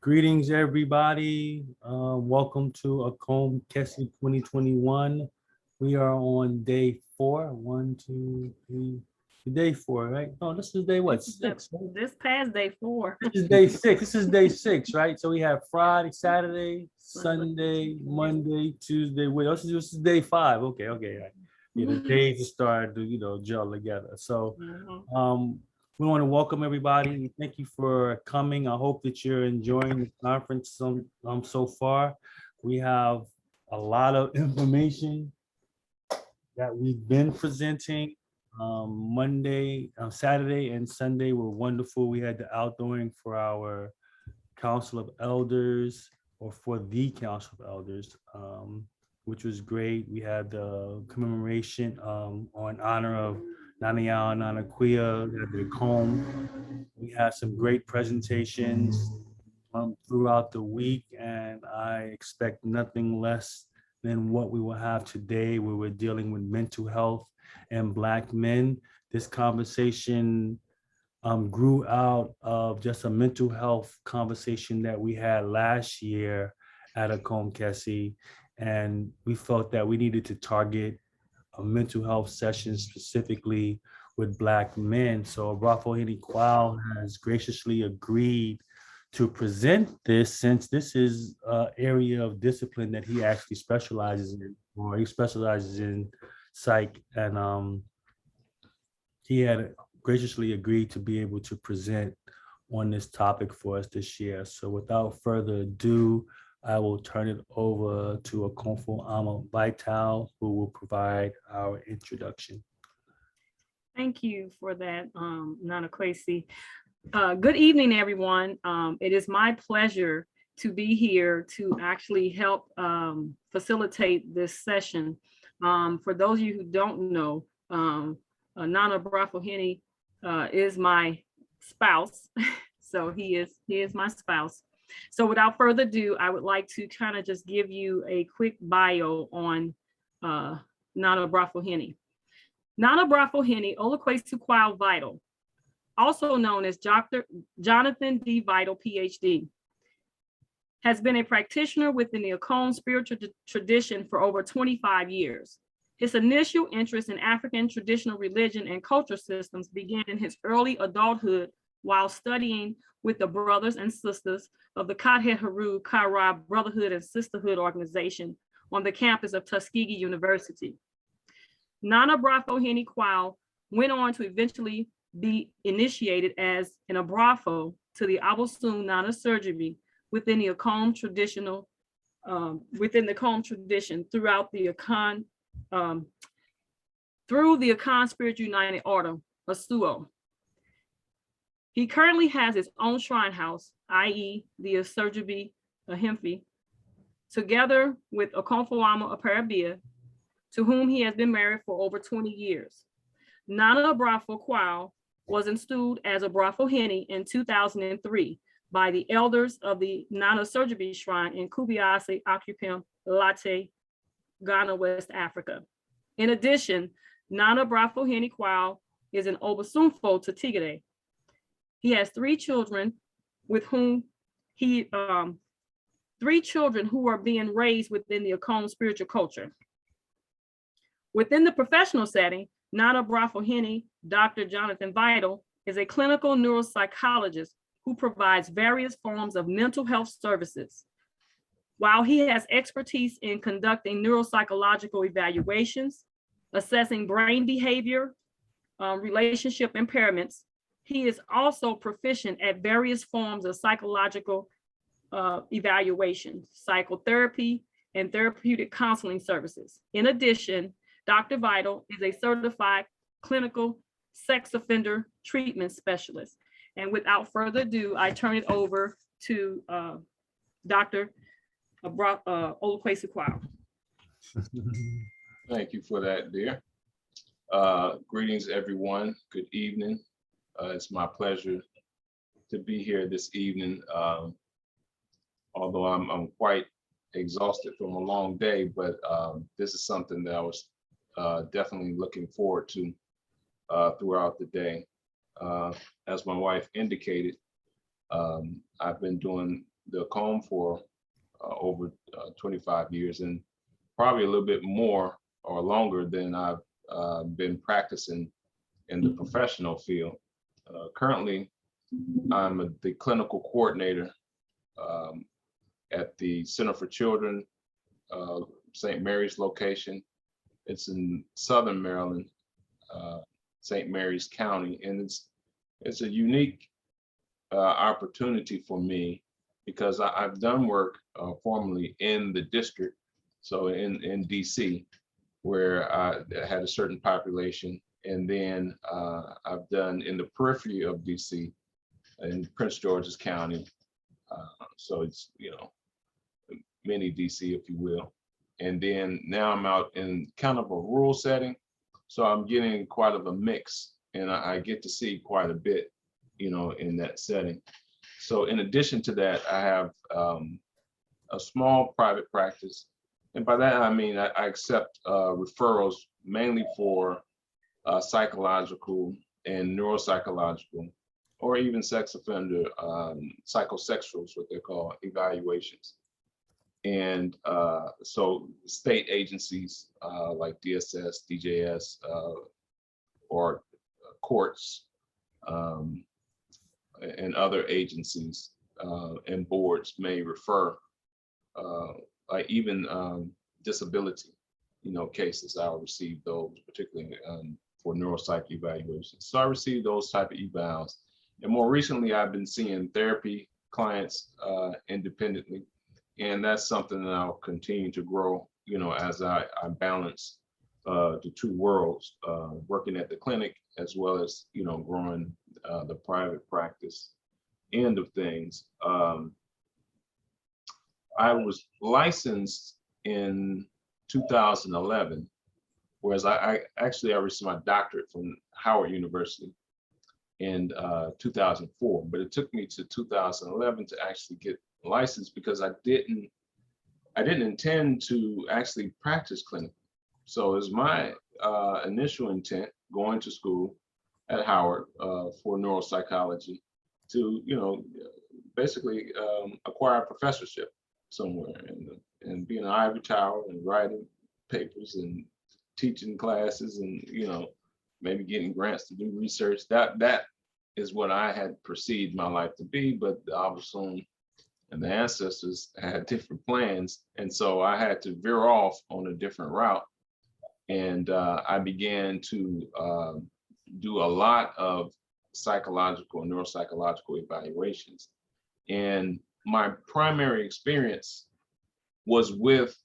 Greetings, everybody. Welcome to AKom Kese 2021. We are on day 4. 1, 2, 3. Day 4, right? No, this is day what? 6. Right? This past day 4. This is day 6. This is day 6, right? So we have Friday, Saturday, Sunday, Monday, Tuesday. Wait, this is day 5. Okay. Right. Yeah, the days just started to gel together. So, we want to welcome everybody. Thank you for coming. I hope that you're enjoying the conference so far. We have a lot of information that we've been presenting. Saturday, and Sunday were wonderful. We had the outdooring for our Council of Elders, or for the Council of Elders, which was great. We had the commemoration on honor of Nanayao and Nanakwea at the AKom. We had some great presentations throughout the week, and I expect nothing less than what we will have today, where we're dealing with mental health and Black men. This conversation grew out of just a mental health conversation that we had last year at AKom Kese, and we felt that we needed to target a mental health session specifically with Black men. So Brafo Kwao has graciously agreed to present this, since this is an area of discipline that he actually specializes in, or he specializes in psych, and he had graciously agreed to be able to present on this topic for us this year. So without further ado, I will turn it over to Akomfo Ama Vital, who will provide our introduction. Thank you for that, Nana Kwesi. Good evening, everyone. It is my pleasure to be here to actually help facilitate this session. For those of you who don't know, Nana Brafo is my spouse. So he is my spouse. So without further ado, I would like to kind of just give you a quick bio on Nana Brafo. Nana Brafo Olukwesu Kwao Vital, also known as Dr. Jonathan D. Vital, PhD, has been a practitioner within the AKom spiritual tradition for over 25 years. His initial interest in African traditional religion and culture systems began in his early adulthood while studying with the brothers and sisters of the Kadhet Haru Kara Brotherhood and Sisterhood organization on the campus of Tuskegee University. Nana Brafo Kwao went on to eventually be initiated as an Abrafo to the Abosun Nana surgery within the AKom traditional, within the AKom tradition throughout the Akan, through the Akan Spiritual United Order, ASUO. He currently has his own shrine house, i.e. the Asurgery Ahimfi, together with Akomfo Ama Aparabia, to whom he has been married for over 20 years. Nana Brafo Kwao was installed as a Brafo in 2003 by the elders of the Nana Surgery Shrine in Kubiase, Akupem, Latte, Ghana, West Africa. In addition, Nana Brafo Kwao is an Obasunfo to Tigre. He has 3 children with whom he, 3 children who are being raised within the AKom spiritual culture. Within the professional setting, Nana Brafo Dr. Jonathan Vital is a clinical neuropsychologist who provides various forms of mental health services. While he has expertise in conducting neuropsychological evaluations, assessing brain behavior, relationship impairments, he is also proficient at various forms of psychological evaluation, psychotherapy, and therapeutic counseling services. In addition, Dr. Vital is a certified clinical sex offender treatment specialist. And without further ado, I turn it over to Dr. Olukwesu Kwao. Thank you for that, dear. Greetings, everyone. Good evening. It's my pleasure to be here this evening. Although I'm quite exhausted from a long day, but this is something that I was definitely looking forward to throughout the day. As my wife indicated, I've been doing the AKom for over 25 years, and probably a little bit more or longer than I've been practicing in the professional field. Currently, I'm the clinical coordinator at the Center for Children, St. Mary's location. It's in Southern Maryland, St. Mary's County, and it's a unique opportunity for me because I've done work formerly in the district, so in DC, where I had a certain population, and then I've done in the periphery of DC, in Prince George's County, so it's, you know, mini DC, if you will. And then now I'm out in kind of a rural setting, so I'm getting quite of a mix, and I get to see quite a bit, you know, in that setting. So in addition to that, I have a small private practice, and by that I mean I accept referrals mainly for psychological and neuropsychological, or even sex offender psychosexuals, what they're called, evaluations. And so state agencies like DSS, DJS, or courts, and other agencies and boards may refer, like even disability, you know, cases. I'll receive those, particularly for neuropsych evaluations. So I receive those type of evals. And more recently, I've been seeing therapy clients independently. And that's something that I'll continue to grow, you know, as I balance the two worlds, working at the clinic as well as, you know, growing the private practice end of things. I was licensed in 2011, whereas I received my doctorate from Howard University in 2004, but it took me to 2011 to actually get licensed because I didn't intend to actually practice clinically. So it was my initial intent going to school at Howard for neuropsychology to, you know, basically acquire a professorship somewhere and be in an ivory tower and writing papers and teaching classes and, you know, maybe getting grants to do research. That is what I had perceived my life to be, but obviously, and the ancestors had different plans. And so I had to veer off on a different route. And I began to do a lot of psychological and neuropsychological evaluations. And my primary experience was with,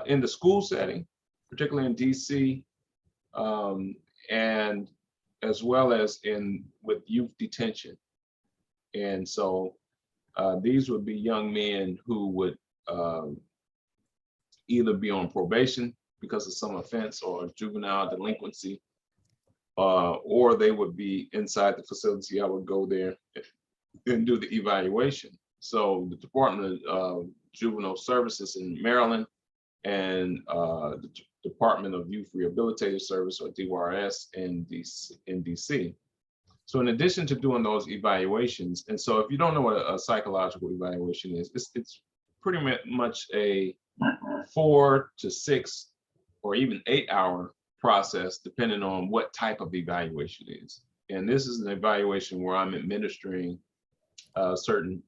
in the school setting, particularly in DC, and as well as with youth detention. And so these would be young men who would either be on probation because of some offense or juvenile delinquency, or they would be inside the facility. I would go there and do the evaluation. So the Department of Juvenile Services in Maryland and the Department of Youth Rehabilitative Service, or DYRS, in DC. So in addition to doing those evaluations, and so if you don't know what a psychological evaluation is, it's pretty much a 4 to 6 or even 8 hour process, depending on what type of evaluation it is. And this is an evaluation where I'm administering certain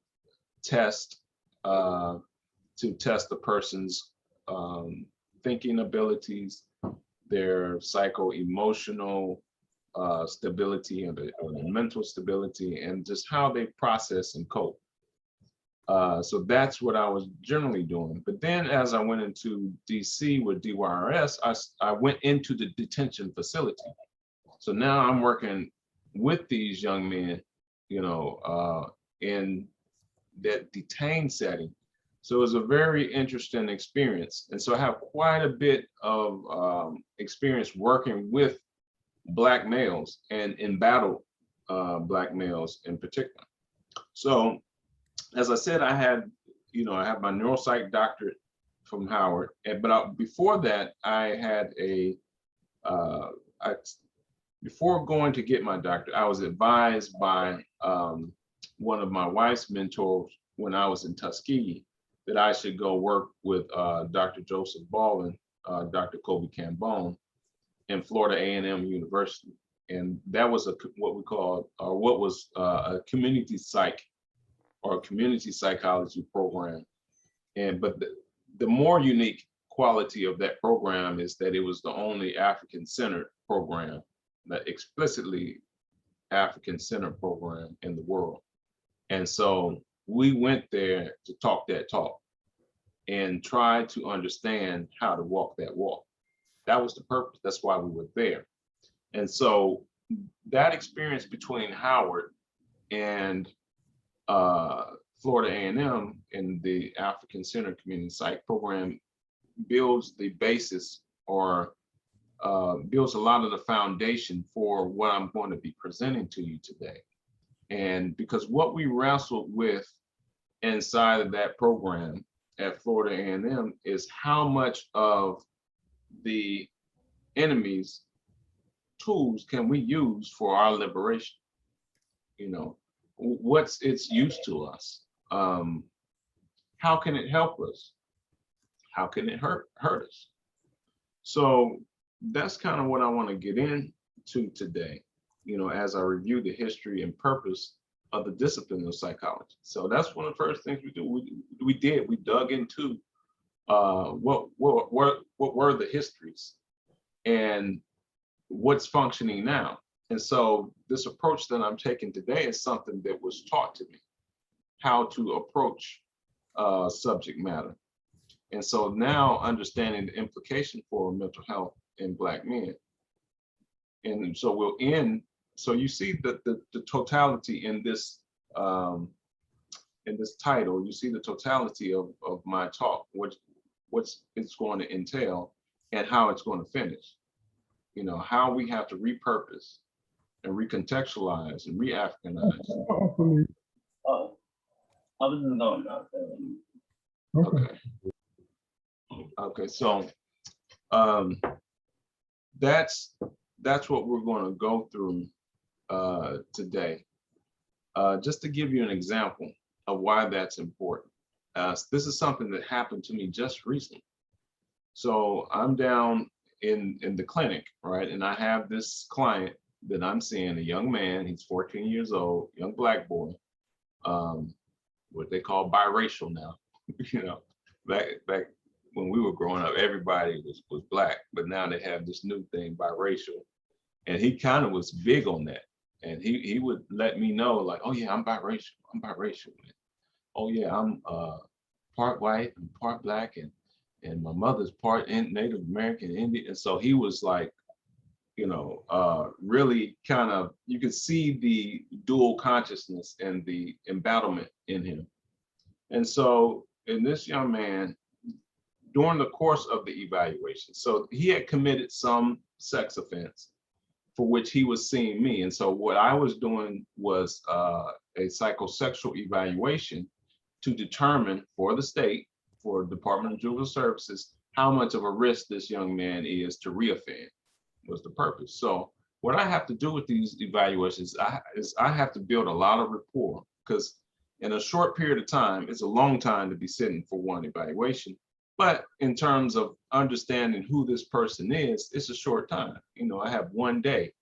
tests to test the person's thinking abilities, their psycho-emotional stability, or the mental stability, and just how they process and cope. So that's what I was generally doing. But then as I went into DC with DYRS, I went into the detention facility. So now I'm working with these young men, you know, in that detained setting. So it was a very interesting experience. And so I have quite a bit of experience working with Black males and embattled Black males in particular. So as I said, I have my neuropsych doctorate from Howard, but before that, I had before going to get my doctorate, I was advised by one of my wife's mentors when I was in Tuskegee, that I should go work with Dr. Joseph Baldwin, Dr. Kobe Cambone in Florida A&M University. And that was what we called, or what was a community psych or a community psychology program. But the more unique quality of that program is that it was the only African-centered program, that explicitly African-centered program in the world. And so we went there to talk that talk and try to understand how to walk that walk. That was the purpose. That's why we were there. And so that experience between Howard and Florida A&M in the African Center Community Psych program builds the basis, or builds a lot of the foundation for what I'm going to be presenting to you today. And because what we wrestled with inside of that program at Florida A&M is how much of the enemy's tools can we use for our liberation? You know, what's its use to us? How can it help us? How can it hurt us? So that's kind of what I want to get into today, you know, as I review the history and purpose of the discipline of psychology. So that's one of the first things we do. We dug into what were the histories and what's functioning now. And so this approach that I'm taking today is something that was taught to me, how to approach subject matter. And so now understanding the implication for mental health in Black men. And so we'll end, so you see the totality in this title, you see the totality of my talk, what it's going to entail and how it's going to finish. You know, how we have to repurpose and recontextualize and re-Africanize. Oh, I was just going out there. Okay. Okay, so that's what we're going to go through today. Just to give you an example of why that's important. This is something that happened to me just recently. So I'm down in the clinic, right? And I have this client that I'm seeing, a young man, he's 14 years old, young Black boy, what they call biracial now. You know, back when we were growing up, everybody was Black, but now they have this new thing, biracial. And he kind of was big on that. And he would let me know, like, oh yeah, I'm biracial. And, oh yeah, I'm part white and part Black, and my mother's part Native American Indian. And so he was like, you know, really kind of, you could see the dual consciousness and the embattlement in him. And so in this young man, during the course of the evaluation, so he had committed some sex offense for which he was seeing me. And so what I was doing was a psychosexual evaluation to determine for the state, for Department of Juvenile Services, how much of a risk this young man is to reoffend, was the purpose. So what I have to do with these evaluations is I have to build a lot of rapport, because in a short period of time, it's a long time to be sitting for one evaluation. But in terms of understanding who this person is, it's a short time. You know, I have one day,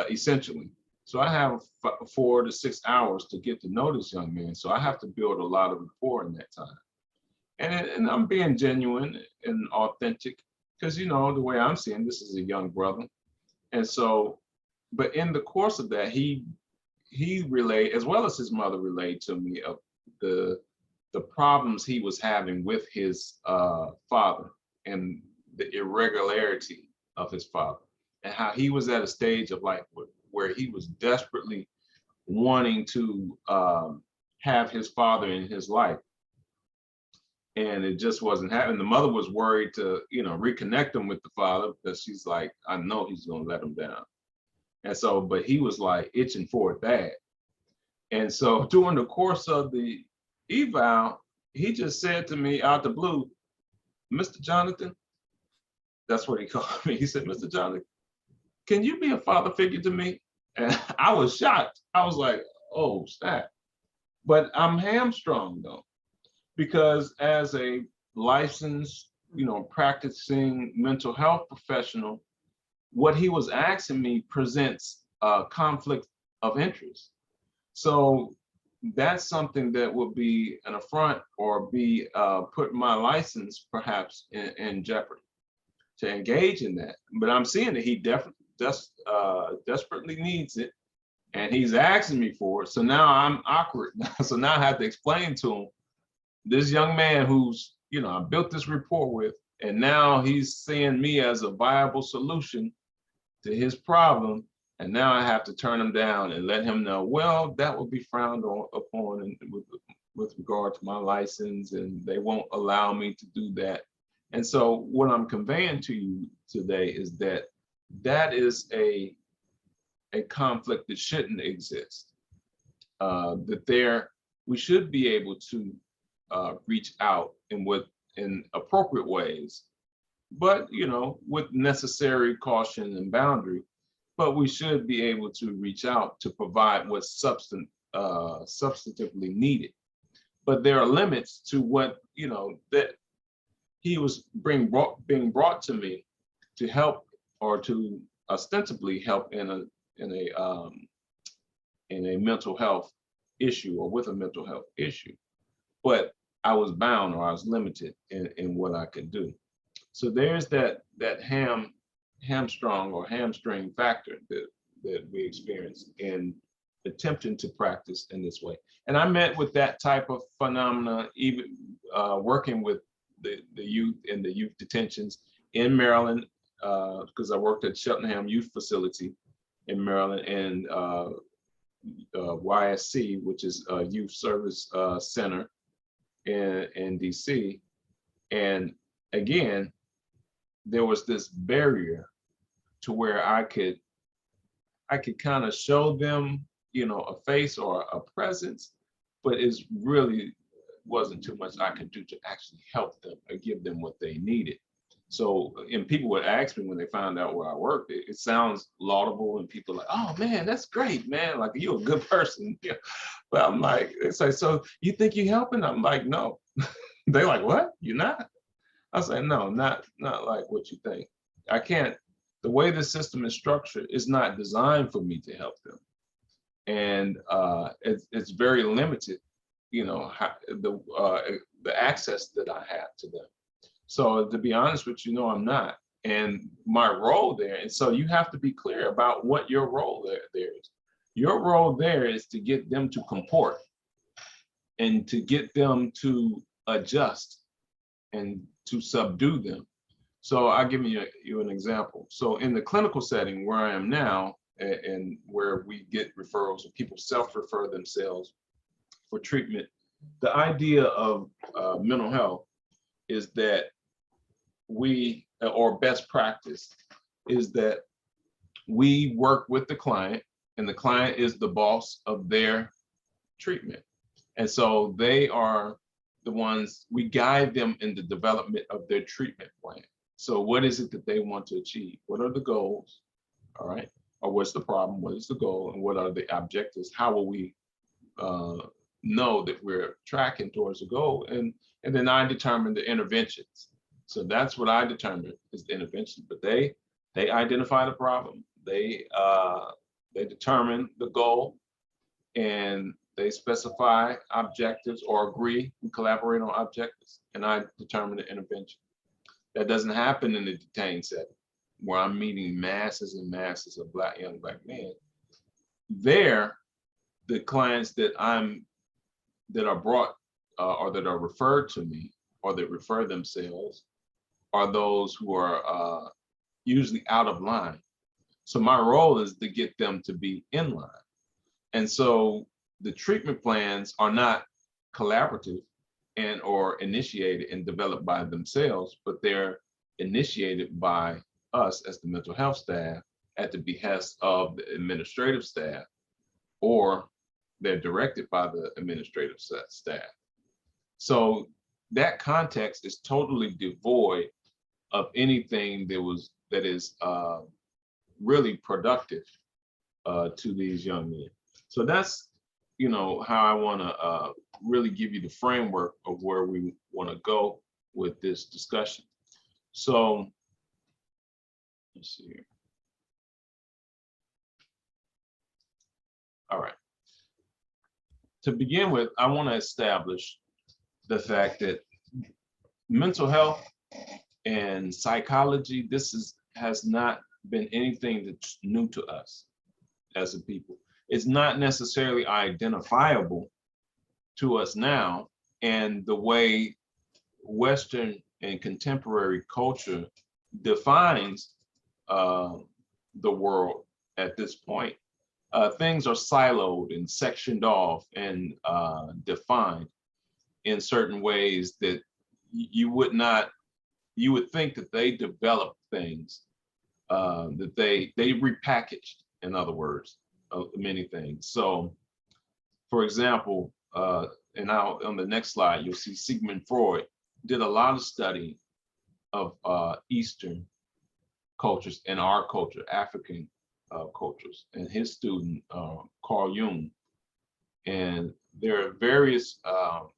essentially. So I have 4 to 6 hours to get to know this young man. So I have to build a lot of rapport in that time. And I'm being genuine and authentic, because, you know, the way I'm seeing this is a young brother. And so, but in the course of that, he relayed, as well as his mother relayed to me, of the problems he was having with his father and the irregularity of his father, and how he was at a stage of life where he was desperately wanting to have his father in his life. And it just wasn't happening. The mother was worried to, you know, reconnect him with the father, because she's like, I know he's gonna let him down. And so, but he was like itching for it bad. And so during the course of the eval, he just said to me out the blue, Mr. Jonathan, that's what he called me. He said, Mr. Jonathan, can you be a father figure to me? And I was shocked. I was like, oh, snap. But I'm hamstrung though, because as a licensed, practicing mental health professional, what he was asking me presents a conflict of interest. So that's something that would be an affront or be put my license perhaps in jeopardy to engage in that. But I'm seeing that he definitely desperately needs it, and he's asking me for it. So now I'm awkward. So now I have to explain to him, this young man who's, I built this rapport with, and now he's seeing me as a viable solution to his problem. And now I have to turn him down and let him know, well, that will be frowned upon with regard to my license, and they won't allow me to do that. And so what I'm conveying to you today is that that is a conflict that shouldn't exist. We should be able to reach out in appropriate ways, but with necessary caution and boundary. But we should be able to reach out to provide what's substantively needed. But there are limits to what that he was being brought to me to help, or to ostensibly help in a mental health issue, or with a mental health issue. But I was bound, or I was limited in what I could do. So there's that hamstrung or hamstring factor that we experience in attempting to practice in this way. And I met with that type of phenomena even working with the youth in the youth detentions in Maryland, because I worked at Cheltenham Youth Facility in Maryland, and YSC, which is a youth service center in DC. And again, there was this barrier to where I could kind of show them, a face or a presence, but it's really wasn't too much I could do to actually help them or give them what they needed. So, and people would ask me when they found out where I worked, it sounds laudable, and people are like, oh man, that's great, man. Like, you're a good person. Yeah. But I'm like, it's like, so you think you're helping? I'm like, no. They're like, what? You're not? I say, no, not like what you think. I can't, the way the system is structured is not designed for me to help them. And it's very limited, the access that I have to them. So to be honest with you, no, I'm not. And my role there, and so you have to be clear about what your role there is. Your role there is to get them to comport and to get them to adjust and to subdue them. So I'll give you an example. So in the clinical setting where I am now, and where we get referrals and people self-refer themselves for treatment, the idea of mental health is that or best practice is that we work with the client, and the client is the boss of their treatment. And so they are the ones, we guide them in the development of their treatment plan. So what is it that they want to achieve? What are the goals? All right. Or what's the problem? What is the goal? And what are the objectives? How will we know that we're tracking towards the goal? And then I determine the interventions. So that's what I determine is the intervention. But they identify the problem. They determine the goal, and they specify objectives or agree. We collaborate on objectives, and I determine the intervention. That doesn't happen in the detained setting, where I'm meeting masses and masses of young black men. There, the clients that are brought or that are referred to me, or that refer themselves, are those who are usually out of line. So my role is to get them to be in line. And so the treatment plans are not collaborative or initiated and developed by themselves, but they're initiated by us as the mental health staff at the behest of the administrative staff, or they're directed by the administrative staff. So that context is totally devoid of anything that is really productive to these young men. So that's how I want to really give you the framework of where we want to go with this discussion. So let's see here. All right. To begin with, I want to establish the fact that mental health and psychology, has not been anything that's new to us as a people. It's not necessarily identifiable to us now, and the way Western and contemporary culture defines the world at this point. Things are siloed and sectioned off and defined in certain ways that you would think that they developed things, that they repackaged, in other words, many things. So, for example, and now on the next slide, you'll see Sigmund Freud did a lot of study of Eastern cultures and our culture, African cultures, and his student, Carl Jung. And there are various of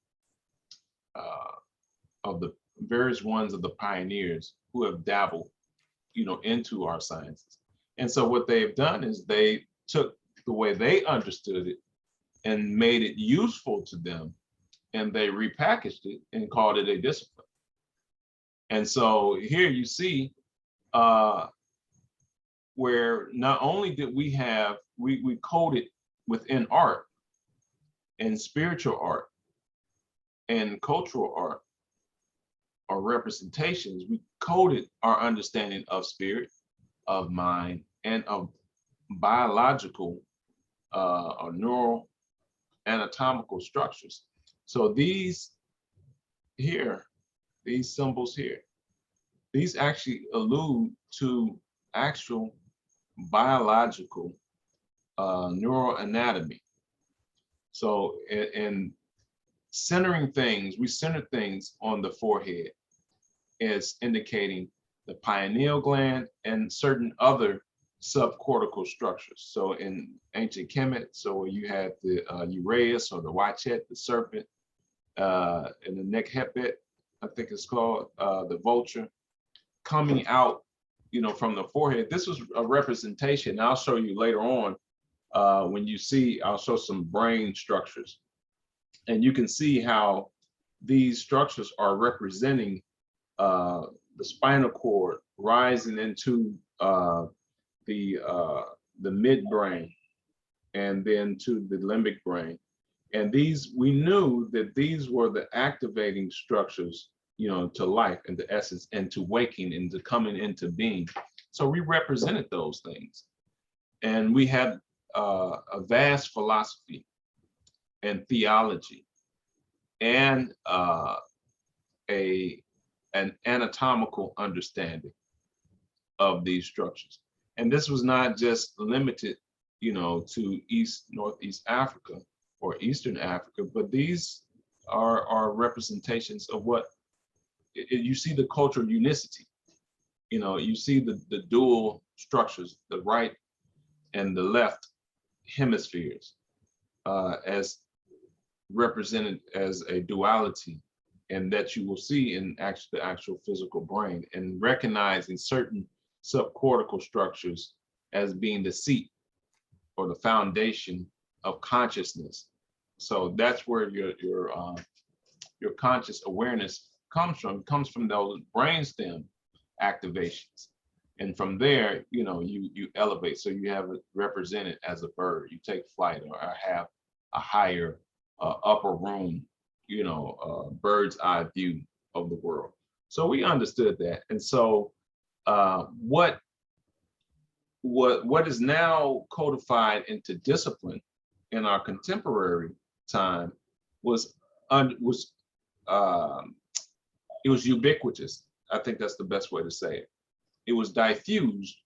the various ones of the pioneers who have dabbled, into our sciences. And so what they've done is they took the way they understood it and made it useful to them, and they repackaged it and called it a discipline. And so here you see where not only did we coded within art and spiritual art and cultural art or representations, we coded our understanding of spirit, of mind, and of biological or neural anatomical structures. So these symbols here, these actually allude to actual biological neural anatomy. So in centering things, we center things on the forehead as indicating the pineal gland and certain other subcortical structures. So in ancient Kemet, so you have the Uraeus or the Wachet, the serpent, and the Nekhepet, I think it's called, the vulture, coming out, from the forehead. This was a representation. I'll show you later on when you see, I'll show some brain structures. And you can see how these structures are representing the spinal cord rising into the midbrain and then to the limbic brain. And we knew that these were the activating structures, to life and to essence and to waking and to coming into being. So we represented those things. And we had a vast philosophy and theology and an anatomical understanding of these structures. And this was not just limited, to Northeast Africa or Eastern Africa, but these are representations of what you see, the cultural unicity. You see the dual structures, the right and the left hemispheres, as represented as a duality, and that you will see in the actual physical brain, and recognizing certain subcortical structures as being the seat or the foundation of consciousness. So that's where your conscious awareness comes from those brainstem activations. And from there, you elevate. So you have it represented as a bird. You take flight or have a higher upper room, bird's eye view of the world. So we understood that. And so what is now codified into discipline in our contemporary time was ubiquitous. I think that's the best way to say it. It was diffused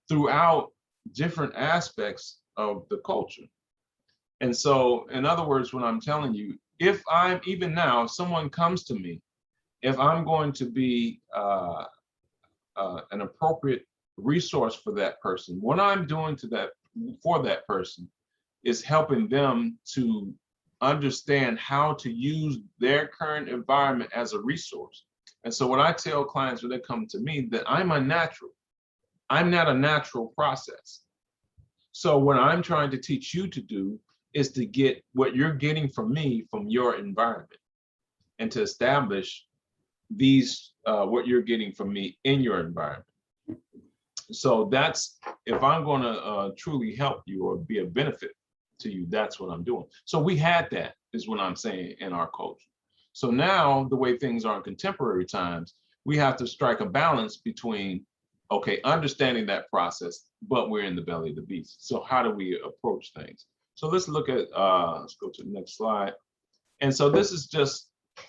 throughout different aspects of the culture. And so, in other words, when I'm telling you, if someone comes to me, if I'm going to be an appropriate resource for that person, what I'm doing for that person is helping them to understand how to use their current environment as a resource. And so what I tell clients when they come to me, that I'm unnatural. I'm not a natural process. So what I'm trying to teach you to do is to get what you're getting from me from your environment, and to establish these what you're getting from me in your environment. So that's, if I'm going to truly help you or be a benefit to you, that's what I'm doing. So we had that, is what I'm saying, in our culture. So now the way things are in contemporary times, we have to strike a balance between, okay, understanding that process, but we're in the belly of the beast. So how do we approach things? So let's look at, let's go to the next slide. And so this is just,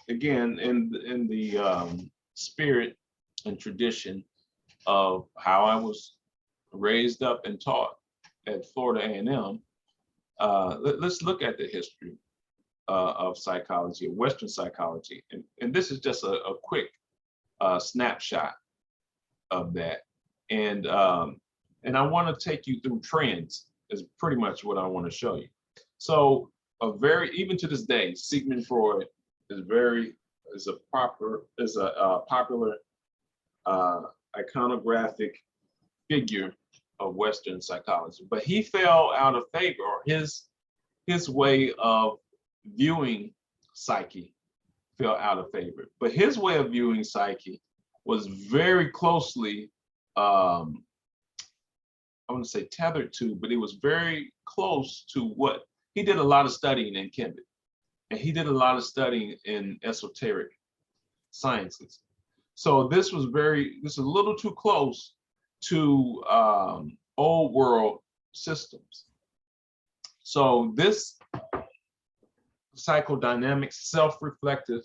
again, in the spirit and tradition of how I was raised up and taught at Florida A&M. Let's look at the history of psychology, of Western psychology. And this is just a quick snapshot of that. And I want to take you through trends, is pretty much what I want to show you. So even to this day, Sigmund Freud is a popular iconographic figure of Western psychology, but he fell out of favor, or his way of viewing psyche fell out of favor. But his way of viewing psyche was very closely, I want to say tethered to, but it was very close to what he did. A lot of studying in Kemet, and he did a lot of studying in esoteric sciences. So this was a little too close to old world systems. So this psychodynamic, self-reflective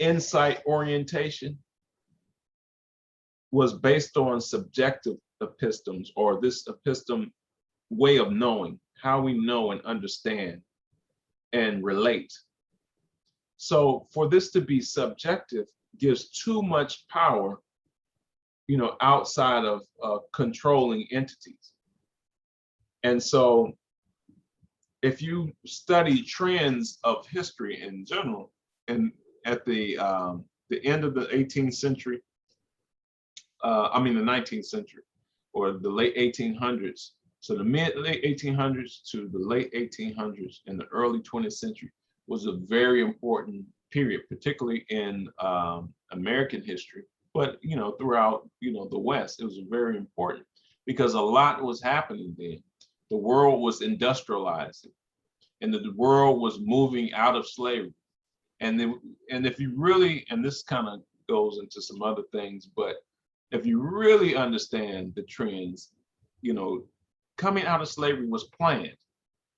insight orientation was based on subjective epistemes, or this episteme way of knowing, how we know and understand and relate. So for this to be subjective gives too much power, outside of controlling entities. And so if you study trends of history in general, and at the end of the 18th century, the 19th century, or the late 1800s, so the late 1800s to the late 1800s and the early 20th century was a very important period, particularly in American history, but throughout the West. It was very important because a lot was happening then. The world was industrializing, and the world was moving out of slavery. And if you really, and this kind of goes into some other things, but if you really understand the trends, coming out of slavery was planned.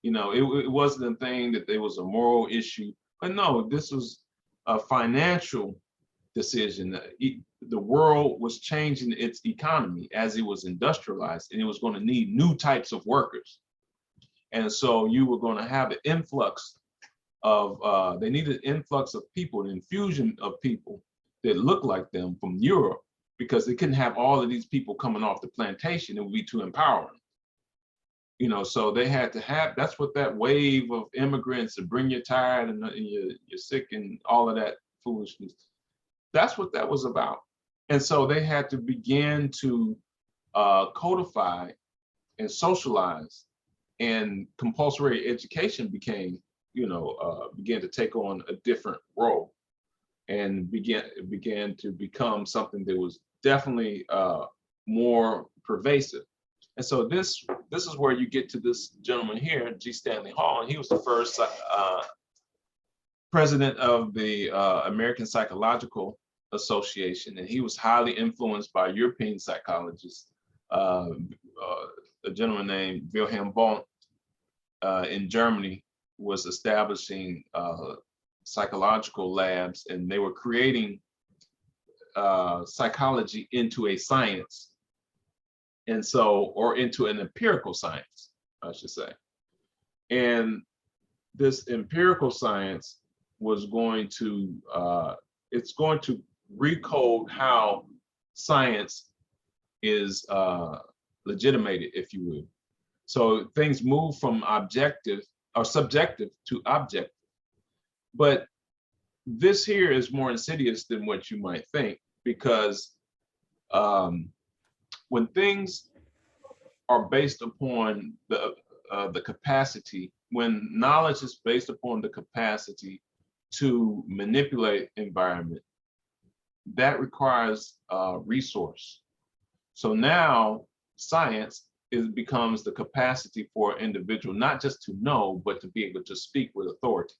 It wasn't a thing that there was a moral issue, but no, this was a financial decision. The world was changing its economy as it was industrialized, and it was going to need new types of workers. And so you were going to have an influx of, they needed an influx of people, an infusion of people that looked like them from Europe, because they couldn't have all of these people coming off the plantation. It would be too empowering. So they had to have, that's what that wave of immigrants to bring you tired and you're sick and all of that foolishness, that's what that was about. And so they had to begin to codify and socialize, and compulsory education began to take on a different role, and began to become something that was definitely more pervasive. And so this is where you get to this gentleman here, G. Stanley Hall, and he was the first president of the American Psychological Association, and he was highly influenced by European psychologists. A gentleman named Wilhelm Wundt in Germany was establishing psychological labs, and they were creating psychology into a science, and so, or into an empirical science, I should say. And this empirical science was going to, it's going to recode how science is legitimated, if you will. So things move from objective or subjective to objective. But this here is more insidious than what you might think, because when things are based upon the capacity, when knowledge is based upon the capacity to manipulate environment, that requires resource. So now science becomes the capacity for an individual not just to know, but to be able to speak with authority.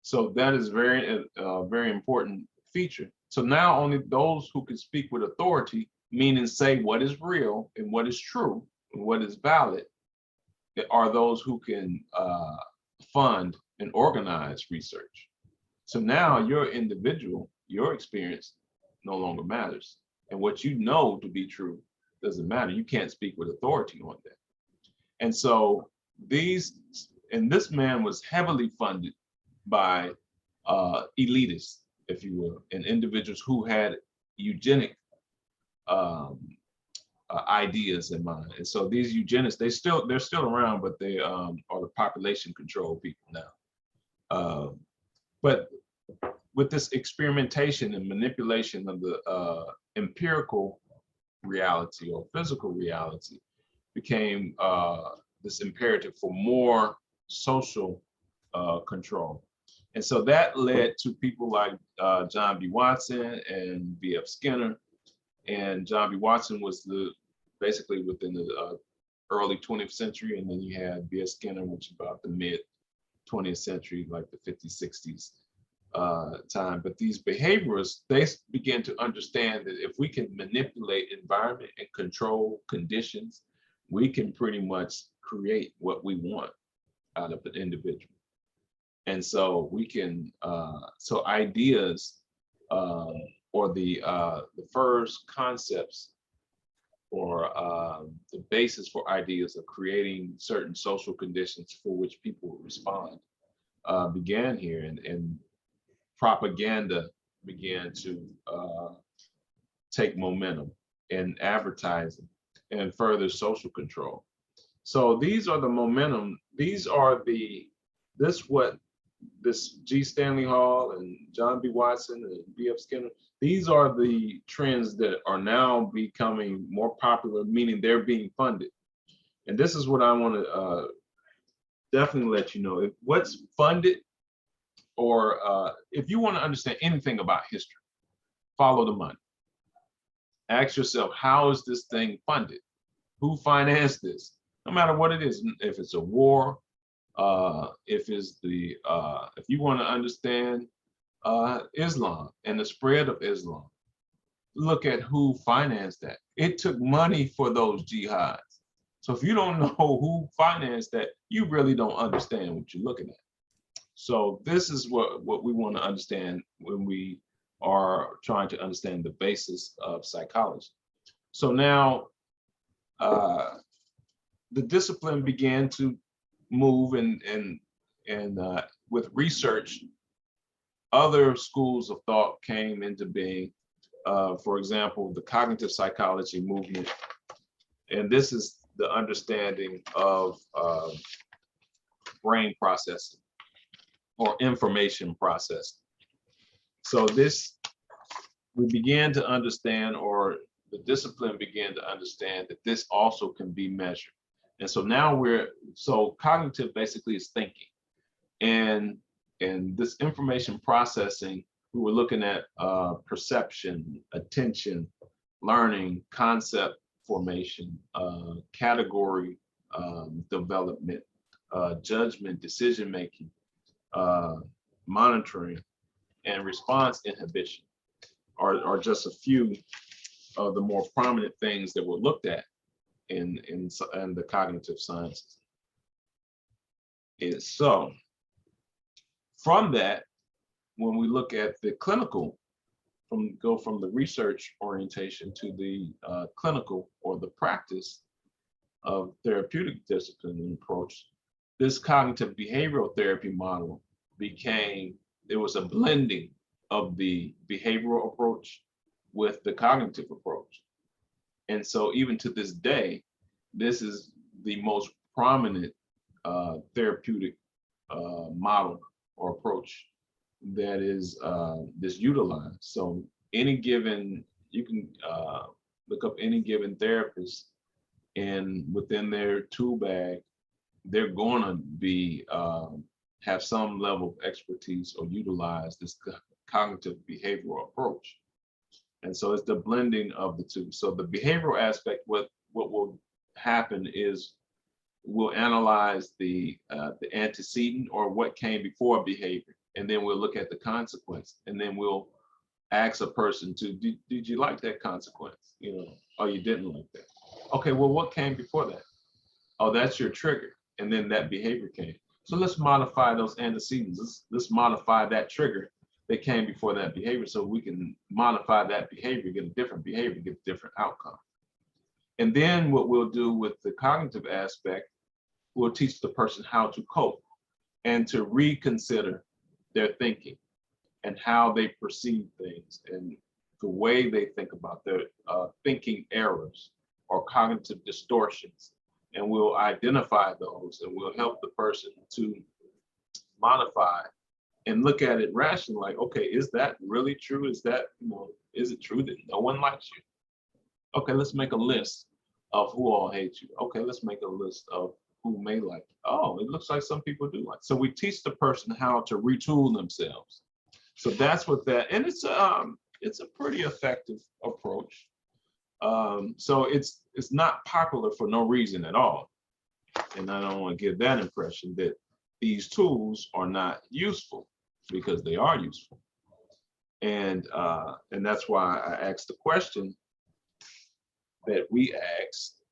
So that is very important feature. So now only those who can speak with authority, meaning say what is real and what is true and what is valid, are those who can fund and organize research. So now your individual, your experience no longer matters. And what you know to be true doesn't matter. You can't speak with authority on that. And so this man was heavily funded by elitists, if you will, and individuals who had eugenic ideas in mind. And so these eugenists, they're still around, but they are the population control people now. But with this experimentation and manipulation of the empirical reality or physical reality became this imperative for more social control. And so that led to people like John B. Watson and B.F. Skinner. And John B. Watson was basically within the early 20th century, and then you had B.F. Skinner, which is about the mid 20th century, like the 50s, 60s time. But these behaviorists, they began to understand that if we can manipulate environment and control conditions, we can pretty much create what we want out of an individual. And so we can, so ideas or the first concepts or the basis for ideas of creating certain social conditions for which people respond began here, and propaganda began to take momentum, and advertising and further social control. So these are the momentum, this G. Stanley Hall and John B. Watson and B.F. Skinner, these are the trends that are now becoming more popular, meaning they're being funded. And this is what I want to definitely let you know. If what's funded, or if you want to understand anything about history, follow the money. Ask yourself, how is this thing funded? Who financed this? No matter what it is, if it's a war, if you want to understand Islam and the spread of Islam, look at who financed that. It took money for those jihads. So if you don't know who financed that, you really don't understand what you're looking at. So this is what we want to understand when we are trying to understand the basis of psychology. So now the discipline began to move, and with research, other schools of thought came into being. For example, the cognitive psychology movement, and this is the understanding of brain processing or information processing. So we began to understand, or the discipline began to understand, that this also can be measured. And so now so cognitive basically is thinking. And this information processing, we were looking at perception, attention, learning, concept formation, category development, judgment, decision-making, monitoring, and response inhibition are just a few of the more prominent things that were looked at in the cognitive sciences. And so from that, when we look at the clinical, go from the research orientation to the clinical or the practice of therapeutic discipline and approach, this cognitive behavioral therapy model there was a blending of the behavioral approach with the cognitive approach. And so even to this day, this is the most prominent therapeutic model or approach that is utilized. So any given, you can look up any given therapist, and within their tool bag, they're going to be have some level of expertise or utilize this cognitive behavioral approach. And so it's the blending of the two. So the behavioral aspect, what will happen is we'll analyze the antecedent or what came before behavior, and then we'll look at the consequence, and then we'll ask a person to, did you like that consequence? You know, or you didn't like that. Okay, well, what came before that? Oh, that's your trigger, and then that behavior came. So let's modify those antecedents. Let's modify that trigger that came before that behavior, so we can modify that behavior, get a different behavior, get a different outcome. And then what we'll do with the cognitive aspect, we'll teach the person how to cope and to reconsider their thinking and how they perceive things and the way they think about their thinking errors or cognitive distortions. And we'll identify those, and we'll help the person to modify and look at it rationally, like, okay, is that really true? Is that, you know, is it true that no one likes you? Okay, let's make a list of who all hate you. Okay, let's make a list of who may like you. Oh, it looks like some people do like. So we teach the person how to retool themselves. So that's what that, and it's a pretty effective approach. So it's not popular for no reason at all. And I don't want to give that impression that these tools are not useful, because they are useful. And that's why I asked the question that we asked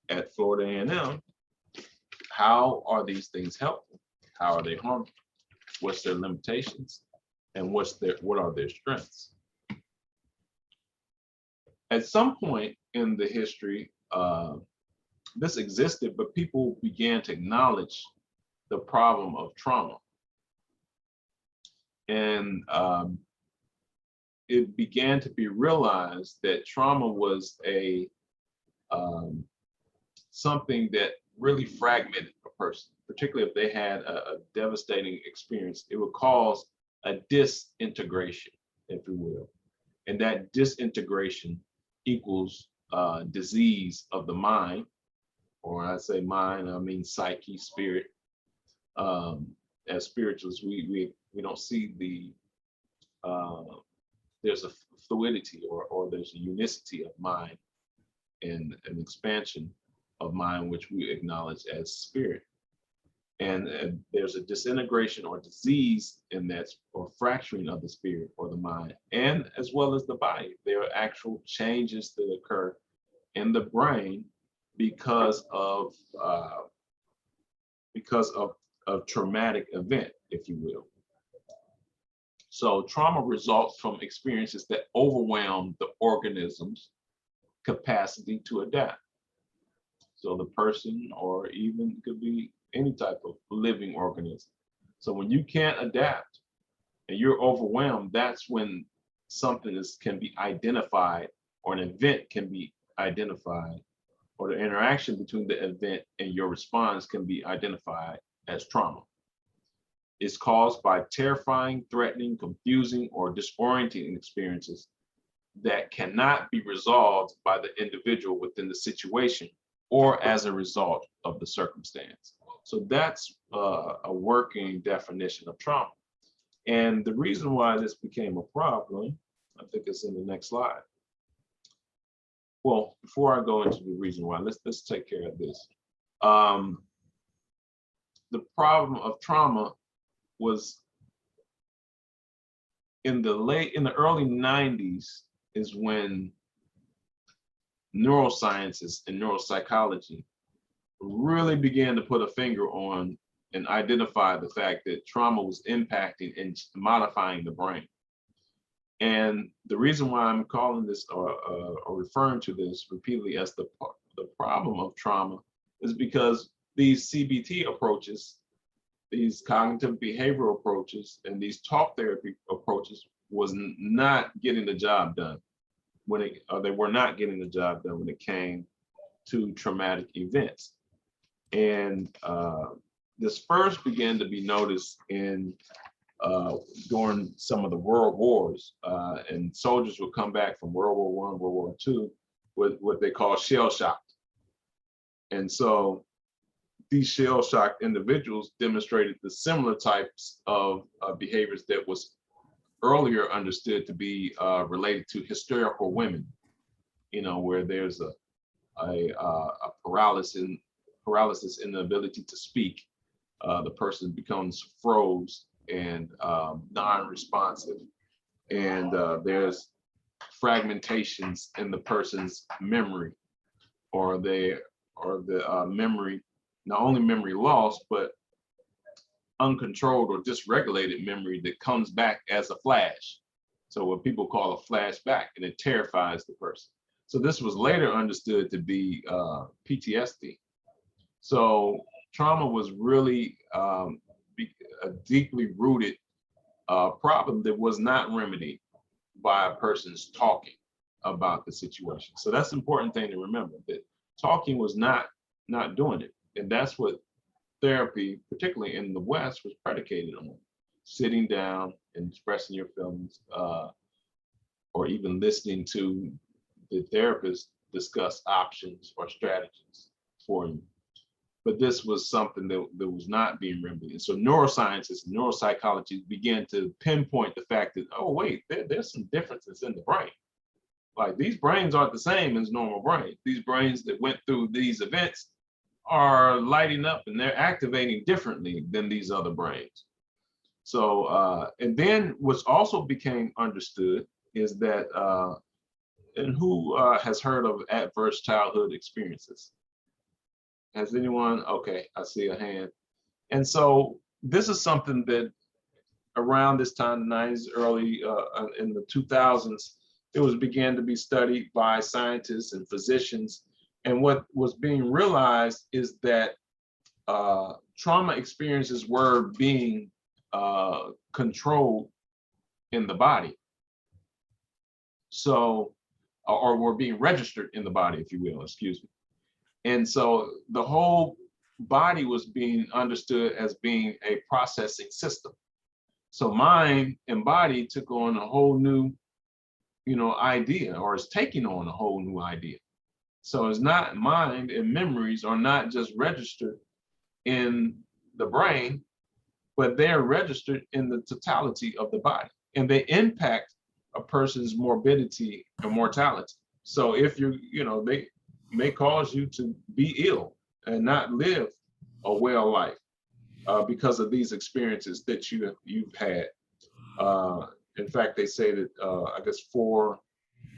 at Florida A&M: how are these things helpful? How are they harmful? What's their limitations? And what are their strengths? At some point in the history, this existed, but people began to acknowledge the problem of trauma. And it began to be realized that trauma was something that really fragmented a person, particularly if they had a devastating experience. It would cause a disintegration, if you will. And that disintegration equals disease of the mind, or I say mind, I mean psyche, spirit. As spiritualists, we don't see there's a fluidity or there's a unicity of mind and an expansion of mind, which we acknowledge as spirit. And there's a disintegration or disease in that, or fracturing of the spirit or the mind, and as well as the body. There are actual changes that occur in the brain because of traumatic event, if you will. So trauma results from experiences that overwhelm the organism's capacity to adapt. So the person, or even could be any type of living organism. So when you can't adapt and you're overwhelmed, that's when something can be identified, or an event can be identified, or the interaction between the event and your response can be identified as trauma. It's caused by terrifying, threatening, confusing, or disorienting experiences that cannot be resolved by the individual within the situation or as a result of the circumstance. So that's a working definition of trauma. And the reason why this became a problem, I think it's in the next slide. Well, before I go into the reason why, let's take care of this. The problem of trauma was in the early 90s is when neurosciences and neuropsychology really began to put a finger on and identify the fact that trauma was impacting and modifying the brain. And the reason why I'm calling this or referring to this repeatedly as the problem of trauma is because these CBT approaches, these cognitive behavioral approaches, and these talk therapy approaches was not getting the job done they were not getting the job done when it came to traumatic events. And this first began to be noticed during some of the world wars, and soldiers would come back from World War I, World War II, with what they call shell shocked. And so these shell shocked individuals demonstrated the similar types of behaviors that was earlier understood to be related to hysterical women, where there's a paralysis in the ability to speak. The person becomes froze and non-responsive, and there's fragmentations in the person's memory, or the memory, not only memory loss, but uncontrolled or dysregulated memory that comes back as a flash. So what people call a flashback, and it terrifies the person. So this was later understood to be PTSD. So trauma was really a deeply rooted problem that was not remedied by a person's talking about the situation. So that's an important thing to remember, that talking was not doing it. And that's what therapy, particularly in the West, was predicated on: sitting down and expressing your feelings, or even listening to the therapist discuss options or strategies for you. But this was something that was not being remedied. And so neuroscientists and neuropsychology began to pinpoint the fact that, oh, wait, there's some differences in the brain. Like, these brains aren't the same as normal brains. These brains that went through these events are lighting up, and they're activating differently than these other brains. So, and then what's also became understood is that, and who has heard of adverse childhood experiences? Has anyone? Okay, I see a hand. And so this is something that around this time, the 90s, early in the 2000s, it began to be studied by scientists and physicians. And what was being realized is that trauma experiences were being controlled in the body. So, or were being registered in the body, if you will, excuse me. And so the whole body was being understood as being a processing system. So mind and body took on a whole new, idea, or is taking on a whole new idea. So it's not, mind and memories are not just registered in the brain, but they're registered in the totality of the body, and they impact a person's morbidity and mortality. So if they may cause you to be ill and not live a well life because of these experiences that you've had. In fact, they say that I guess 4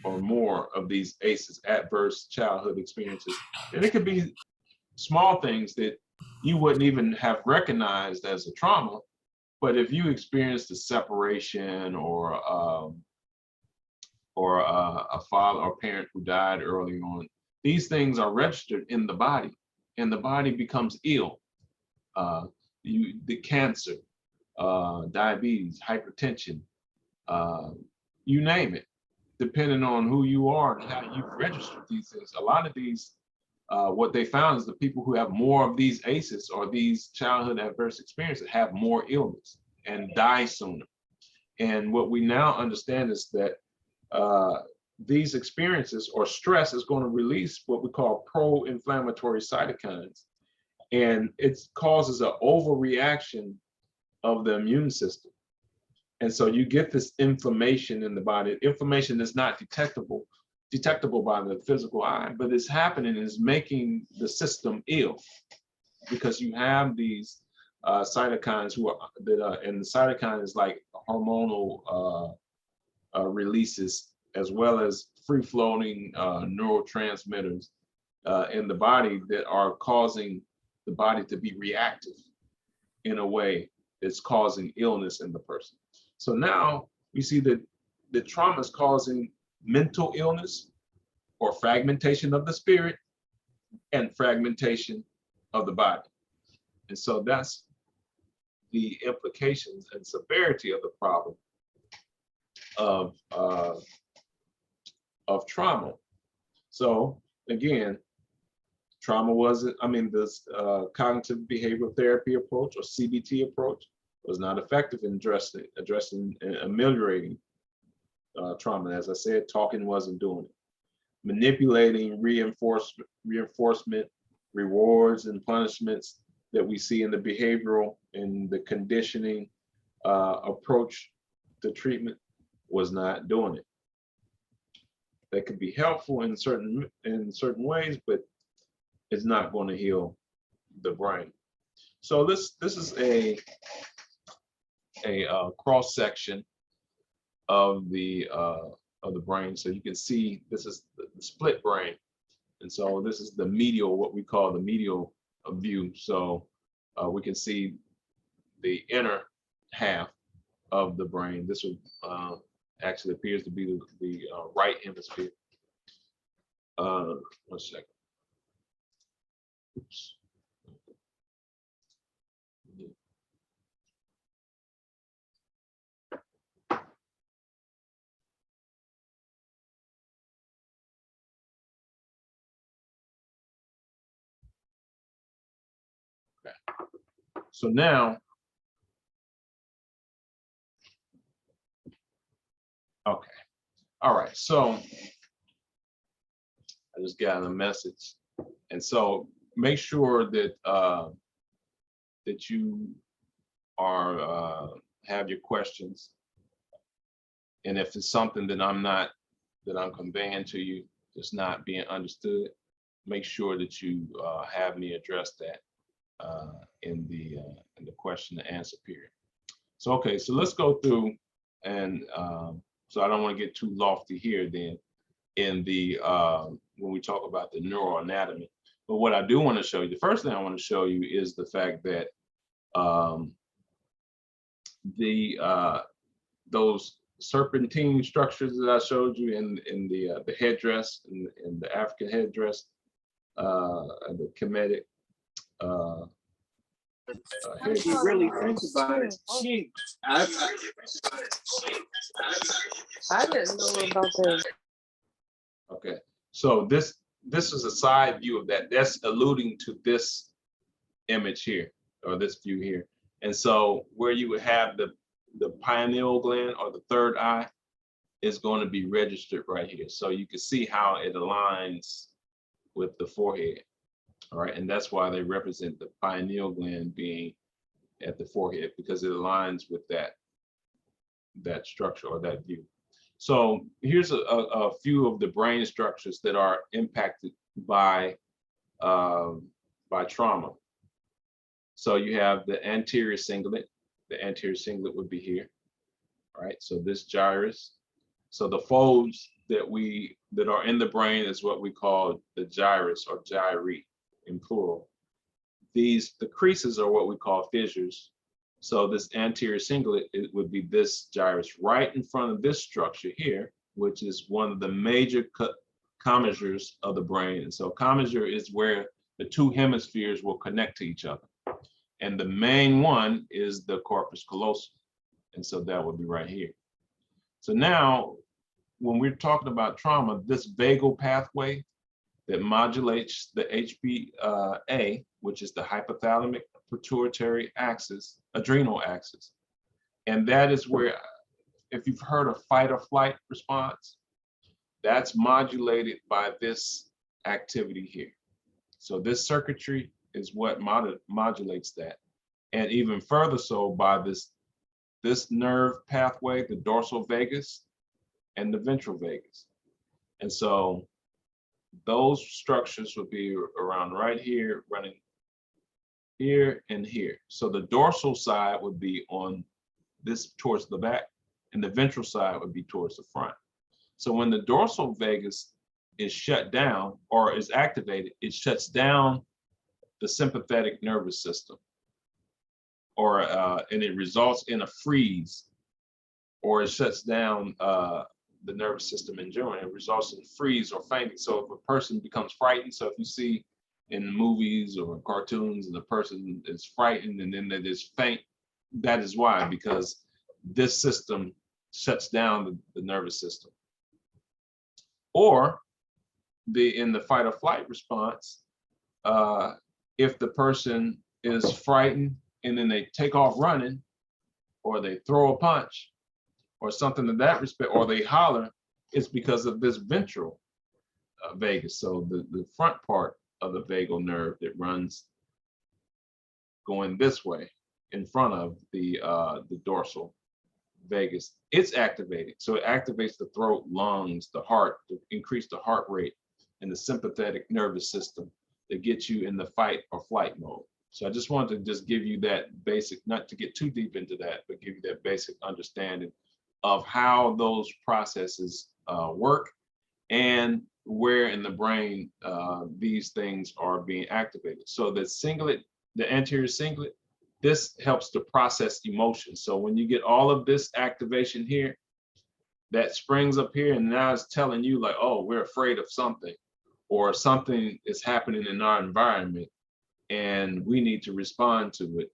or more of these ACEs, adverse childhood experiences, and it could be small things that you wouldn't even have recognized as a trauma, but if you experienced a separation or a father or parent who died early on, these things are registered in the body, and the body becomes ill. The cancer, diabetes, hypertension, you name it, depending on who you are and how you've registered these things. A lot of these, what they found is the people who have more of these ACEs or these childhood adverse experiences have more illness and die sooner. And what we now understand is that these experiences or stress is going to release what we call pro-inflammatory cytokines. And it causes an overreaction of the immune system. And so you get this inflammation in the body. Inflammation is not detectable by the physical eye, but it's happening, is making the system ill, because you have these cytokines and the cytokine is like hormonal releases, as well as free-floating neurotransmitters in the body that are causing the body to be reactive in a way that's causing illness in the person. So now we see that the trauma is causing mental illness, or fragmentation of the spirit, and fragmentation of the body. And so that's the implications and severity of the problem of trauma. So again, trauma wasn't, I mean, this cognitive behavioral therapy approach or CBT approach was not effective in addressing and ameliorating trauma. As I said, talking wasn't doing it. Manipulating reinforcement, rewards and punishments that we see in the behavioral and the conditioning approach to treatment was not doing it. That could be helpful in certain ways, but it's not going to heal the brain. So this is a cross section of the brain. So you can see this is the split brain, and so this is the medial, what we call the medial view. So we can see the inner half of the brain. This would actually appears to be the right hemisphere. 1 second. Oops. Okay. So now, okay. All right. So I just got a message, and so make sure that that you are have your questions, and if it's something that I'm conveying to you that's not being understood, make sure that you have me address that in the question and answer period. So okay, so let's go through, and so I don't want to get too lofty here then in the when we talk about the neuroanatomy. But what I do want to show you, the first thing I want to show you is the fact that those serpentine structures that I showed you in the headdress, in the African headdress, the Kemetic If you really think about it, I didn't know about that. Okay, so this is a side view of that. That's alluding to this image here, or this view here. And so where you would have the pineal gland or the third eye is going to be registered right here. So you can see how it aligns with the forehead. All right, and that's why they represent the pineal gland being at the forehead, because it aligns with that structure or that view. So here's a few of the brain structures that are impacted by trauma. So you have the anterior cingulate. The anterior cingulate would be here. All right, so this gyrus. So the folds that are in the brain is what we call the gyrus or gyri in plural. The creases are what we call fissures. So this anterior cingulate, it would be this gyrus right in front of this structure here, which is one of the major commissures of the brain. And so commissure is where the two hemispheres will connect to each other. And the main one is the corpus callosum. And so that would be right here. So now, when we're talking about trauma, this vagal pathway that modulates the HPA, which is the hypothalamic pituitary axis, adrenal axis. And that is where, if you've heard of fight or flight response, that's modulated by this activity here. So this circuitry is what modulates that. And even further so by this nerve pathway, the dorsal vagus and the ventral vagus. And so those structures would be around right here, running here and here. So the dorsal side would be on this towards the back, and the ventral side would be towards the front. So when the dorsal vagus is shut down or is activated, it shuts down the sympathetic nervous system, or and it results in a freeze, or it shuts down the nervous system in general. It results in freeze or fainting. So if a person becomes frightened, so if you see in movies or cartoons and the person is frightened and then they just faint, that is why, because this system shuts down the nervous system. Or in the fight or flight response, if the person is frightened and then they take off running, or they throw a punch, or something to that respect, or they holler, it's because of this ventral vagus. So the front part of the vagal nerve that runs going this way in front of the dorsal vagus, it's activated. So it activates the throat, lungs, the heart, to increase the heart rate and the sympathetic nervous system that gets you in the fight or flight mode. So I just wanted to just give you that basic, not to get too deep into that, but give you that basic understanding of how those processes work and where in the brain these things are being activated. So the cingulate, the anterior cingulate, this helps to process emotions. So when you get all of this activation here, that springs up here, and now it's telling you like, oh, we're afraid of something, or something is happening in our environment, and we need to respond to it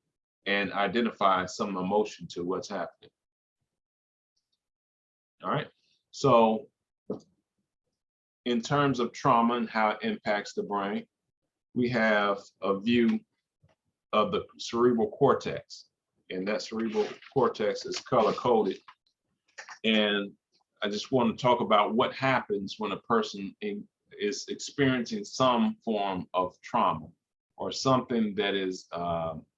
and identify some emotion to what's happening. All right. So in terms of trauma and how it impacts the brain, we have a view of the cerebral cortex, and that cerebral cortex is color coded. And I just want to talk about what happens when a person is experiencing some form of trauma, or something that is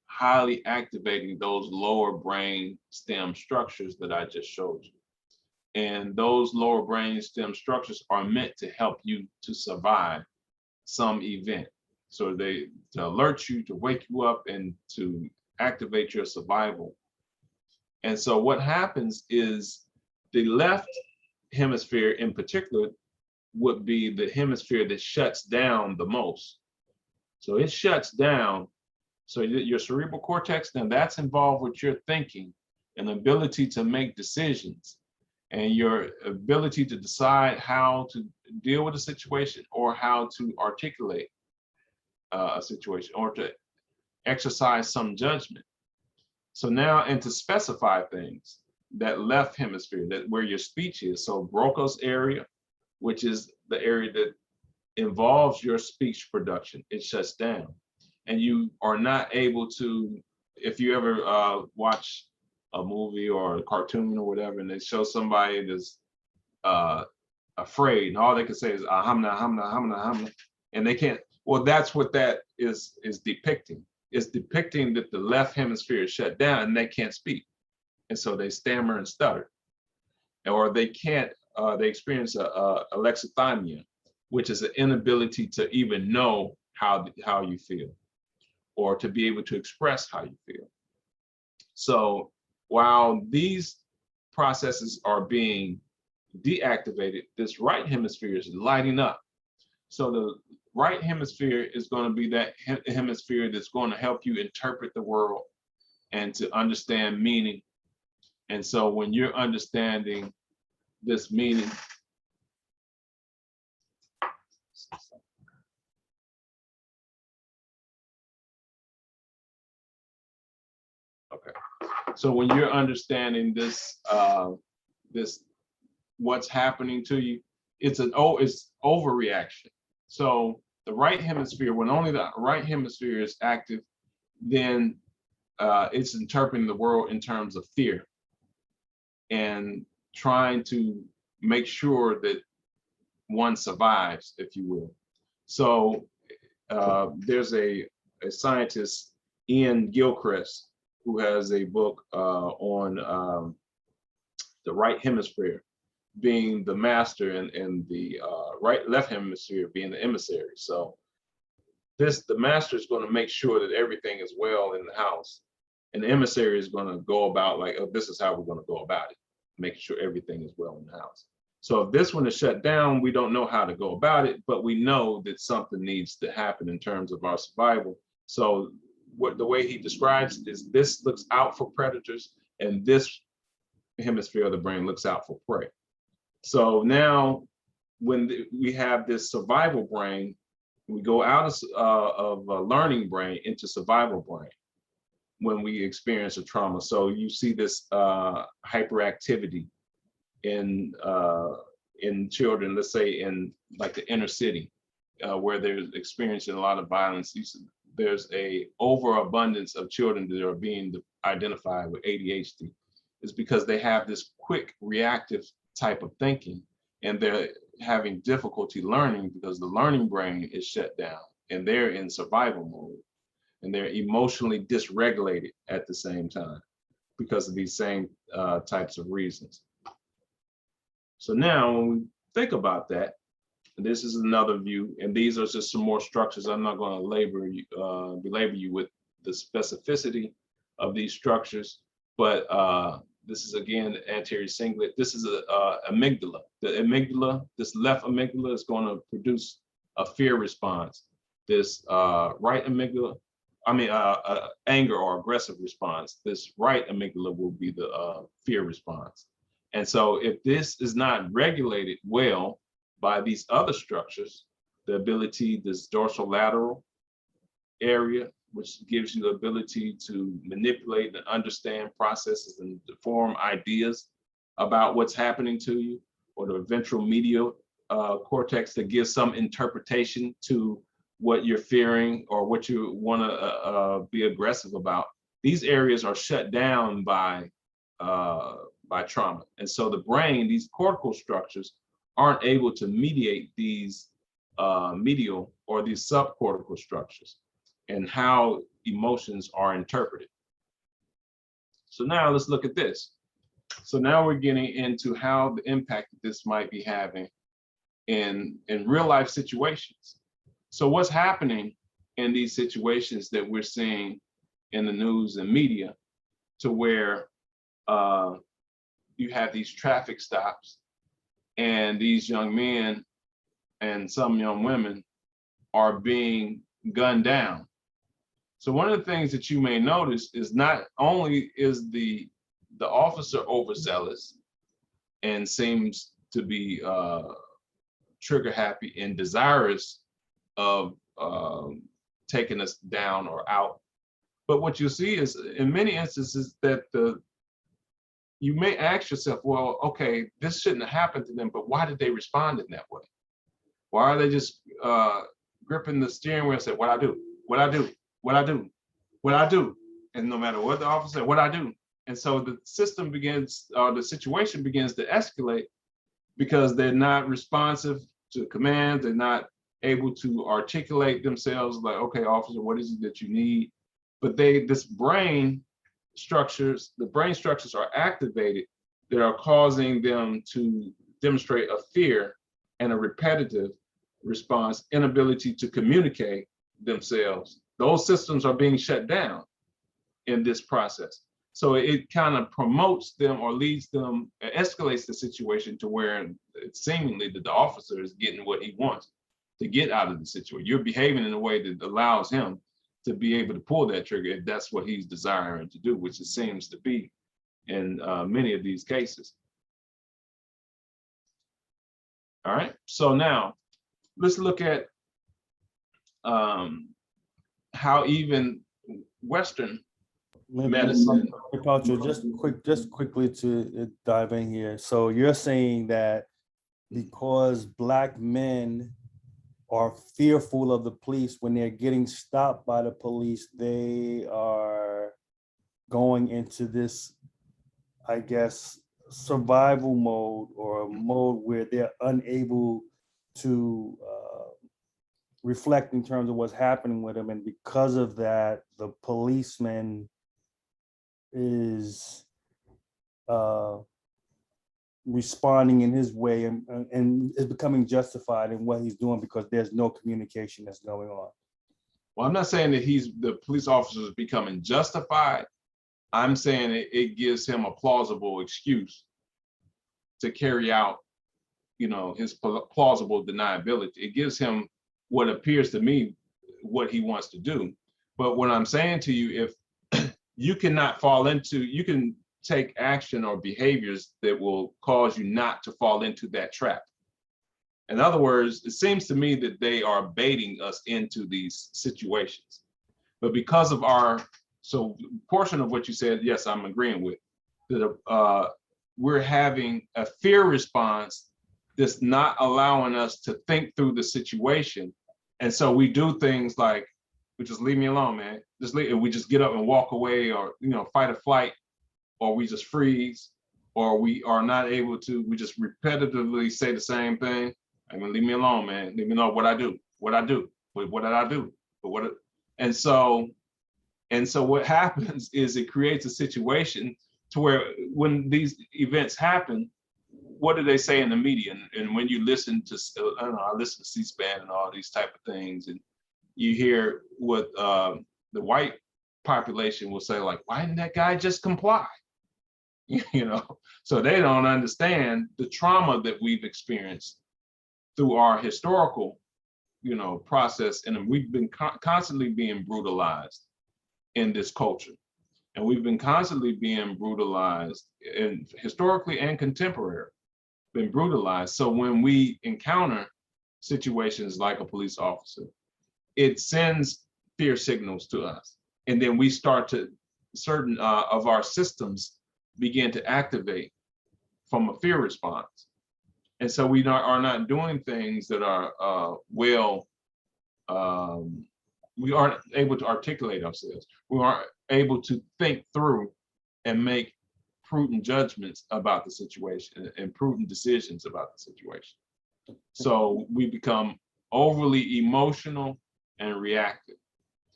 highly activating those lower brain stem structures that I just showed you. And those lower brain stem structures are meant to help you to survive some event. So they to alert you, to wake you up, and to activate your survival. And so what happens is the left hemisphere in particular would be the hemisphere that shuts down the most. So it shuts down. So your cerebral cortex, then that's involved with your thinking and ability to make decisions, and your ability to decide how to deal with a situation, or how to articulate a situation, or to exercise some judgment. So now, and to specify things, that left hemisphere, that where your speech is, so Broca's area, which is the area that involves your speech production, it shuts down. And you are not able to, if you ever watch a movie or a cartoon or whatever, and they show somebody that's afraid, and all they can say is hamna, hamna, hamna, hamna, and they can't. Well, that's what that is depicting. It's depicting that the left hemisphere is shut down and they can't speak, and so they stammer and stutter, or they can't. They experience alexithymia, which is an inability to even know how you feel, or to be able to express how you feel. So while these processes are being deactivated, this right hemisphere is lighting up. So the right hemisphere is going to be that hemisphere that's going to help you interpret the world and to understand meaning. And so when you're understanding this meaning, okay. So when you're understanding this, what's happening to you, it's overreaction. So the right hemisphere, when only the right hemisphere is active, then it's interpreting the world in terms of fear and trying to make sure that one survives, if you will. So there's a scientist, Ian Gilchrist, who has a book on the right hemisphere being the master, and the left hemisphere being the emissary. So the master is going to make sure that everything is well in the house, and the emissary is going to go about like, oh, this is how we're going to go about it, making sure everything is well in the house. So if this one is shut down, we don't know how to go about it, but we know that something needs to happen in terms of our survival. So the way he describes it is, this looks out for predators, and this hemisphere of the brain looks out for prey. So now when we have this survival brain, we go out of a learning brain into survival brain when we experience a trauma. So you see this hyperactivity in children, let's say in like the inner city, where they're experiencing a lot of violence, there's a overabundance of children that are being identified with ADHD. It's because they have this quick reactive type of thinking, and they're having difficulty learning because the learning brain is shut down and they're in survival mode, and they're emotionally dysregulated at the same time because of these same types of reasons. So now when we think about that, this is another view, and these are just some more structures. I'm not going to belabor you with the specificity of these structures, but this is again the anterior cingulate. This is a amygdala. The amygdala, this left amygdala, is going to produce a fear response. This right amygdala, anger or aggressive response. This right amygdala will be the fear response. And so if this is not regulated well by these other structures, the ability, this dorsolateral area, which gives you the ability to manipulate and understand processes and to form ideas about what's happening to you, or the ventral medial cortex that gives some interpretation to what you're fearing or what you want to be aggressive about. These areas are shut down by trauma. And so the brain, these cortical structures, aren't able to mediate these medial or these subcortical structures and how emotions are interpreted. So now let's look at this. So now we're getting into how the impact that this might be having in real life situations. So what's happening in these situations that we're seeing in the news and media, to where you have these traffic stops and these young men and some young women are being gunned down. So one of the things that you may notice is not only is the officer overzealous and seems to be trigger happy and desirous of taking us down or out, but what you see is in many instances that you may ask yourself, well, okay, this shouldn't have happened to them, but why did they respond in that way? Why are they just gripping the steering wheel and say, what I do, what I do, what I do, what I do? And no matter what the officer said, what I do. And so the system begins, or the situation begins to escalate because they're not responsive to commands. They're not able to articulate themselves like, okay, officer, what is it that you need? But the brain structures are activated that are causing them to demonstrate a fear and a repetitive response, inability to communicate themselves. Those systems are being shut down in this process. So it kind of promotes them or leads them, escalates the situation to where it's seemingly that the officer is getting what he wants to get out of the situation. You're behaving in a way that allows him to be able to pull that trigger if that's what he's desiring to do, which it seems to be in many of these cases. All right, so now let's look at how even Western medicine. Just quickly to dive in here. So you're saying that because Black men are fearful of the police when they're getting stopped by the police, they are going into this, I guess, survival mode, or a mode where they're unable to reflect in terms of what's happening with them. And because of that, the policeman is responding in his way and is becoming justified in what he's doing because there's no communication that's going on. Well, I'm not saying that the police officer is becoming justified. I'm saying it gives him a plausible excuse to carry out, his plausible deniability. It gives him what appears to me what he wants to do. But what I'm saying to you, if you cannot fall into, you can take action or behaviors that will cause you not to fall into that trap. In other words, it seems to me that they are baiting us into these situations. But because of so portion of what you said, yes, I'm agreeing with, that we're having a fear response that's not allowing us to think through the situation And so we do things like, we just leave me alone, man. Just leave, and we just get up and walk away, or fight or flight, or we just freeze, or we are not able to. We just repetitively say the same thing. I mean, leave me alone, man. Leave me know what I do. What I do. What did I do? But what? And so what happens is it creates a situation to where when these events happen, what do they say in the media? And when you listen to, I don't know, I listen to C-SPAN and all these type of things, and you hear what the white population will say, like, why didn't that guy just comply? So they don't understand the trauma that we've experienced through our historical, process. And we've been constantly being brutalized in this culture. And we've been constantly being brutalized, and historically and contemporary, been brutalized. So when we encounter situations like a police officer, it sends fear signals to us. And then we start to, certain of our systems begin to activate from a fear response. And so we are not doing things that are we aren't able to articulate ourselves. We aren't able to think through and make prudent judgments about the situation and prudent decisions about the situation. So we become overly emotional and reactive.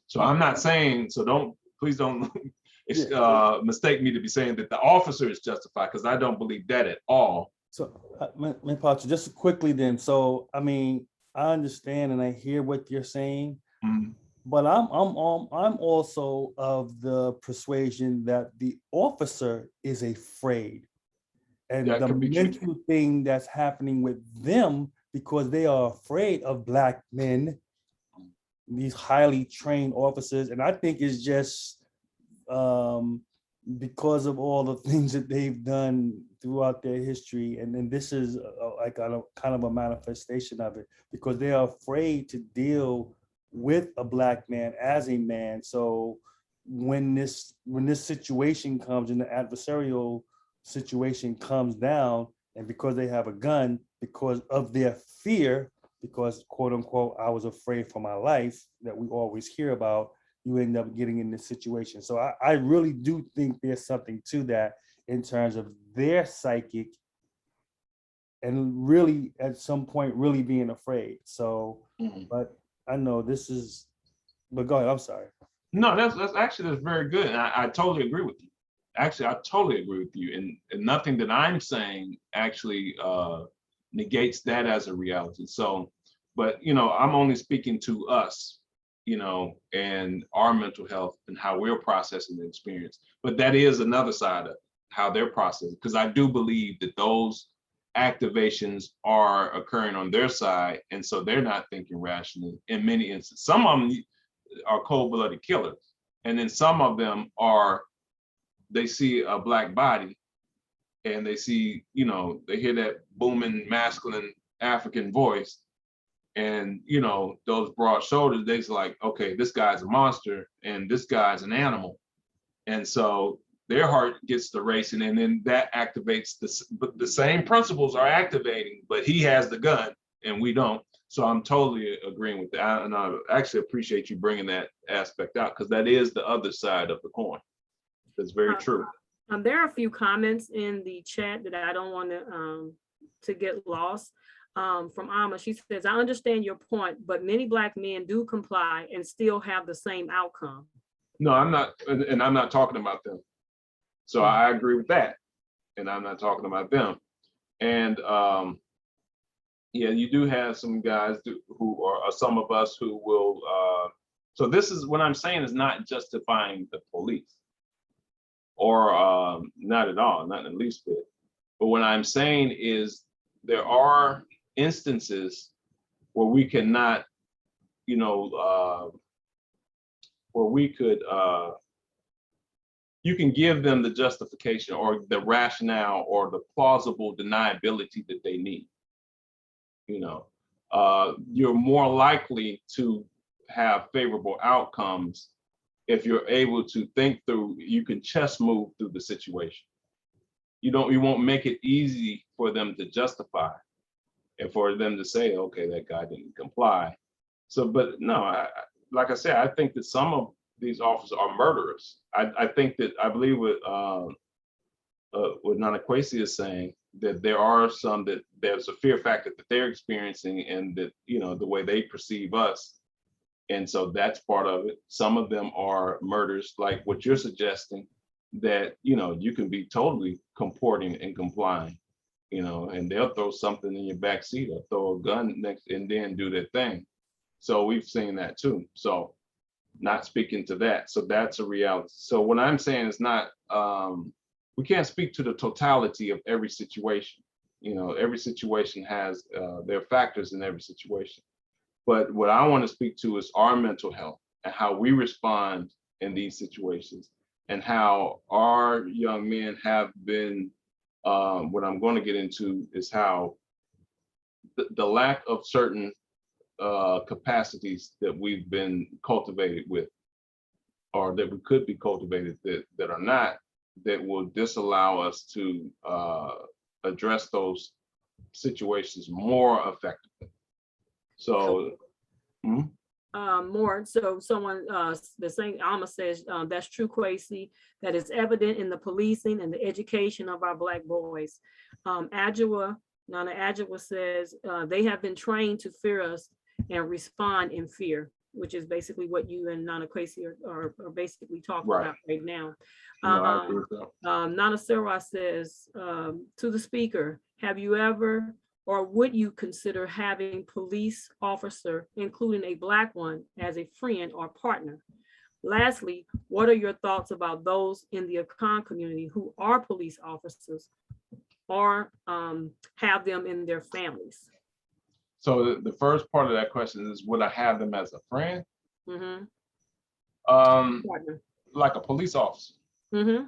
So I'm not saying, so please don't mistake me to be saying that the officer is justified, because I don't believe that at all. So, Pacha, just quickly then. So, I mean, I understand and I hear what you're saying, but I'm also of the persuasion that the officer is afraid, and That the could be mental true. thing that's happening with them because they are afraid of Black men, these highly trained officers, and I think it's just because of all the things that they've done throughout their history, and then this is like a kind of a manifestation of it, because they are afraid to deal with a Black man as a man. So when this situation comes and the adversarial situation comes down, and because they have a gun, because of their fear, because quote unquote, I was afraid for my life, that we always hear about, you end up getting in this situation. So I really do think there's something to that in terms of their psychic, and really at some point really being afraid. So, but I know this is, but go ahead, I'm sorry. No, that's very good. And I totally agree with you. Actually, I totally agree with you. And nothing that I'm saying actually negates that as a reality. So, but I'm only speaking to us, and our mental health and how we're processing the experience. But that is another side of how they're processing, because I do believe that those activations are occurring on their side, and so they're not thinking rationally in many instances. Some of them are cold-blooded killers, and then some of them are, they see a Black body and they see, they hear that booming masculine African voice, and those broad shoulders, they's like, okay, this guy's a monster and this guy's an animal. And so their heart gets to racing, and then that activates but the same principles are activating, but he has the gun and we don't. So I'm totally agreeing with that. And I actually appreciate you bringing that aspect out, because that is the other side of the coin. That's very true. There are a few comments in the chat that I don't want to get lost. From Alma, she says, I understand your point, but many Black men do comply and still have the same outcome. No, I'm not, and I'm not talking about them. So I agree with that. And I'm not talking about them. And yeah, you do have some guys who are some of us who will, so this is what I'm saying, is not justifying the police, or not at all, not in the least bit. But what I'm saying is there are instances where we cannot, where we could, you can give them the justification or the rationale or the plausible deniability that they need. You're more likely to have favorable outcomes if you're able to think through, you can chess move through the situation. You won't make it easy for them to justify and for them to say, okay, that guy didn't comply. So, but no, like I said, I think that some of these officers are murderers. I think that I believe what Nana Kwesi is saying, that there are some that there's a fear factor that they're experiencing, and that, the way they perceive us. And so that's part of it. Some of them are murders, like what you're suggesting, that, you can be totally comporting and complying, and they'll throw something in your back seat or throw a gun next and then do their thing. So we've seen that too. So not speaking to that. So that's a reality. So what I'm saying is not, we can't speak to the totality of every situation. Every situation has, there are factors in every situation. But what I want to speak to is our mental health and how we respond in these situations, and how our young men have been, what I'm going to get into is how the lack of certain capacities that we've been cultivated with, or that we could be cultivated, that are not, that will disallow us to address those situations more effectively. So, more. So someone, the same Alma says, that's true, Kwesi. That is evident in the policing and the education of our Black boys. Nana Adjua says, they have been trained to fear us and respond in fear, which is basically what you and Nana Kwesi are basically talking Right. about right now. I agree with that. Nana Sarah says, to the speaker, have you ever, or would you consider having police officer, including a Black one, as a friend or partner? Lastly, what are your thoughts about those in the AKom community who are police officers or have them in their families? So the first part of that question is, would I have them as a friend? Mm-hmm. Partner. Like a police officer. Mm-hmm.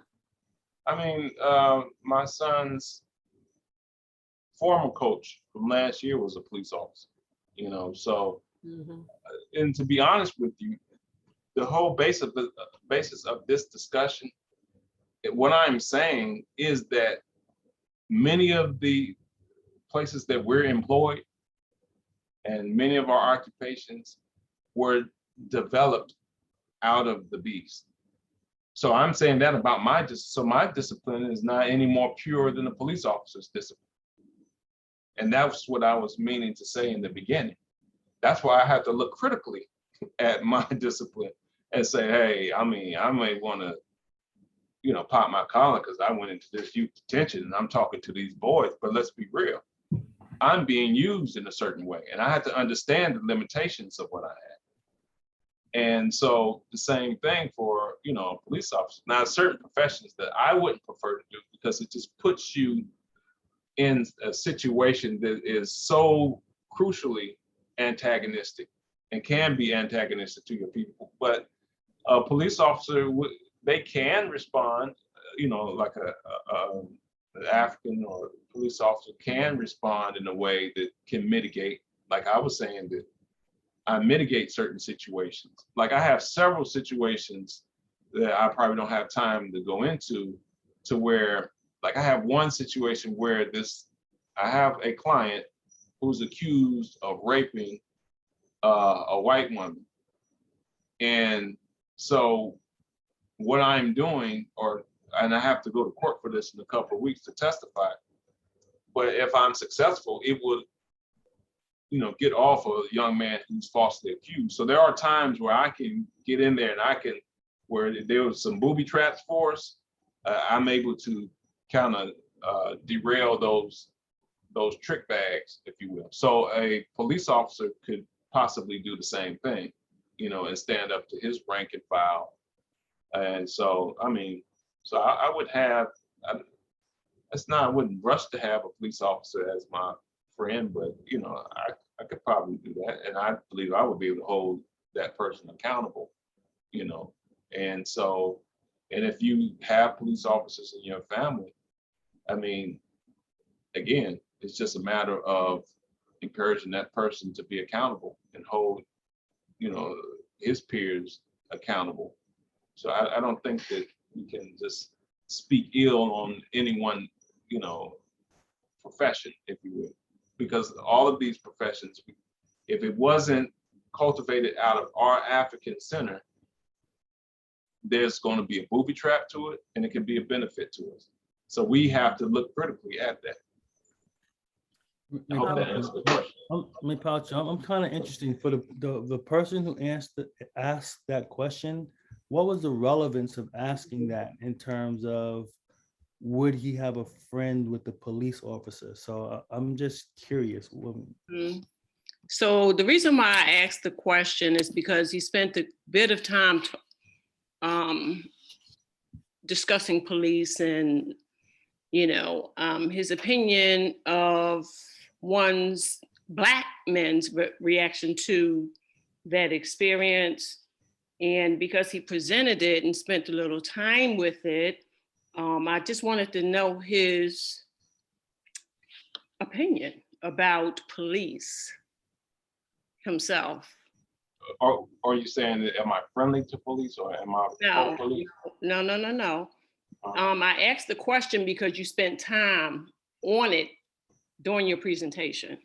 I mean, my son's former coach from last year was a police officer, so, and to be honest with you, the whole basis of this discussion, what I'm saying is that many of the places that we're employed and many of our occupations were developed out of the beast. So I'm saying that about my discipline is not any more pure than a police officer's discipline. And that's what I was meaning to say in the beginning. That's why I have to look critically at my discipline and say, hey, I may want to, pop my collar because I went into this youth detention and I'm talking to these boys, but let's be real. I'm being used in a certain way, and I had to understand the limitations of what I had. And so the same thing for, a police officer. Now, certain professions that I wouldn't prefer to do, because it just puts you in a situation that is so crucially antagonistic and can be antagonistic to your people. But a police officer, they can respond, like an African or police officer can respond in a way that can mitigate, like I was saying, that I mitigate certain situations. Like I have several situations that I probably don't have time to go into, to where, like I have one situation where I have a client who's accused of raping a white woman. And so what I'm doing, and I have to go to court for this in a couple of weeks to testify, but if I'm successful, it would, get off a young man who's falsely accused. So there are times where I can get in there and where there was some booby traps for us, I'm able to kind of derail those trick bags, if you will. So a police officer could possibly do the same thing, and stand up to his rank and file. And so, I would have, I wouldn't rush to have a police officer as my friend, but, I could probably do that. And I believe I would be able to hold that person accountable, And so, and if you have police officers in your family, again, it's just a matter of encouraging that person to be accountable and hold, his peers accountable. So I don't think that you can just speak ill on any one, profession, if you will, because all of these professions, if it wasn't cultivated out of our African center, there's going to be a booby trap to it, and it can be a benefit to us. So we have to look critically at that. I hope that answers the question. I'm kind of interested for the person who asked that question. What was the relevance of asking that in terms of would he have a friend with the police officer? So I'm just curious. So the reason why I asked the question is because he spent a bit of time discussing police and, his opinion of one's Black men's reaction to that experience. And because he presented it and spent a little time with it, I just wanted to know his opinion about police himself. Are you saying that am I friendly to police or am I No, police? no. I asked the question because you spent time on it during your presentation.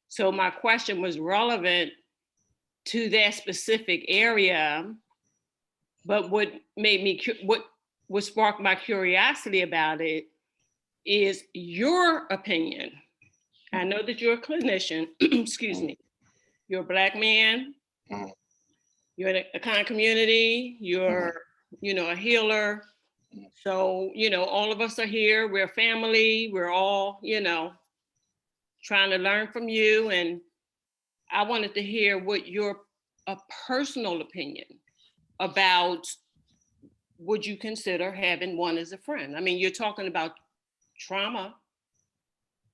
So my question was relevant to that specific area, but what sparked my curiosity about it is your opinion. I know that you're a clinician, excuse me. You're a Black man, you're in a kind community, you're, a healer. So, all of us are here, we're family, we're all, trying to learn from you. And I wanted to hear what your personal opinion about would you consider having one as a friend? I mean, you're talking about trauma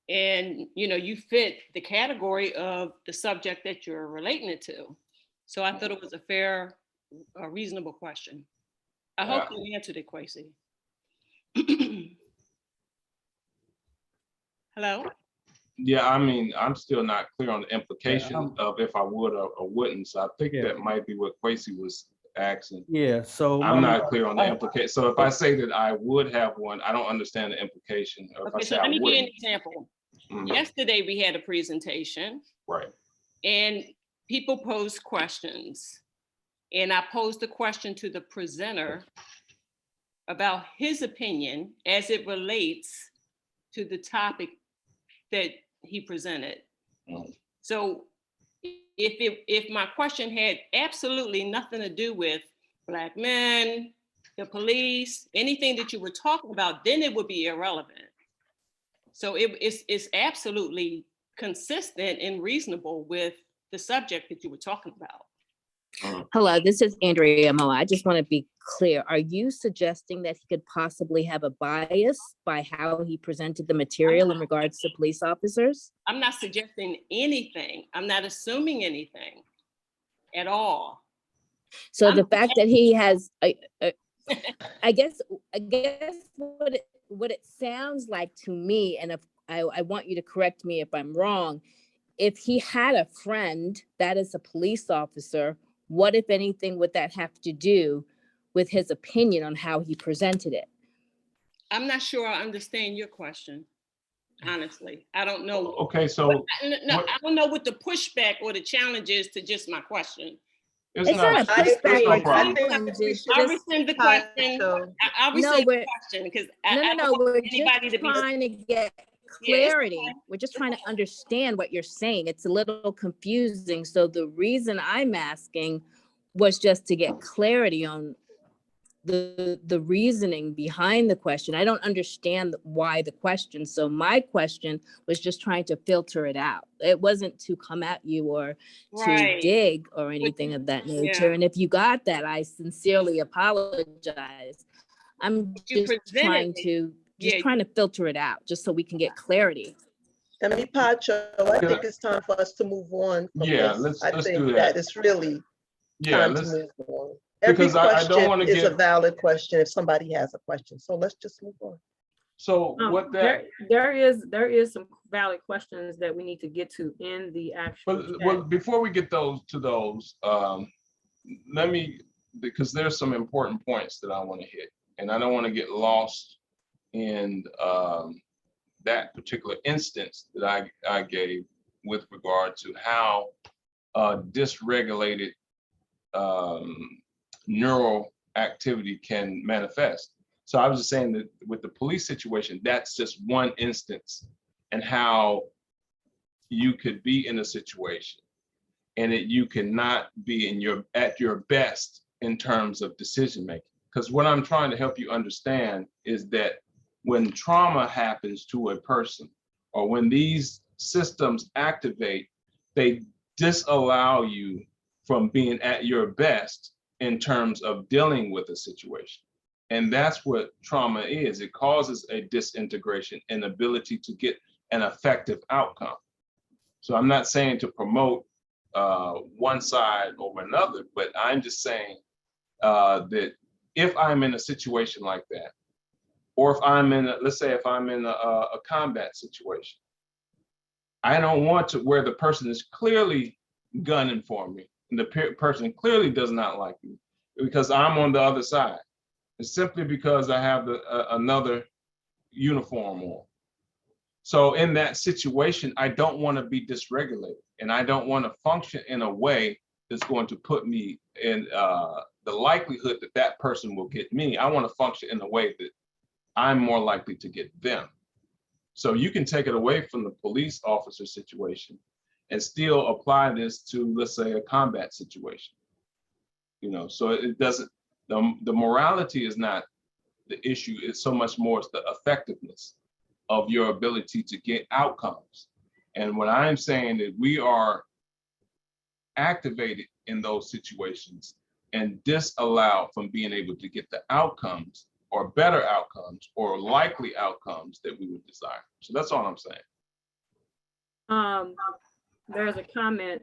and, you fit the category of the subject that you're relating it to. So I thought it was a reasonable question. I hope you answered it, Kwesi. Hello? Yeah, I mean, I'm still not clear on the implication of if I would or wouldn't. So I think that might be what Kwesi was asking. Yeah, so I'm not clear on the implication. So if I say that I would have one, I don't understand the implication. Or if I say so let me I give you an wouldn't. example. Yesterday we had a presentation. Right. And people posed questions. And I posed a question to the presenter about his opinion as it relates to the topic that he presented. So if my question had absolutely nothing to do with Black men, the police, anything that you were talking about, then it would be irrelevant. So it's absolutely consistent and reasonable with the subject that you were talking about. Hello, this is Andrea Moa. I just want to be clear. Are you suggesting that he could possibly have a bias by how he presented the material in regards to police officers? I'm not suggesting anything. I'm not assuming anything at all. So the fact that he has, I guess what it sounds like to me, and if I want you to correct me if I'm wrong, if he had a friend that is a police officer, what, if anything, would that have to do with his opinion on how he presented it? I'm not sure I understand your question, honestly. I don't know. Okay, so I don't know what the pushback or the challenge is to just my question. It's not a pushback. No problem. I'll rescind the question. I'll rescind the question because No. We're just trying to get clarity. We're just trying to understand what you're saying. It's a little confusing. So the reason I'm asking was just to get clarity on the reasoning behind the question. I don't understand why the question. So my question was just trying to filter it out. It wasn't to come at you or to dig or anything of that nature. And if you got that, I sincerely apologize. I'm just trying to filter it out just so we can get clarity. I mean, Pacho, I think it's time for us to move on from this. Let's think do that it's really time to move on. Because Every I don't want to is a valid question if somebody has a question. So let's just move on. So what that there is some valid questions that we need to get to in the actual. Well, before we get to those, let me, because there's some important points that I want to hit, and I don't want to get lost in that particular instance that I gave with regard to how dysregulated neural activity can manifest. So I was just saying that with the police situation, that's just one instance, and how you could be in a situation and you cannot be at your best in terms of decision making. Because what I'm trying to help you understand is that when trauma happens to a person, or when these systems activate, they disallow you from being at your best in terms of dealing with a situation. And that's what trauma is. It causes a disintegration and ability to get an effective outcome. So I'm not saying to promote one side over another, but I'm just saying that if I'm in a situation like that, or if I'm in, let's say if I'm in a combat situation, I don't want to, where the person is clearly gunning for me, and the person clearly does not like me, because I'm on the other side. It's simply because I have another uniform on. So in that situation, I don't want to be dysregulated, and I don't want to function in a way that's going to put me in the likelihood that that person will get me. I want to function in a way that I'm more likely to get them. So you can take it away from the police officer situation and still apply this to, let's say, a combat situation. You know, so it doesn't, the morality is not the issue. It's so much more it's the effectiveness of your ability to get outcomes. And what I'm saying is we are activated in those situations and disallowed from being able to get the outcomes, or better outcomes, or likely outcomes that we would desire. So that's all I'm saying. There's a comment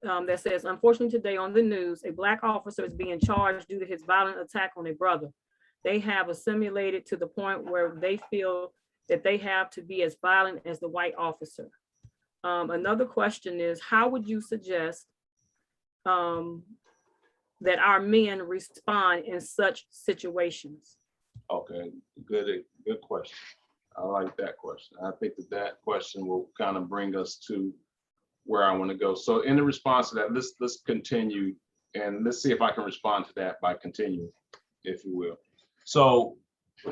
that says, unfortunately today on the news, a Black officer is being charged due to his violent attack on a brother. They have assimilated to the point where they feel that they have to be as violent as the white officer. Another question is, how would you suggest that our men respond in such situations? Okay, good question. I like that question. I think that question will kind of bring us to where I want to go. So in the response to that, let's continue, and let's see if I can respond to that by continuing, if you will. So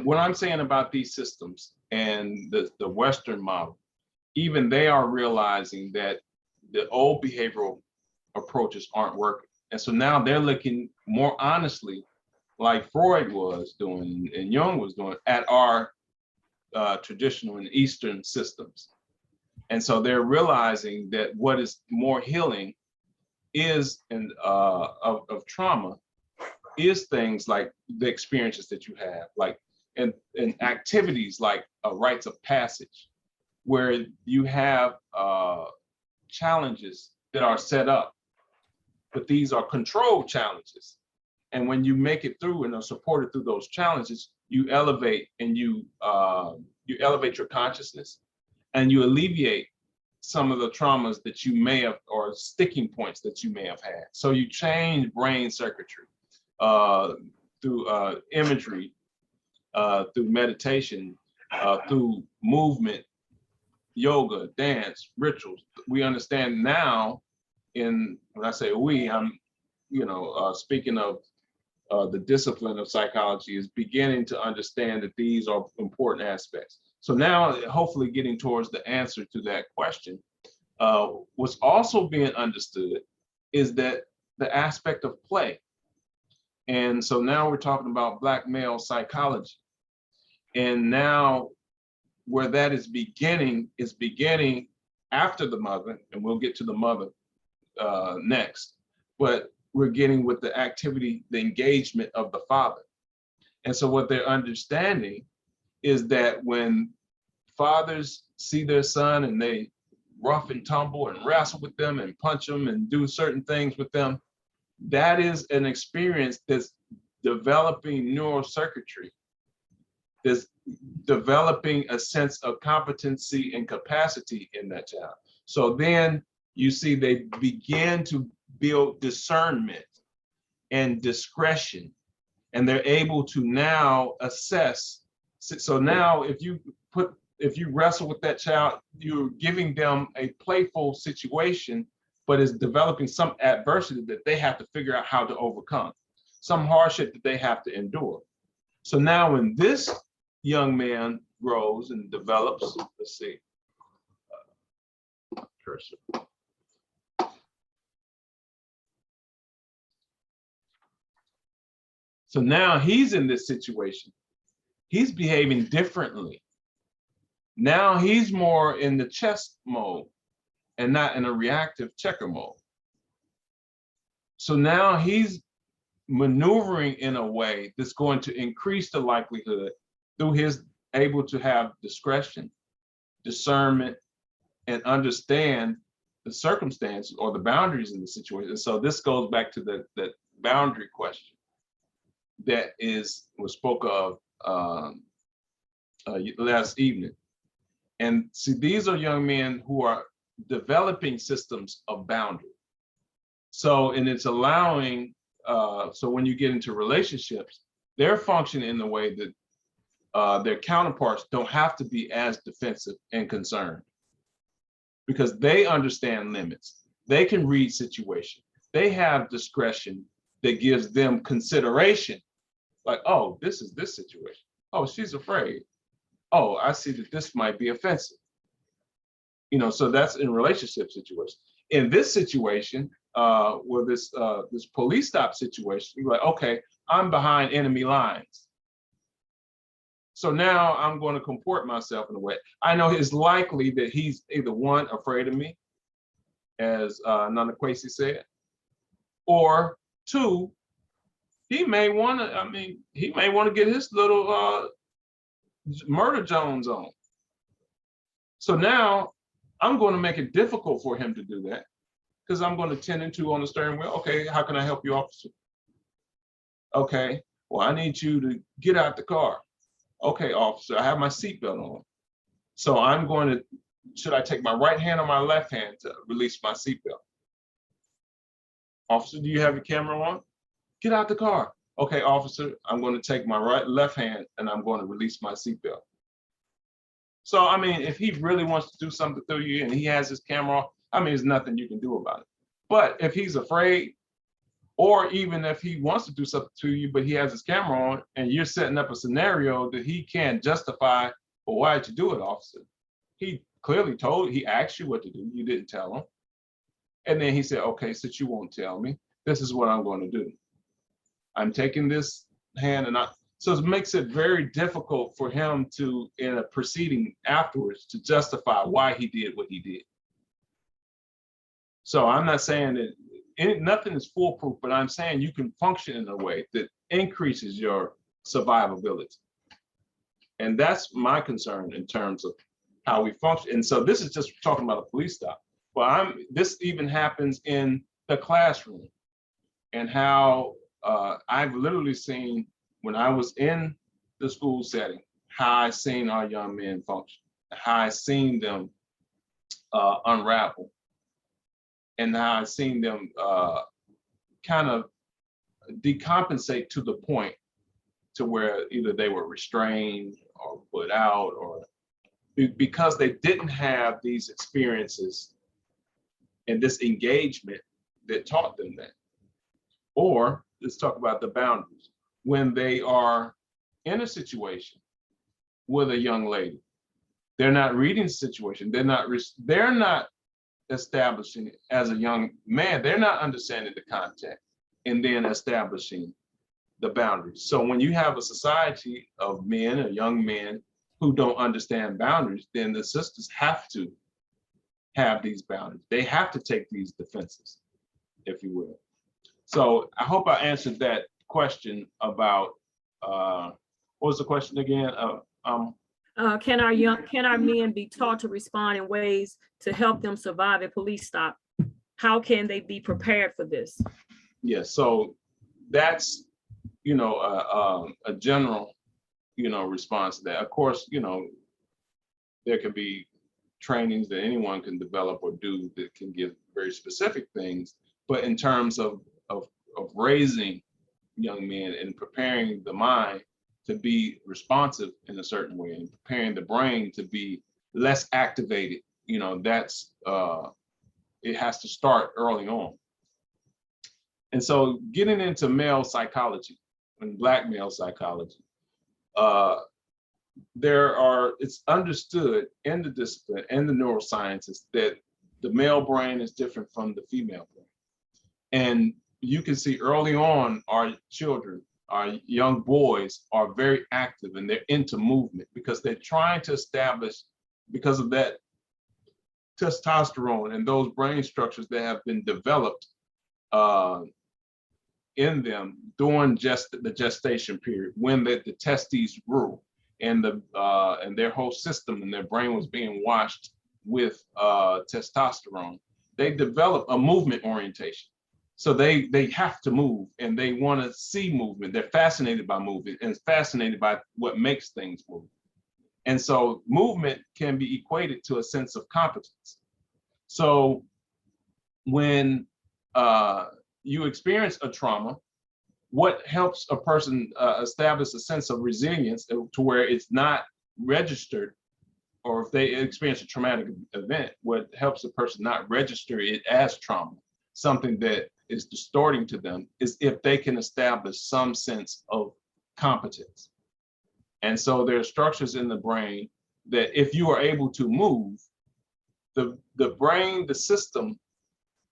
what I'm saying about these systems and the Western model, even they are realizing that the old behavioral approaches aren't working. And so now they're looking more honestly, like Freud was doing and Jung was doing, at our traditional and Eastern systems. And so they're realizing that what is more healing is of trauma is things like the experiences that you have, like and activities like rites of passage, where you have challenges that are set up, but these are controlled challenges. And when you make it through and are supported through those challenges, you elevate and you elevate your consciousness, and you alleviate some of the traumas that you may have, or sticking points that you may have had. So you change brain circuitry through imagery, through meditation, through movement, yoga, dance, rituals. We understand now, when I say we, I'm speaking of the discipline of psychology, is beginning to understand that these are important aspects. So now, hopefully getting towards the answer to that question, what's also being understood is that the aspect of play. And so now we're talking about Black male psychology. And now where that is beginning after the mother, and we'll get to the mother next, but we're getting with the activity, the engagement of the father. And so what they're understanding is that when fathers see their son and they rough and tumble and wrestle with them and punch them and do certain things with them, that is an experience that's developing neural circuitry, that's developing a sense of competency and capacity in that child. So then you see they begin to build discernment and discretion, and they're able to now assess. So now if you wrestle with that child, you're giving them a playful situation but it's developing some adversity that they have to figure out how to overcome, some hardship that they have to endure. So now when this young man grows and develops, let's see, cursor. So now he's in this situation. He's behaving differently. Now he's more in the chess mode and not in a reactive checker mode. So now he's maneuvering in a way that's going to increase the likelihood through his able to have discretion, discernment, and understand the circumstances or the boundaries in the situation. And so this goes back to the boundary question that was spoke of last evening. And see, these are young men who are developing systems of boundary. So, and it's allowing, so when you get into relationships, they're functioning in the way that their counterparts don't have to be as defensive and concerned, because they understand limits. They can read situations. They have discretion that gives them consideration. Like, oh, this is this situation. Oh, she's afraid. Oh, I see that this might be offensive. You know, so that's in relationship situation. In this situation, where this police stop situation, you're like, okay, I'm behind enemy lines. So now I'm going to comport myself in a way. I know it's likely that he's either one, afraid of me, as Nana Kwesi said, or two, he may want to, he may want to get his little murder Jones on. So now I'm going to make it difficult for him to do that, because I'm going to tend into on the steering wheel. Okay, how can I help you, officer? Okay, well, I need you to get out the car. Okay, officer, I have my seatbelt on. So I'm going to, should I take my right hand or my left hand to release my seatbelt? Officer, do you have your camera on? Get out the car. Okay, officer, I'm going to take my left hand and I'm going to release my seatbelt. So, I mean, if he really wants to do something through you and he has his camera off, I mean, there's nothing you can do about it. But if he's afraid, or even if he wants to do something to you, but he has his camera on and you're setting up a scenario that he can't justify, well, why did you do it, officer? He clearly he asked you what to do, you didn't tell him. And then he said, okay, since you won't tell me, this is what I'm going to do. I'm taking this hand so it makes it very difficult for him to, in a proceeding afterwards, to justify why he did what he did. So I'm not saying that nothing is foolproof, but I'm saying you can function in a way that increases your survivability. And that's my concern in terms of how we function. And so this is just talking about a police stop. But this even happens in the classroom, and how I've literally seen, when I was in the school setting, how I seen our young men function, how I seen them unravel, and how I seen them kind of decompensate to the point to where either they were restrained or put out, or because they didn't have these experiences and this engagement that taught them that. Or let's talk about the boundaries. When they are in a situation with a young lady, they're not reading the situation. They're not establishing it as a young man. They're not understanding the context and then establishing the boundaries. So when you have a society of men or young men who don't understand boundaries, then the sisters have to have these boundaries. They have to take these defenses, if you will. So I hope I answered that question about, what was the question again? Can our men be taught to respond in ways to help them survive a police stop? How can they be prepared for this? Yeah, so that's, a general, response to that. Of course, there can be trainings that anyone can develop or do that can give very specific things, but in terms of raising young men and preparing the mind to be responsive in a certain way and preparing the brain to be less activated, that's it has to start early on. And so getting into male psychology and Black male psychology, it's understood in the discipline and the neurosciences that the male brain is different from the female brain. And you can see early on our children, our young boys are very active and they're into movement because they're trying to establish, because of that testosterone and those brain structures that have been developed in them during the gestation period, when the testes grew and their whole system and their brain was being washed with testosterone. They develop a movement orientation. So they have to move and they want to see movement. They're fascinated by movement and fascinated by what makes things move. And so movement can be equated to a sense of competence. So when you experience a trauma, what helps a person establish a sense of resilience to where it's not registered, or if they experience a traumatic event, what helps a person not register it as trauma, something that is distorting to them, is if they can establish some sense of competence. And so there are structures in the brain that if you are able to move, the brain, the system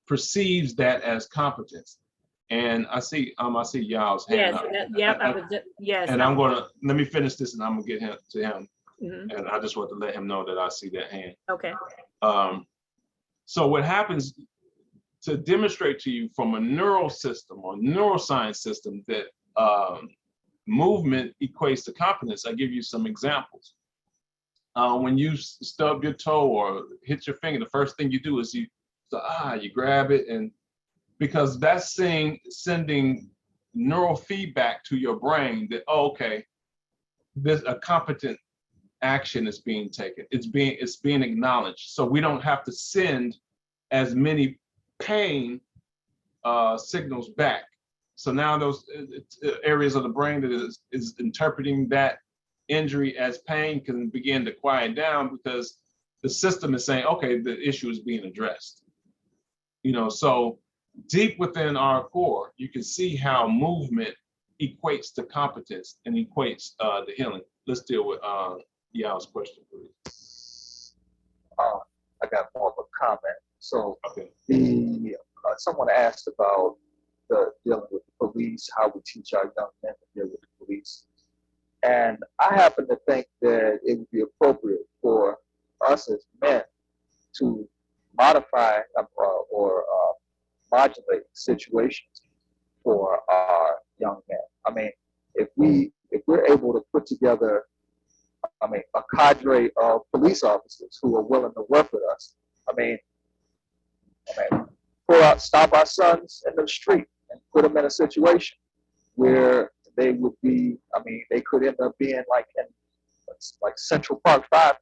perceives that as competence. And I see Yao's hand up. Yes. And I'm gonna, let me finish this and I'm gonna get him to him. Mhm. And I just want to let him know that I see that hand. Okay. So what happens, to demonstrate to you from a neural system or neuroscience system that movement equates to competence, I give you some examples. When you stub your toe or hit your finger, the first thing you do is you grab it, and because that's sending neural feedback to your brain that, oh, okay, there's a competent action is being taken. It's being acknowledged. So we don't have to send as many pain signals back. So now those areas of the brain that is interpreting that injury as pain can begin to quiet down because the system is saying, okay, the issue is being addressed. So deep within our core, you can see how movement equates to competence and equates to healing. Let's deal with Yao's question, please. I got more of a comment. So okay. Someone asked about dealing with the police, how we teach our young men to deal with the police. And I happen to think that it would be appropriate for us as men to modify or modulate situations for our young men. I mean, if we're able to put together, a cadre of police officers who are willing to work with us, stop our sons in the street and put them in a situation where they would be, they could end up being like Central Park 5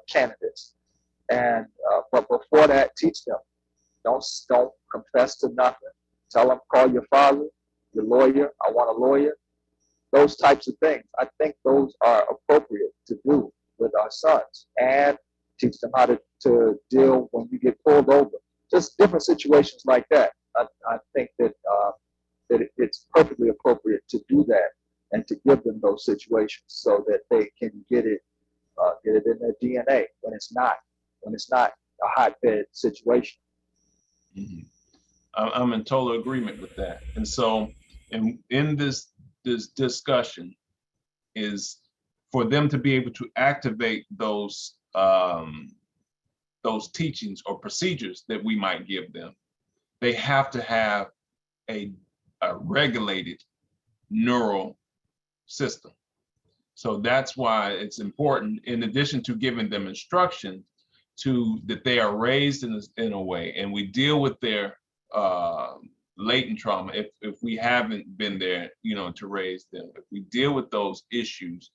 candidates. And but before that, teach them, don't confess to nothing. Tell them, call your father, your lawyer, I want a lawyer. Those types of things. I think those are appropriate to do with our sons, and teach them how to deal when you get pulled over. Just different situations like that. I think that it's perfectly appropriate to do that and to give them those situations so that they can get it in their DNA when it's not a hotbed situation. Mm-hmm. I'm in total agreement with that. And so, in this discussion is for them to be able to activate those teachings or procedures that we might give them. They have to have a regulated neural system. So that's why it's important, in addition to giving them instruction, that they are raised in a way, and we deal with their latent trauma if we haven't been there, to raise them. If we deal with those issues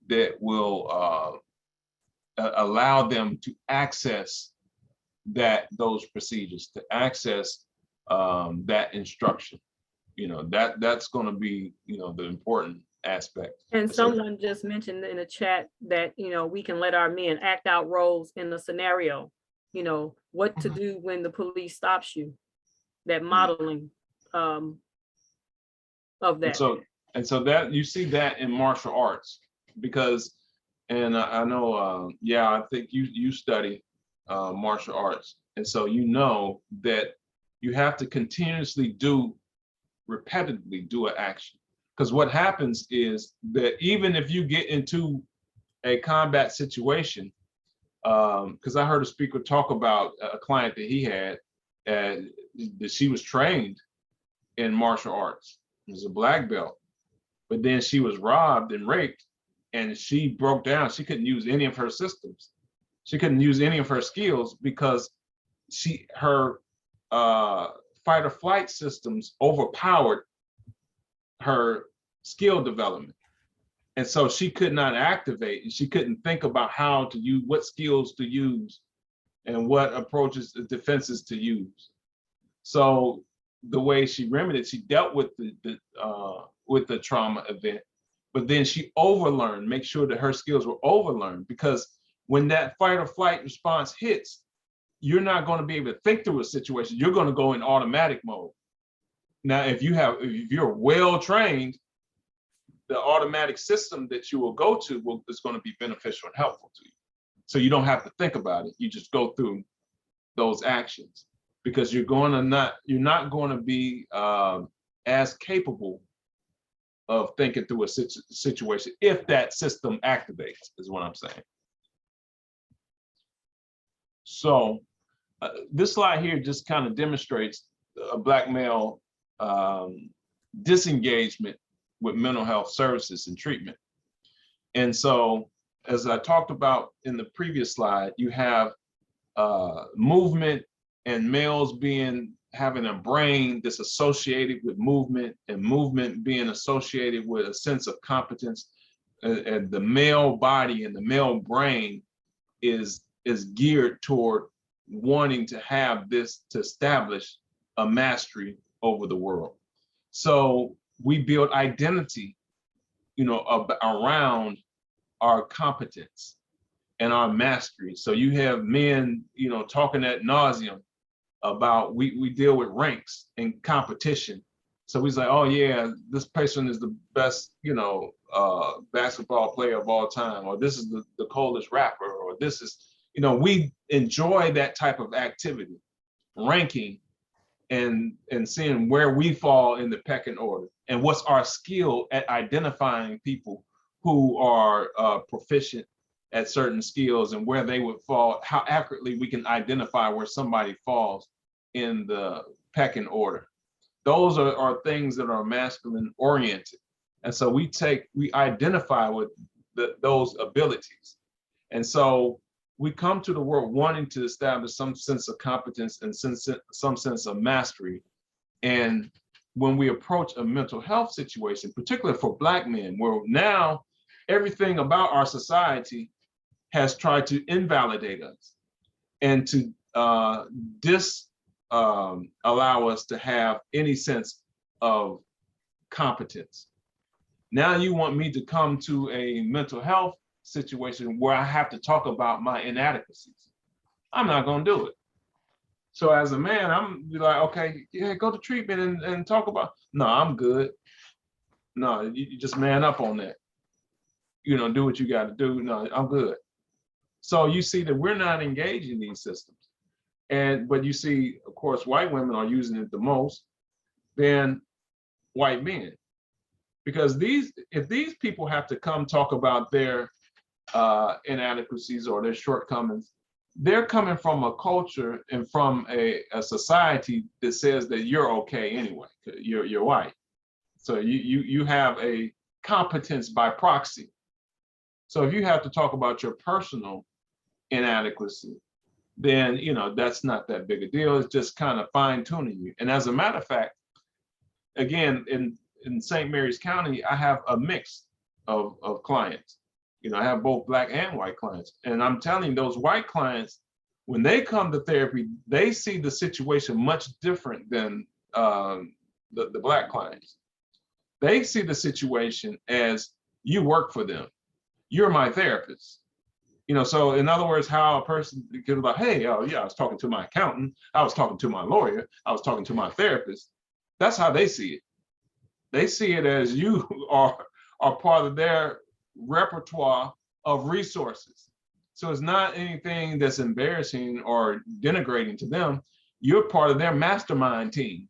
that will allow them to access those procedures, to access that instruction, that's going to be, the important aspect. And someone just mentioned in the chat that, we can let our men act out roles in the scenario. you know, what to do when the police stops you, that modeling of And that. so that you see that in martial arts, because, and I know, yeah, I think you study martial arts, and so you know that you have to continuously repetitively do an action, because what happens is that even if you get into a combat situation, because I heard a speaker talk about a client that he had, that she was trained in martial arts, it was a black belt, but then she was robbed and raped, and she broke down. She couldn't use any of her systems. She couldn't use any of her skills because her fight or flight systems overpowered her skill development. And so she could not activate, and she couldn't think about how to use, what skills to use and what approaches, defenses to use. So the way she remedied, she dealt with the trauma event, but then she overlearned, make sure that her skills were overlearned, because when that fight or flight response hits, you're not going to be able to think through a situation. You're going to go in automatic mode. Now, if you're well trained, the automatic system that you will go to is going to be beneficial and helpful to you. So you don't have to think about it. You just go through those actions, because you're not going to be as capable of thinking through a situation if that system activates, is what I'm saying. So this slide here just kind of demonstrates a Black male disengagement with mental health services and treatment. And so, as I talked about in the previous slide, you have movement and males having a brain that's associated with movement, and movement being associated with a sense of competence. And the male body and the male brain is geared toward wanting to have this, to establish a mastery over the world. So we build identity, around our competence and our mastery. So you have men, talking ad nauseum about, we deal with ranks and competition. So he's like, oh yeah, this person is the best, basketball player of all time, or this is the coldest rapper, or this is, we enjoy that type of activity, ranking and seeing where we fall in the pecking order, and what's our skill at identifying people who are proficient at certain skills, and where they would fall, how accurately we can identify where somebody falls in the pecking order. Those are things that are masculine oriented. And so we identify with those abilities. And so we come to the world wanting to establish some sense of competence and some sense of mastery. And when we approach a mental health situation, particularly for Black men, where now everything about our society has tried to invalidate us and to allow us to have any sense of competence. Now you want me to come to a mental health situation where I have to talk about my inadequacies. I'm not going to do it. So as a man, I'm like, okay, yeah, go to treatment and talk about, no, I'm good. No, you just man up on that. Do what you got to do. No, I'm good. So you see that we're not engaged in these systems. But you see, of course, white women are using it the most than white men. Because if these people have to come talk about their inadequacies or their shortcomings, they're coming from a culture and from a society that says that you're okay anyway. You're white, so you have a competence by proxy. So if you have to talk about your personal inadequacy, then that's not that big a deal. It's just kind of fine tuning you. And as a matter of fact, again, in St. Mary's County, I have a mix of clients. I have both Black and white clients. And I'm telling you, those white clients, when they come to therapy, they see the situation much different than the Black clients. They see the situation as, you work for them. You're my therapist. You know, so in other words, how a person can be like, hey, oh yeah, I was talking to my accountant, I was talking to my lawyer, I was talking to my therapist. That's how they see it. They see it as you are part of their repertoire of resources. So it's not anything that's embarrassing or denigrating to them. You're part of their mastermind team.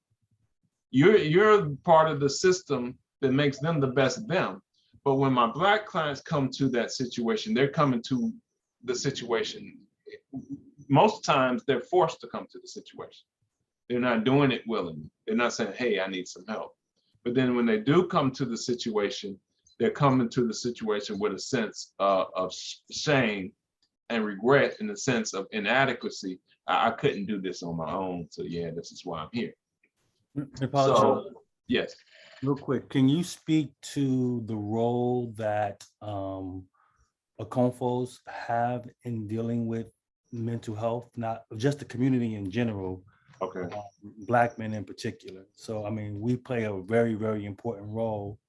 You're part of the system that makes them the best of them. But when my Black clients come to that situation, they're coming to the situation. Most times they're forced to come to the situation. They're not doing it willingly. They're not saying, hey, I need some help. But then when they do come to the situation, they're coming to the situation with a sense of shame and regret, in the sense of inadequacy. I couldn't do this on my own. So yeah, this is why I'm here. So yes. Real quick, can you speak to the role that AKOMFOs have in dealing with mental health, not just the community in general, okay, Black men in particular? So, I mean, we play a very, very important role.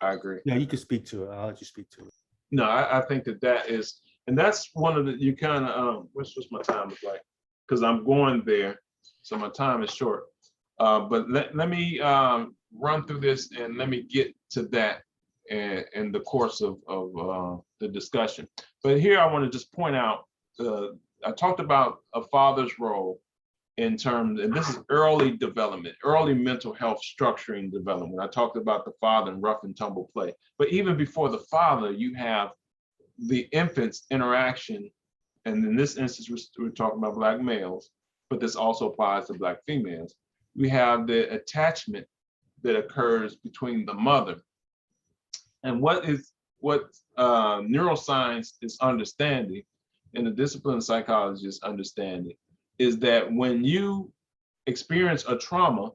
I agree. Yeah, you can speak to it. I'll let you speak to it. No, I think that is, and that's one of the, you kind of, what's my time look like? Because I'm going there, so my time is short. But let me run through this and let me get to that in the course of the discussion. But here I want to just point out, I talked about a father's role in terms, and this is early development, early mental health structuring development. I talked about the father and rough and tumble play. But even before the father, you have the infant's interaction. And in this instance, we're talking about Black males, but this also applies to Black females. We have the attachment that occurs between the mother. And what neuroscience is understanding, and the discipline of psychology is understanding, is that when you experience a trauma,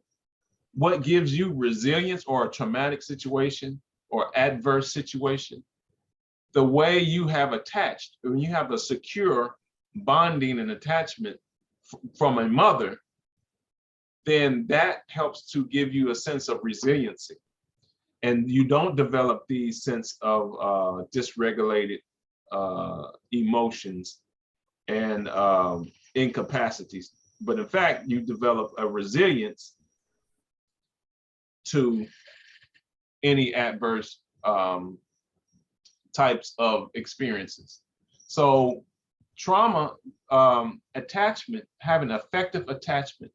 what gives you resilience or a traumatic situation or adverse situation, the way you have attached, when you have a secure bonding and attachment from a mother, then that helps to give you a sense of resiliency. And you don't develop these sense of dysregulated emotions and incapacities. But in fact, you develop a resilience to any adverse types of experiences. So trauma, attachment, having effective attachment.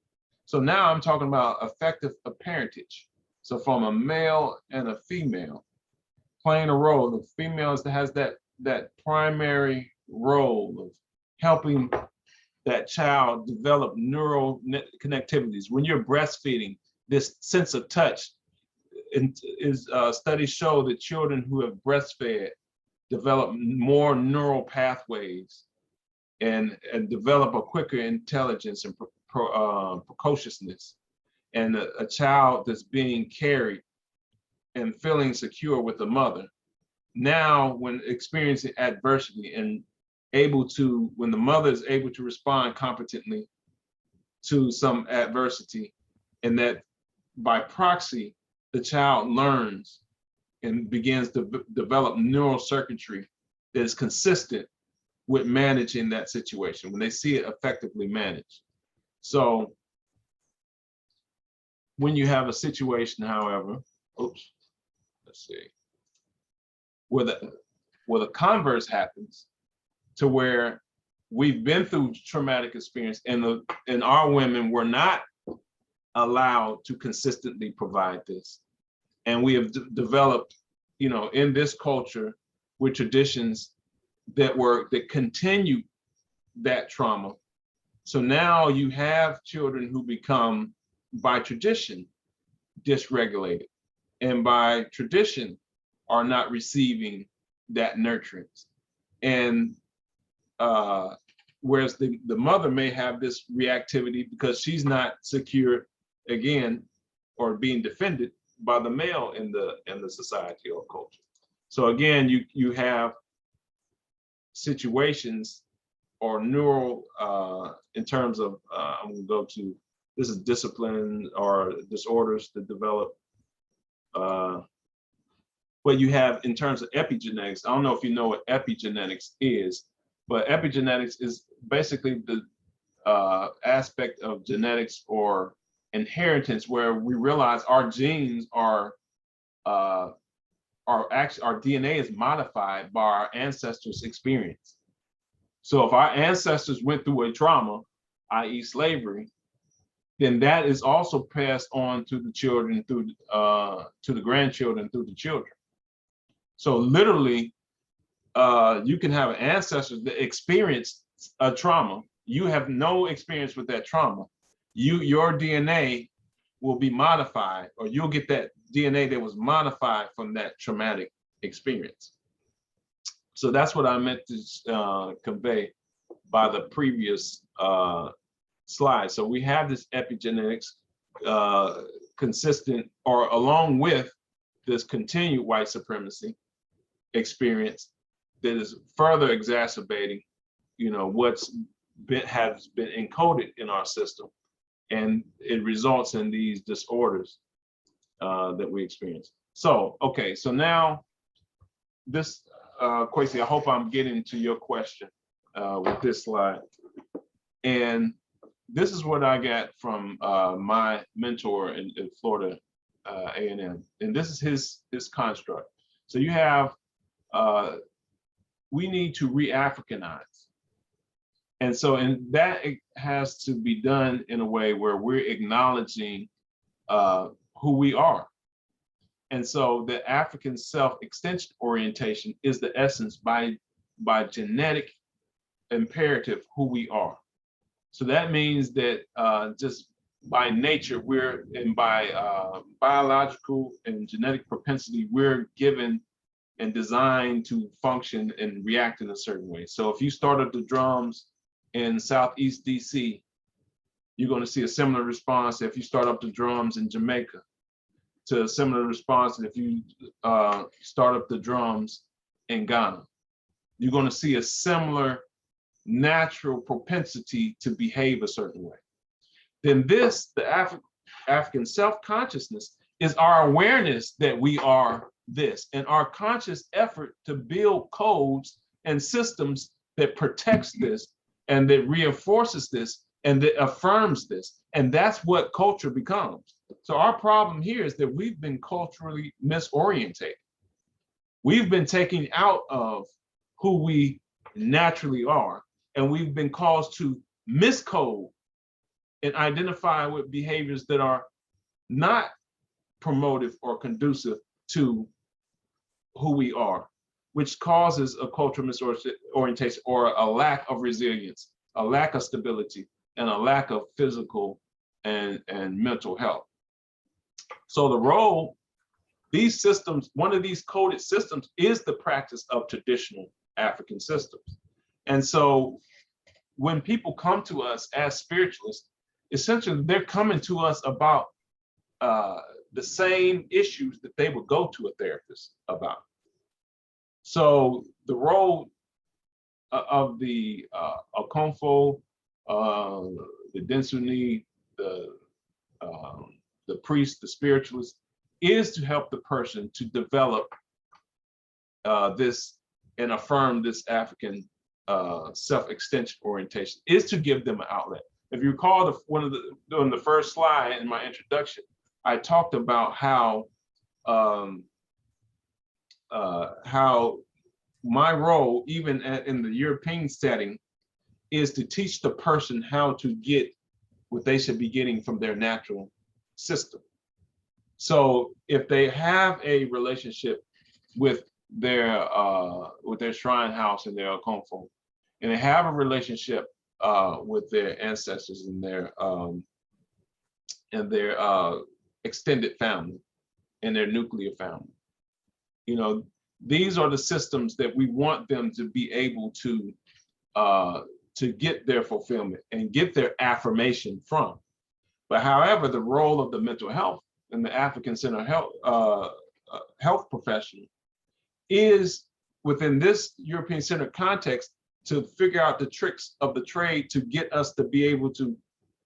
So now I'm talking about effective parentage. So from a male and a female playing a role, the female has that primary role of helping that child develop neural connectivities. When you're breastfeeding, this sense of touch, studies show that children who have breastfed develop more neural pathways and develop a quicker intelligence and precociousness. And a child that's being carried and feeling secure with the mother, now when experiencing adversity and when the mother is able to respond competently to some adversity, and that by proxy, the child learns and begins to develop neural circuitry that is consistent with managing that situation when they see it effectively managed. So when you have a situation, however, let's see, where the converse happens, to where we've been through traumatic experience and our women were not allowed to consistently provide this. And we have developed, in this culture, with traditions that continue that trauma. So now you have children who become, by tradition, dysregulated, and by tradition are not receiving that nurturing. And whereas the mother may have this reactivity because she's not secure, again, or being defended by the male in the society or culture. So again, you have situations or neural, in terms of, I'm gonna go to, this is discipline or disorders that develop, what you have in terms of epigenetics. I don't know if you know what epigenetics is, But epigenetics is basically the aspect of genetics or inheritance, where we realize our genes are actually, our DNA is modified by our ancestors' experience. So if our ancestors went through a trauma, i.e. slavery, then that is also passed on to the children through to the grandchildren through the children. So literally, you can have an ancestor that experienced a trauma. You have no experience with that trauma. Your DNA will be modified, or you'll get that DNA that was modified from that traumatic experience. So that's what I meant to convey by the previous slide. So we have this epigenetics consistent, or along with this continued white supremacy experience that is further exacerbating, has been encoded in our system, and it results in these disorders that we experience. So, okay, so now this, Kwesi, I hope I'm getting to your question with this slide. And this is what I got from my mentor in Florida A&M, and this is his construct. So you have, we need to re-Africanize. And so, and that it has to be done in a way where we're acknowledging who we are. And so the African self-extension orientation is the essence by genetic imperative who we are. So that means that just by nature, we're, and by biological and genetic propensity, we're given and designed to function and react in a certain way. So if you start up the drums in Southeast DC, you're going to see a similar response if you start up the drums in Jamaica, to a similar response if you start up the drums in Ghana. You're going to see a similar natural propensity to behave a certain way. Then this, the African self-consciousness, is our awareness that we are this, and our conscious effort to build codes and systems that protects this, and that reinforces this, and that affirms this. And that's what culture becomes. So our problem here is that we've been culturally misorientated. We've been taken out of who we naturally are, and we've been caused to miscode and identify with behaviors that are not promotive or conducive to who we are, which causes a cultural misorientation, or a lack of resilience, a lack of stability, and a lack of physical and mental health. So the role, these systems, one of these coded systems is the practice of traditional African systems. And so when people come to us as spiritualists, essentially they're coming to us about the same issues that they would go to a therapist about. So the role of the Akomfo, the Densuni, the priest, the spiritualist, is to help the person to develop this and affirm this African self-extension orientation, is to give them an outlet. If you recall, on the first slide in my introduction, I talked about how my role, even in the European setting, is to teach the person how to get what they should be getting from their natural system. So if they have a relationship with their shrine house and their Akomfo, and they have a relationship with their ancestors and their extended family and their nuclear family, these are the systems that we want them to be able to get their fulfillment and get their affirmation from. But however, the role of the mental health and the African-centered health professional is, within this European-centered context, to figure out the tricks of the trade to get us to be able to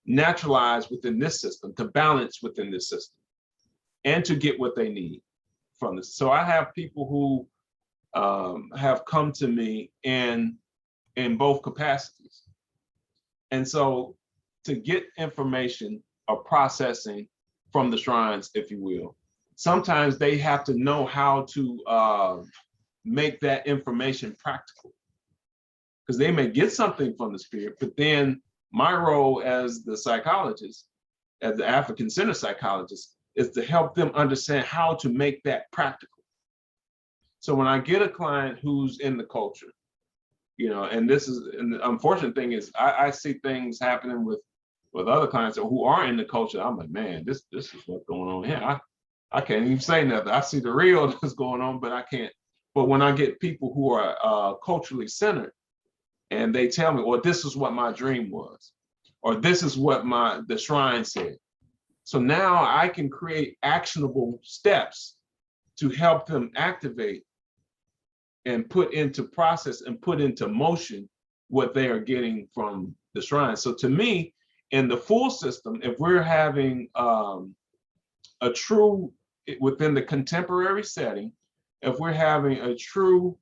naturalize within this system, to balance within this system, and to get what they need from this. So I have people who have come to me, and in both capacities. And so to get information or processing from the shrines, if you will, sometimes they have to know how to make that information practical, because they may get something from the spirit, but then my role as the psychologist, as the African-centered psychologist, is to help them understand how to make that practical. So when I get a client who's in the culture, and the unfortunate thing is I see things happening with other clients who are in the culture. I'm like, man, this is what's going on here. I can't even say nothing. I see the real that's going on, but I can't. But when I get people who are culturally centered, and they tell me, well, this is what my dream was, or this is what the shrine said. So now I can create actionable steps to help them activate and put into process and put into motion what they are getting from the shrine. So to me, in the full system, if we're having a true, within the contemporary setting, if we're having a true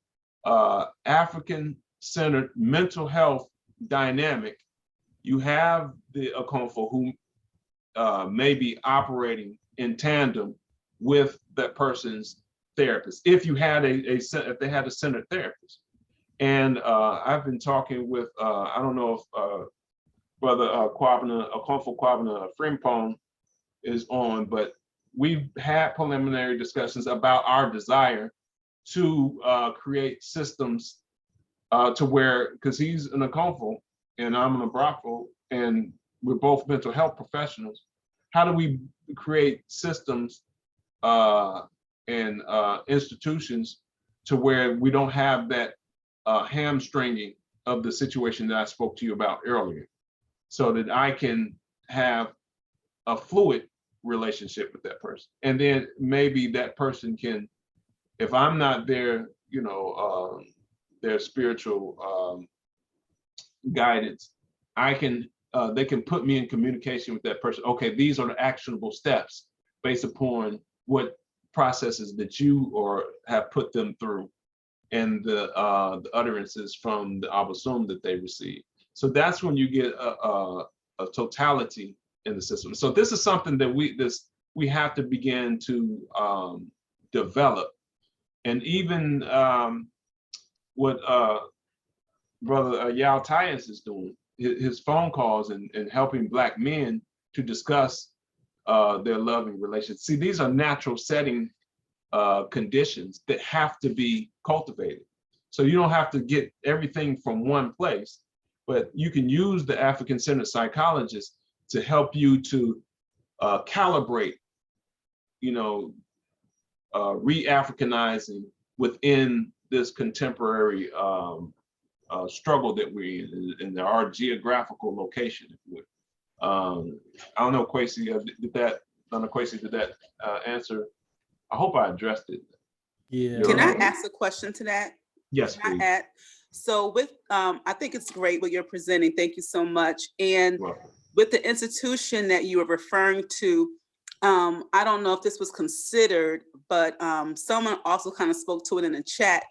African-centered mental health dynamic, you have the Akomfo who may be operating in tandem with that person's therapist. If you had if they had a centered therapist, and I've been talking with I don't know if Brother Akomfo Kwabena Frimpong is on, but we've had preliminary discussions about our desire to create systems to where, because he's an Akomfo and I'm an Abrafo, and we're both mental health professionals. How do we create systems and institutions to where we don't have that hamstringing of the situation that I spoke to you about earlier, so that I can have a fluid relationship with that person? And then maybe that person can, if I'm not their, their spiritual guidance, I can, they can put me in communication with that person. Okay, these are the actionable steps based upon what processes that you or have put them through, and the utterances from the Abasum that they receive. So that's when you get a totality in the system. So this is something that we have to begin to develop. And even what Brother Yao Tyus is doing, his phone calls and helping Black men to discuss their loving relations. See, these are natural setting conditions that have to be cultivated. So you don't have to get everything from one place, but you can use the African-centered psychologist to help you to calibrate, re-Africanizing within this contemporary struggle that we're in our geographical location, if you would. I don't know, Kwesi, did that answer? I hope I addressed it. Yeah. Can I ask a question to that? Yes, Can please. I add? So with, I think it's great what you're presenting. Thank you so much. And with the institution that you were referring to, I don't know if this was considered, but someone also kind of spoke to it in the chat.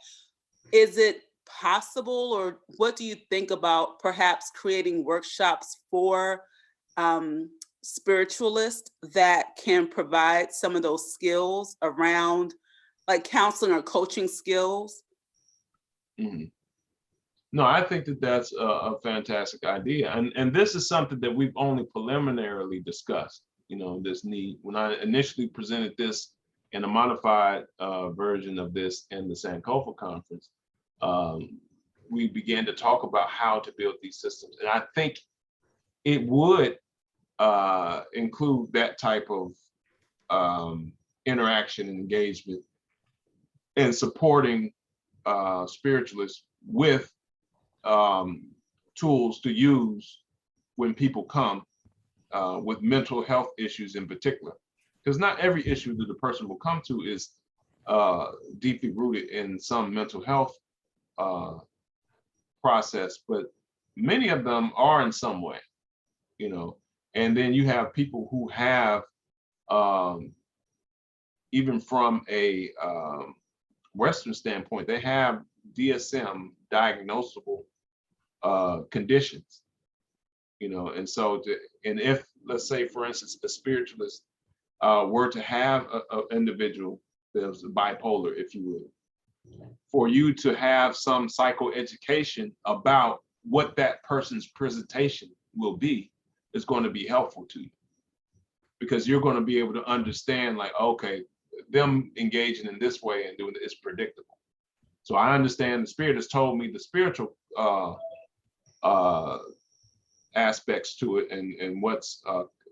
Is it possible, or what do you think about perhaps creating workshops for spiritualists that can provide some of those skills around like counseling or coaching skills? Mm-hmm. No, I think that that's a fantastic idea. And this is something that we've only preliminarily discussed, this need. When I initially presented this in a modified version of this in the Sankofa conference, we began to talk about how to build these systems. And I think it would include that type of interaction and engagement and supporting spiritualists with tools to use when people come with mental health issues in particular. Because not every issue that the person will come to is deeply rooted in some mental health process, but many of them are in some way, And then you have people who have, even from a Western standpoint, they have DSM, diagnosable conditions, you know. And so, and if, let's say, for instance, a spiritualist were to have an individual that's bipolar, if you will, for you to have some psychoeducation about what that person's presentation will be is going to be helpful to you, because you're going to be able to understand, like, okay, them engaging in this way and doing it is predictable. So I understand the Spirit has told me the spiritual aspects to it, and what's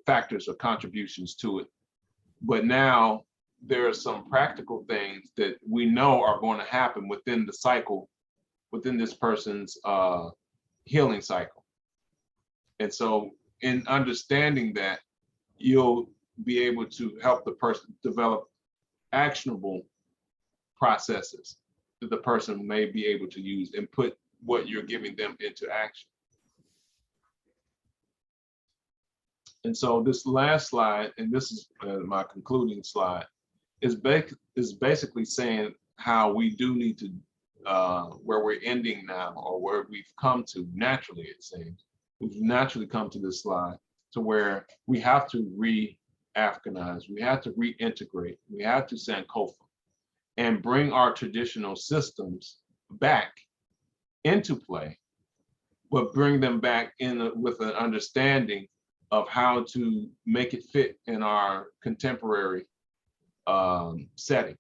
factors or contributions to it. But now there are some practical things that we know are going to happen within the cycle, within this person's healing cycle. And so in understanding that, you'll be able to help the person develop actionable processes that the person may be able to use and put what you're giving them into action. And so this last slide, and this is my concluding slide, is basically saying how we do need to, where we're ending now, or where we've come to naturally, it seems, we've naturally come to this slide to where we have to re-Africanize, we have to reintegrate, we have to Sankofa and bring our traditional systems back into play, but bring them back in with an understanding of how to make it fit in our contemporary setting.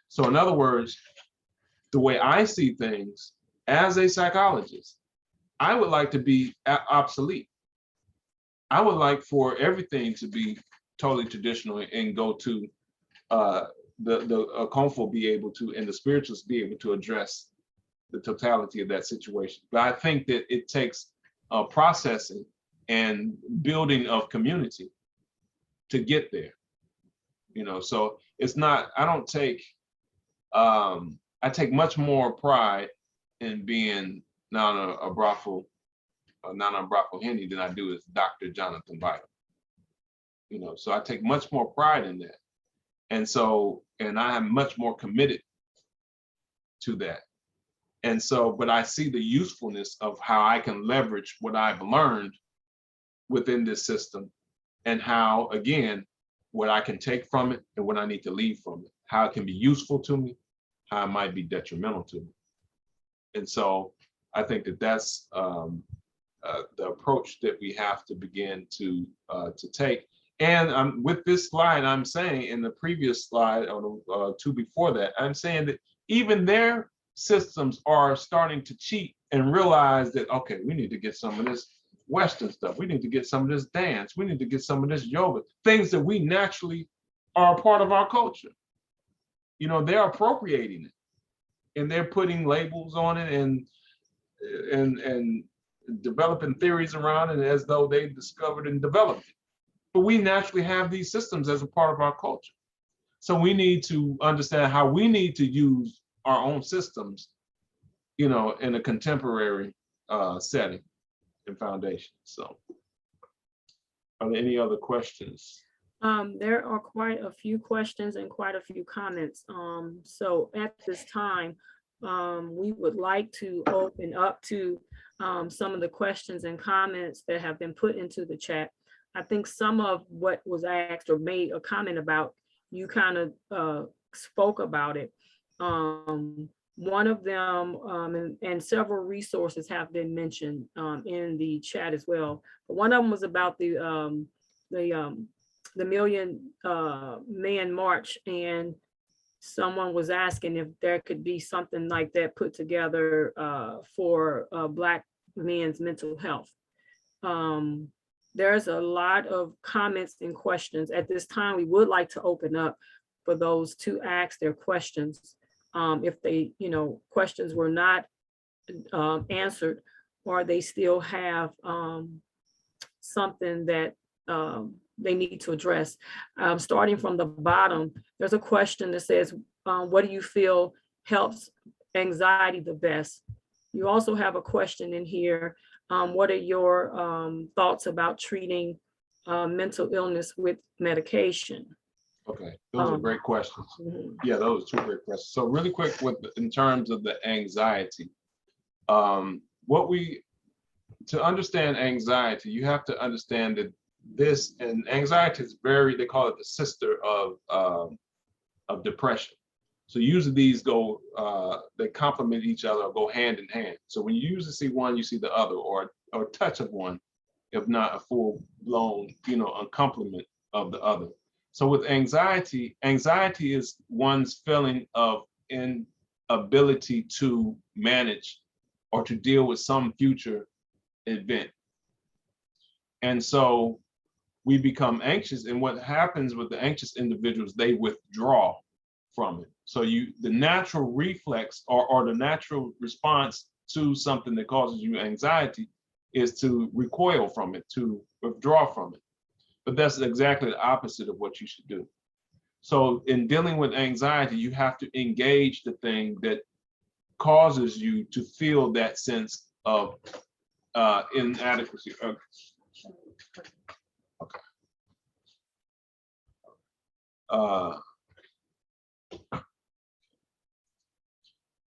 So in other words, the way I see things as a psychologist, I would like to be obsolete. I would like for everything to be totally traditional and go to the AKOM be able to, and the spiritualists be able to address the totality of that situation. But I think that it takes processing and building of community to get there, you know. So it's not, I don't take, I take much more pride in being Nana Abrafo Henny than I do as Dr. Jonathan Vital, you know. So I take much more pride in that. And so, and I am much more committed to that. And so, but I see the usefulness of how I can leverage what I've learned within this system, and how, again, what I can take from it and what I need to leave from it, how it can be useful to me, how it might be detrimental to me. And so I think that that's the approach that we have to begin to take. And with this slide, I'm saying, in the previous slide, or two before that, I'm saying that even their systems are starting to cheat and realize that, okay, we need to get some of this Western stuff. We need to get some of this dance. We need to get some of this yoga, things that we naturally are a part of our culture. You know, they're appropriating it and they're putting labels on it and developing theories around it as though they discovered and developed it. But we naturally have these systems as a part of our culture. So we need to understand how we need to use our own systems, you know, in a contemporary setting and foundation. So are there any other questions? There are quite a few questions and quite a few comments. So at this time, we would like to open up to some of the questions and comments that have been put into the chat. I think some of what was asked or made a comment about, you kind of spoke about it. One of them, and several resources have been mentioned in the chat as well. But one of them was about the Million Man March, and someone was asking if there could be something like that put together for Black men's mental health. There's a lot of comments and questions. At this time, we would like to open up for those to ask their questions. If they, you know, questions were not answered, or they still have something that they need to address. Starting from the bottom, there's a question that says, what do you feel helps anxiety the best? You also have a question in here. What are your thoughts about treating mental illness with medication? Okay, those are great questions. Yeah, those are two great questions. So really quick, in terms of the anxiety, what we to understand anxiety, you have to understand that this, and anxiety is very, they call it the sister of depression. So usually these go, they complement each other or go hand in hand. So when you usually see one, you see the other, or a touch of one, if not a full blown, a complement of the other. So with anxiety, anxiety is one's feeling of inability to manage or to deal with some future event. And so we become anxious, and what happens with the anxious individuals, they withdraw from it. So the natural reflex or the natural response to something that causes you anxiety is to recoil from it, to withdraw from it. But that's exactly the opposite of what you should do. So in dealing with anxiety, you have to engage the thing that causes you to feel that sense of inadequacy. Okay.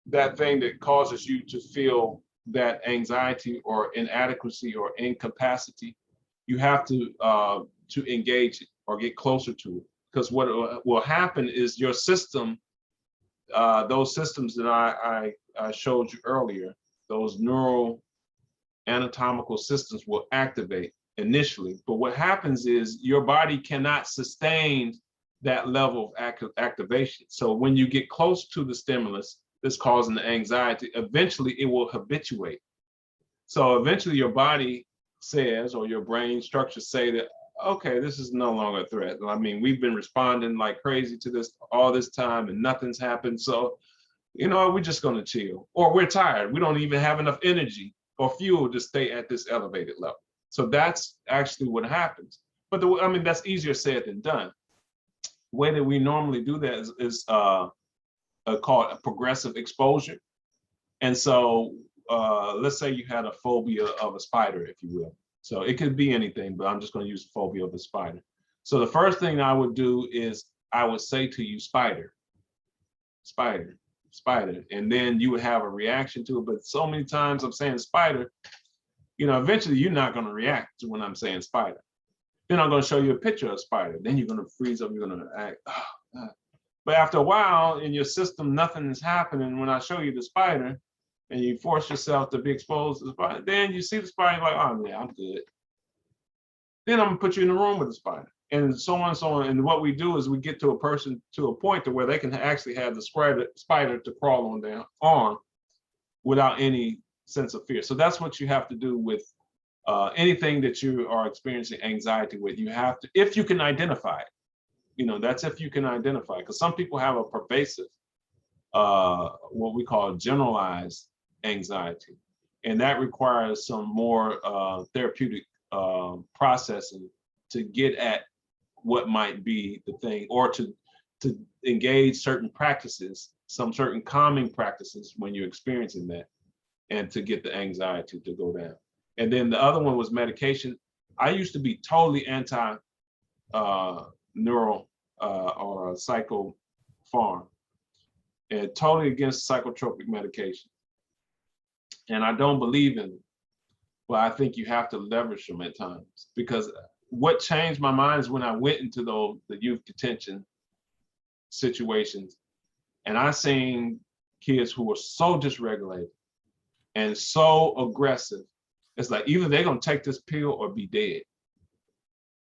That thing that causes you to feel that anxiety or inadequacy or incapacity, you have to engage it or get closer to it. Because what will happen is your system, those systems that I showed you earlier, those neural anatomical systems will activate initially. But what happens is your body cannot sustain that level of activation. So when you get close to the stimulus that's causing the anxiety, eventually it will habituate. So eventually your body says, or your brain structures say that, okay, this is no longer a threat. I mean, we've been responding like crazy to this all this time and nothing's happened. So, we're just gonna chill. Or we're tired. We don't even have enough energy or fuel to stay at this elevated level. So that's actually what happens. But that's easier said than done. The way that we normally do that is called a progressive exposure. And so let's say you had a phobia of a spider, if you will. So it could be anything, but I'm just going to use phobia of a spider. So the first thing I would do is I would say to you, spider, spider, spider, and then you would have a reaction to it. But so many times I'm saying spider, eventually you're not going to react to when I'm saying spider. Then I'm going to show you a picture of a spider. Then you're going to freeze up. You're going to act. Oh. But after a while in your system, nothing is happening. When I show you the spider and you force yourself to be exposed to the spider, then you see the spider, you're like, oh yeah, I'm good. Then I'm gonna put you in the room with the spider, and so on and so on. And what we do is we get to a person to a point to where they can actually have the spider to crawl on their arm without any sense of fear. So that's what you have to do with anything that you are experiencing anxiety with. You have to, if you can identify it, that's if you can identify it, because some people have a pervasive, what we call generalized anxiety. And that requires some more therapeutic processing to get at what might be the thing, or to engage certain practices, some certain calming practices when you're experiencing that, and to get the anxiety to go down. And then the other one was medication. I used to be totally anti neural or psychopharm, and totally against psychotropic medication. And I don't believe in them, but I think you have to leverage them at times, because what changed my mind is when I went into the youth detention situations, and I seen kids who were so dysregulated and so aggressive. It's like either they're gonna take this pill or be dead,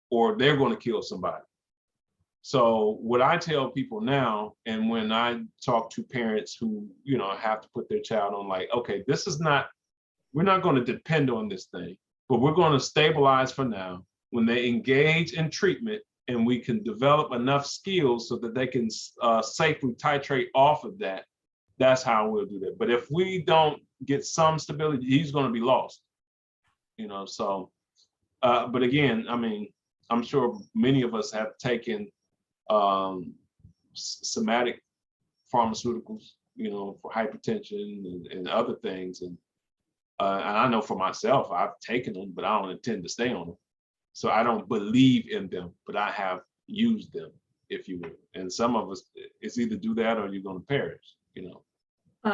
or they're gonna kill somebody. So what I tell people now, and when I talk to parents who, have to put their child on, like, okay, this is not, we're not going to depend on this thing, but we're going to stabilize for now. When they engage in treatment and we can develop enough skills so that they can safely titrate off of that, that's how we'll do that. But if we don't get some stability, he's going to be lost, so, but again, I'm sure many of us have taken somatic pharmaceuticals, for hypertension and other things. And I know for myself, I've taken them, but I don't intend to stay on them. So I don't believe in them, but I have used them, if you will. And some of us, it's either do that or you're going to perish,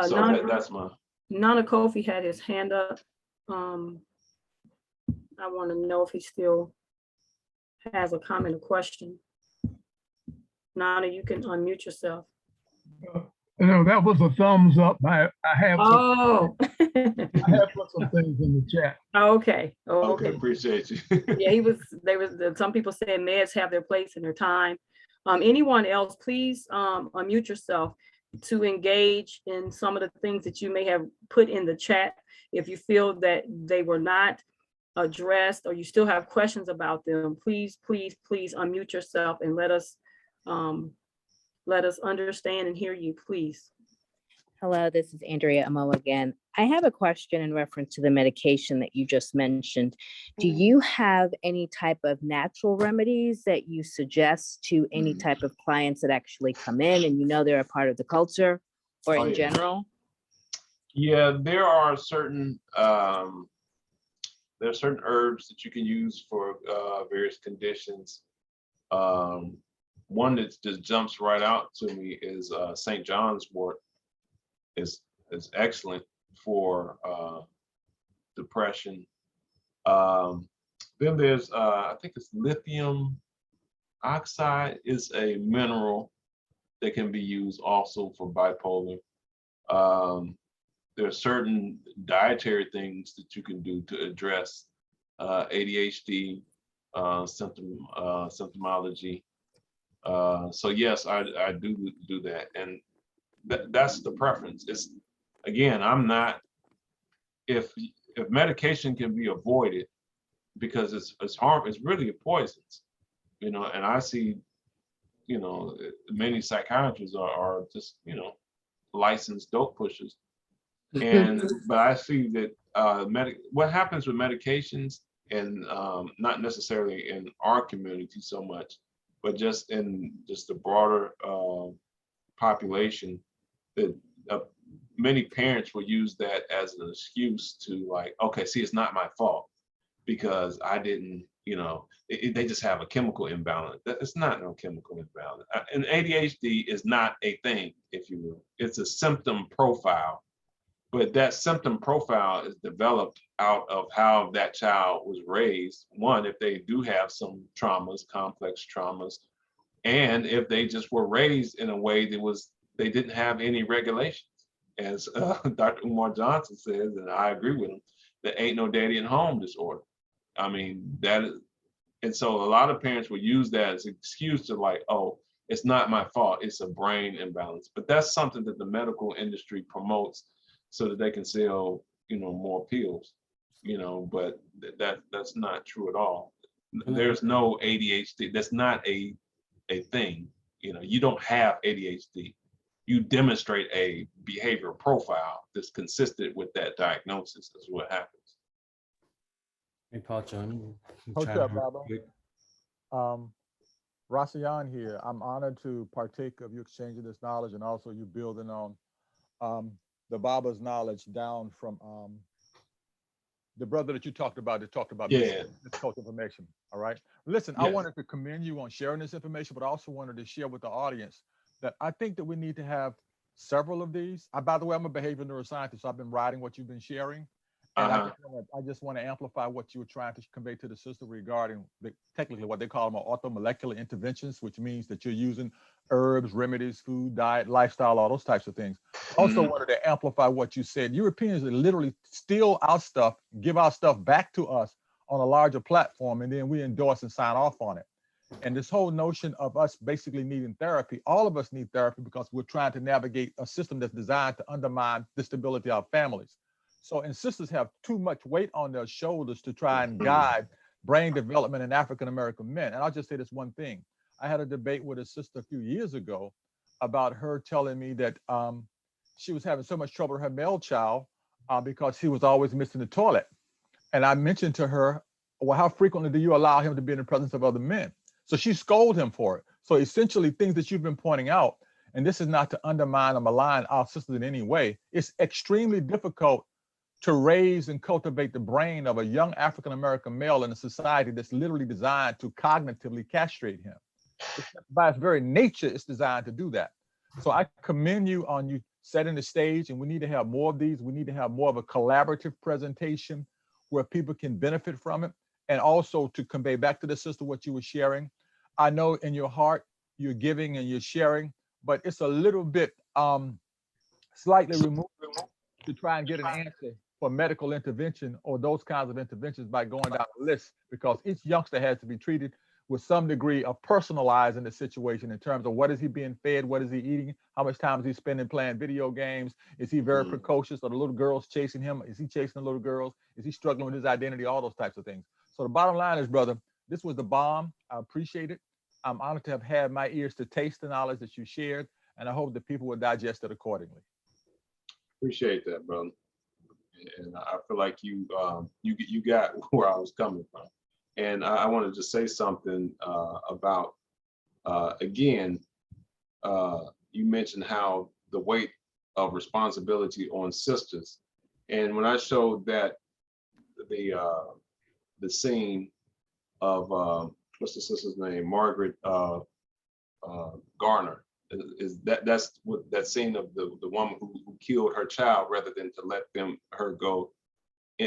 So that's my. Nana Kofi had his hand up. I want to know if he still has a comment or question. Nana, you can unmute yourself. No, that was a thumbs up. I have Oh. I have put some things in the chat. Okay. Oh, Okay, okay. appreciate you. Yeah, some people said meds have their place and their time. Anyone else, please unmute yourself to engage in some of the things that you may have put in the chat. If you feel that they were not addressed or you still have questions about them, please unmute yourself and let us understand and hear you, please. Hello, this is Andrea Amo again. I have a question in reference to the medication that you just mentioned. Do you have any type of natural remedies that you suggest to any type of clients that actually come in and they're a part of the culture or in general? Yeah, there are certain herbs that you can use for various conditions. One that just jumps right out to me is St. John's wort. Is excellent for depression. Then there's I think it's lithium oxide is a mineral that can be used also for bipolar. There are certain dietary things that you can do to address ADHD symptomology. So yes, I do that, and that's the preference. It's again, I'm not, if medication can be avoided because it's really a poison, and I see, many psychiatrists are just, licensed dope pushers. But I see that what happens with medications, and not necessarily in our community so much, but just in the broader population, that many parents will use that as an excuse to, like, okay, see, it's not my fault because I didn't, they just have a chemical imbalance. It's not no chemical imbalance. And ADHD is not a thing, if you will. It's a symptom profile, but that symptom profile is developed out of how that child was raised. One, if they do have some traumas, complex traumas, and if they just were raised in a way that they didn't have any regulations. As Dr. Umar Johnson says, and I agree with him, there ain't no daddy at home disorder. I mean, and so a lot of parents will use that as an excuse to, like, oh, it's not my fault, it's a brain imbalance. But that's something that the medical industry promotes so that they can sell, more pills, but that's not true at all. There's no ADHD. That's not a thing. You don't have ADHD. You demonstrate a behavioral profile that's consistent with that diagnosis, is what happens. Hey, Paul John. What's up, Baba? Rasian here. I'm honored to partake of you exchanging this knowledge, and also you building on the Baba's knowledge down from the brother that you talked about this cult information. All right. Listen, I wanted to commend you on sharing this information, but I also wanted to share with the audience that I think that we need to have several of these. By the way, I'm a behavioral neuroscientist, so I've been writing what you've been sharing. And I just want to amplify what you were trying to convey to the sister regarding technically what they call them orthomolecular interventions, which means that you're using herbs, remedies, food, diet, lifestyle, all those types of things. Also wanted to amplify what you said. Europeans literally steal our stuff, give our stuff back to us on a larger platform, and then we endorse and sign off on it. And this whole notion of us basically needing therapy, all of us need therapy because we're trying to navigate a system that's designed to undermine the stability of families. So, and sisters have too much weight on their shoulders to try and guide brain development in African-American men. And I'll just say this one thing. I had a debate with a sister a few years ago about her telling me that she was having so much trouble with her male child because he was always missing the toilet. And I mentioned to her, well, how frequently do you allow him to be in the presence of other men? So she scolded him for it. So essentially things that you've been pointing out, and this is not to undermine or malign our sisters in any way, it's extremely difficult to raise and cultivate the brain of a young African-American male in a society that's literally designed to cognitively castrate him. By its very nature, it's designed to do that. So I commend you on you setting the stage, and we need to have more of these. We need to have more of a collaborative presentation where people can benefit from it. and also to convey back to the sister what you were sharing. I know in your heart, you're giving and you're sharing, but it's a little bit slightly removed to try and get an answer for medical intervention or those kinds of interventions by going down the list, because each youngster has to be treated with some degree of personalizing the situation in terms of what is he being fed, what is he eating, how much time is he spending playing video games, is he very precocious, are the little girls chasing him, is he chasing the little girls, is he struggling with his identity, all those types of things. So the bottom line is, brother, this was the bomb. I appreciate it. I'm honored to have had my ears to taste the knowledge that you shared, and I hope that people will digest it accordingly. Appreciate that, brother. And I feel like you got where I was coming from. And I wanted to say something about, again, you mentioned how the weight of responsibility on sisters. And when I showed that the scene of, what's the sister's name? Margaret Garner. That's what that scene of the woman who killed her child rather than to let her go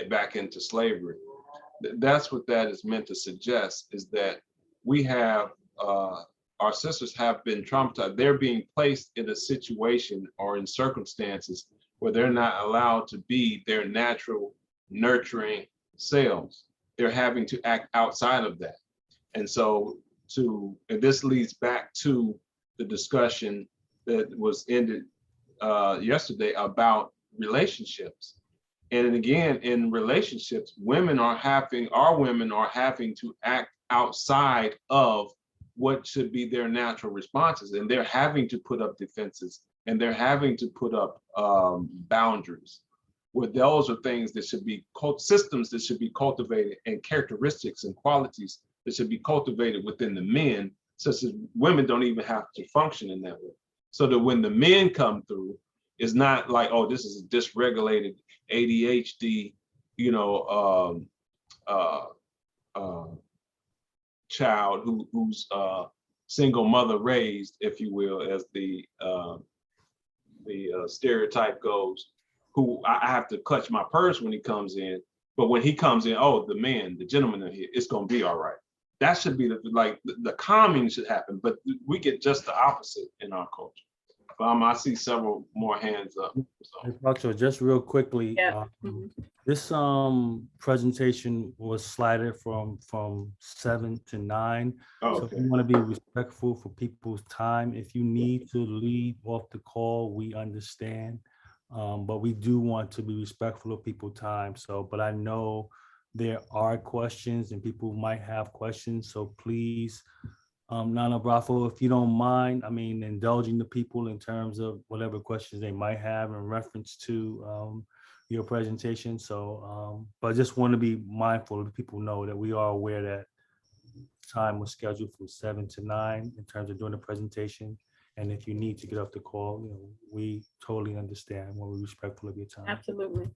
back into slavery. That's what that is meant to suggest, is that we have our sisters have been traumatized. They're being placed in a situation or in circumstances where they're not allowed to be their natural nurturing selves. They're having to act outside of that. And so and this leads back to the discussion that was ended yesterday about relationships. And again, in relationships, our women are having to act outside of what should be their natural responses. And they're having to put up defenses, and they're having to put up boundaries. Where those are things that should be systems that should be cultivated, and characteristics and qualities that should be cultivated within the men, such as women don't even have to function in that way. So that when the men come through, it's not like, oh, this is a dysregulated ADHD, child who's single mother raised, if you will, as the stereotype goes, who I have to clutch my purse when he comes in. But when he comes in, oh, the gentleman in here, it's gonna be all right. That should be the calming should happen, but we get just the opposite in our culture. I see several more hands up. So. Just real quickly, Yeah. this presentation was slided from 7 to 9. Oh, so okay. if you want to be respectful for people's time, if you need to leave off the call, we understand. But we do want to be respectful of people's time. But I know there are questions and people might have questions. So please, Nana Bravo, if you don't mind, indulging the people in terms of whatever questions they might have in reference to your presentation. But I just want to be mindful of people know that we are aware that time was scheduled from 7 to 9 in terms of doing the presentation. And if you need to get off the call, we totally understand. We're respectful of your time. Absolutely.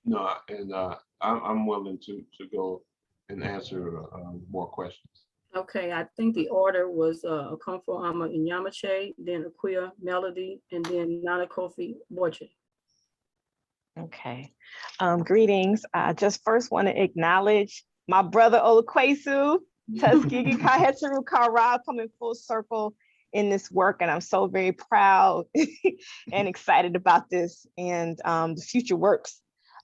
No, and I'm willing to go and answer more questions. Okay, I think the order was Akomfo Ama Inyamache, then Akuya Melody, and then Nana Kofi Boche. Okay. Greetings. I just first want to acknowledge my brother Olakwesu, Tuskegee Kahetsu Kara, coming full circle in this work. And I'm so very proud and excited about this and the future works.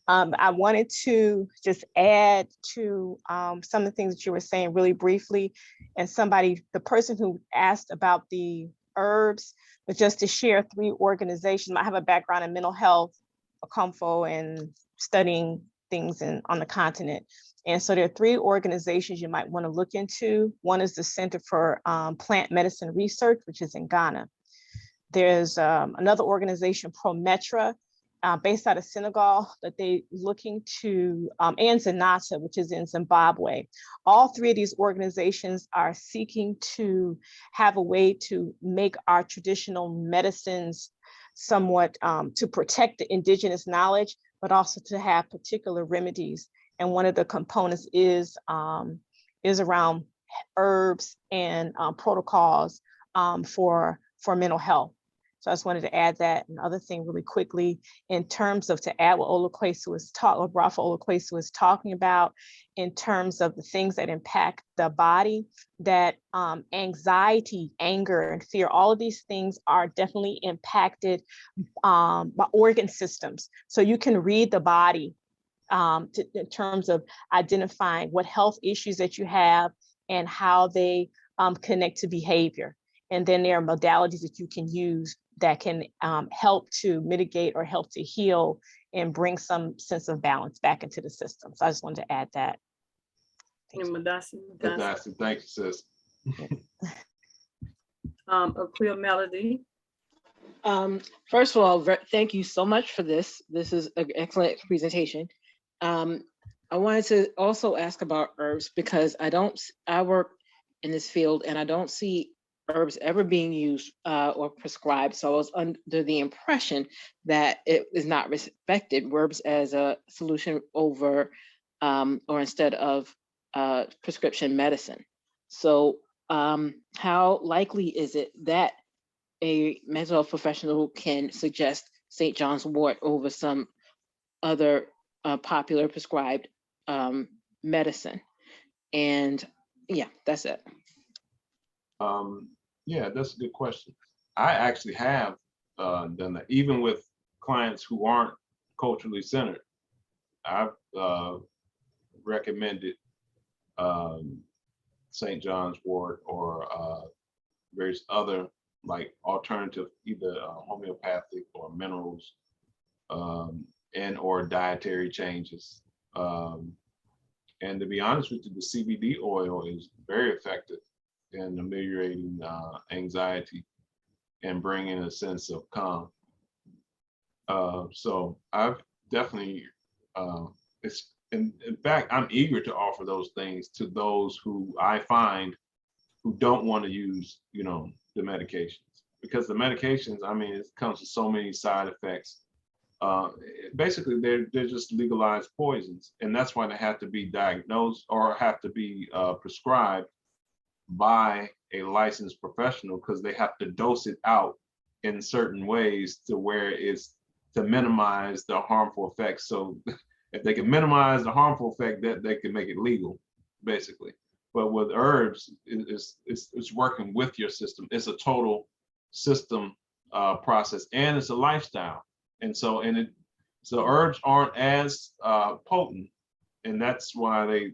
I wanted to just add to some of the things that you were saying really briefly. And the person who asked about the herbs, but just to share 3 organizations. I have a background in mental health, Akomfo, and studying things on the continent. And so there are 3 organizations you might want to look into. One is the Center for Plant Medicine Research, which is in Ghana. There's another organization, ProMetra, based out of Senegal, that they looking to, and Zanata, which is in Zimbabwe. All 3 of these organizations are seeking to have a way to make our traditional medicines somewhat to protect the indigenous knowledge, but also to have particular remedies. And one of the components is around herbs and protocols for mental health. So I just wanted to add that. Another thing really quickly, in terms of to add what Olukwesu was or Brafa Olukwesu was talking about, in terms of the things that impact the body, that anxiety, anger, and fear, all of these things are definitely impacted by organ systems. So you can read the body in terms of identifying what health issues that you have and how they connect to behavior. And then there are modalities that you can use that can help to mitigate or help to heal and bring some sense of balance back into the system. So I just wanted to add that. Madasi, thank you, sis. A clear melody. First of all, thank you so much for this. This is an excellent presentation. I wanted to also ask about herbs because I work in this field and I don't see herbs ever being used or prescribed. So I was under the impression that it is not respected, herbs as a solution over or instead of prescription medicine. So how likely is it that a mental health professional can suggest St. John's wort over some other popular prescribed medicine? And yeah, that's it. Yeah, that's a good question. I actually have done that, even with clients who aren't culturally centered. I've recommended St. John's wort or various other like alternative, either homeopathic or minerals and or dietary changes. And to be honest with you, the CBD oil is very effective in ameliorating anxiety and bringing a sense of calm. So I've definitely, in fact, I'm eager to offer those things to those who I find who don't want to use, the medications, because the medications, I mean, it comes with so many side effects. Basically, they're just legalized poisons, and that's why they have to be diagnosed or have to be prescribed by a licensed professional, because they have to dose it out in certain ways to where it's to minimize the harmful effects. So if they can minimize the harmful effect, that they can make it legal, basically. But with herbs, it's working with your system. It's a total system process, and it's a lifestyle. And so herbs aren't as potent, and that's why they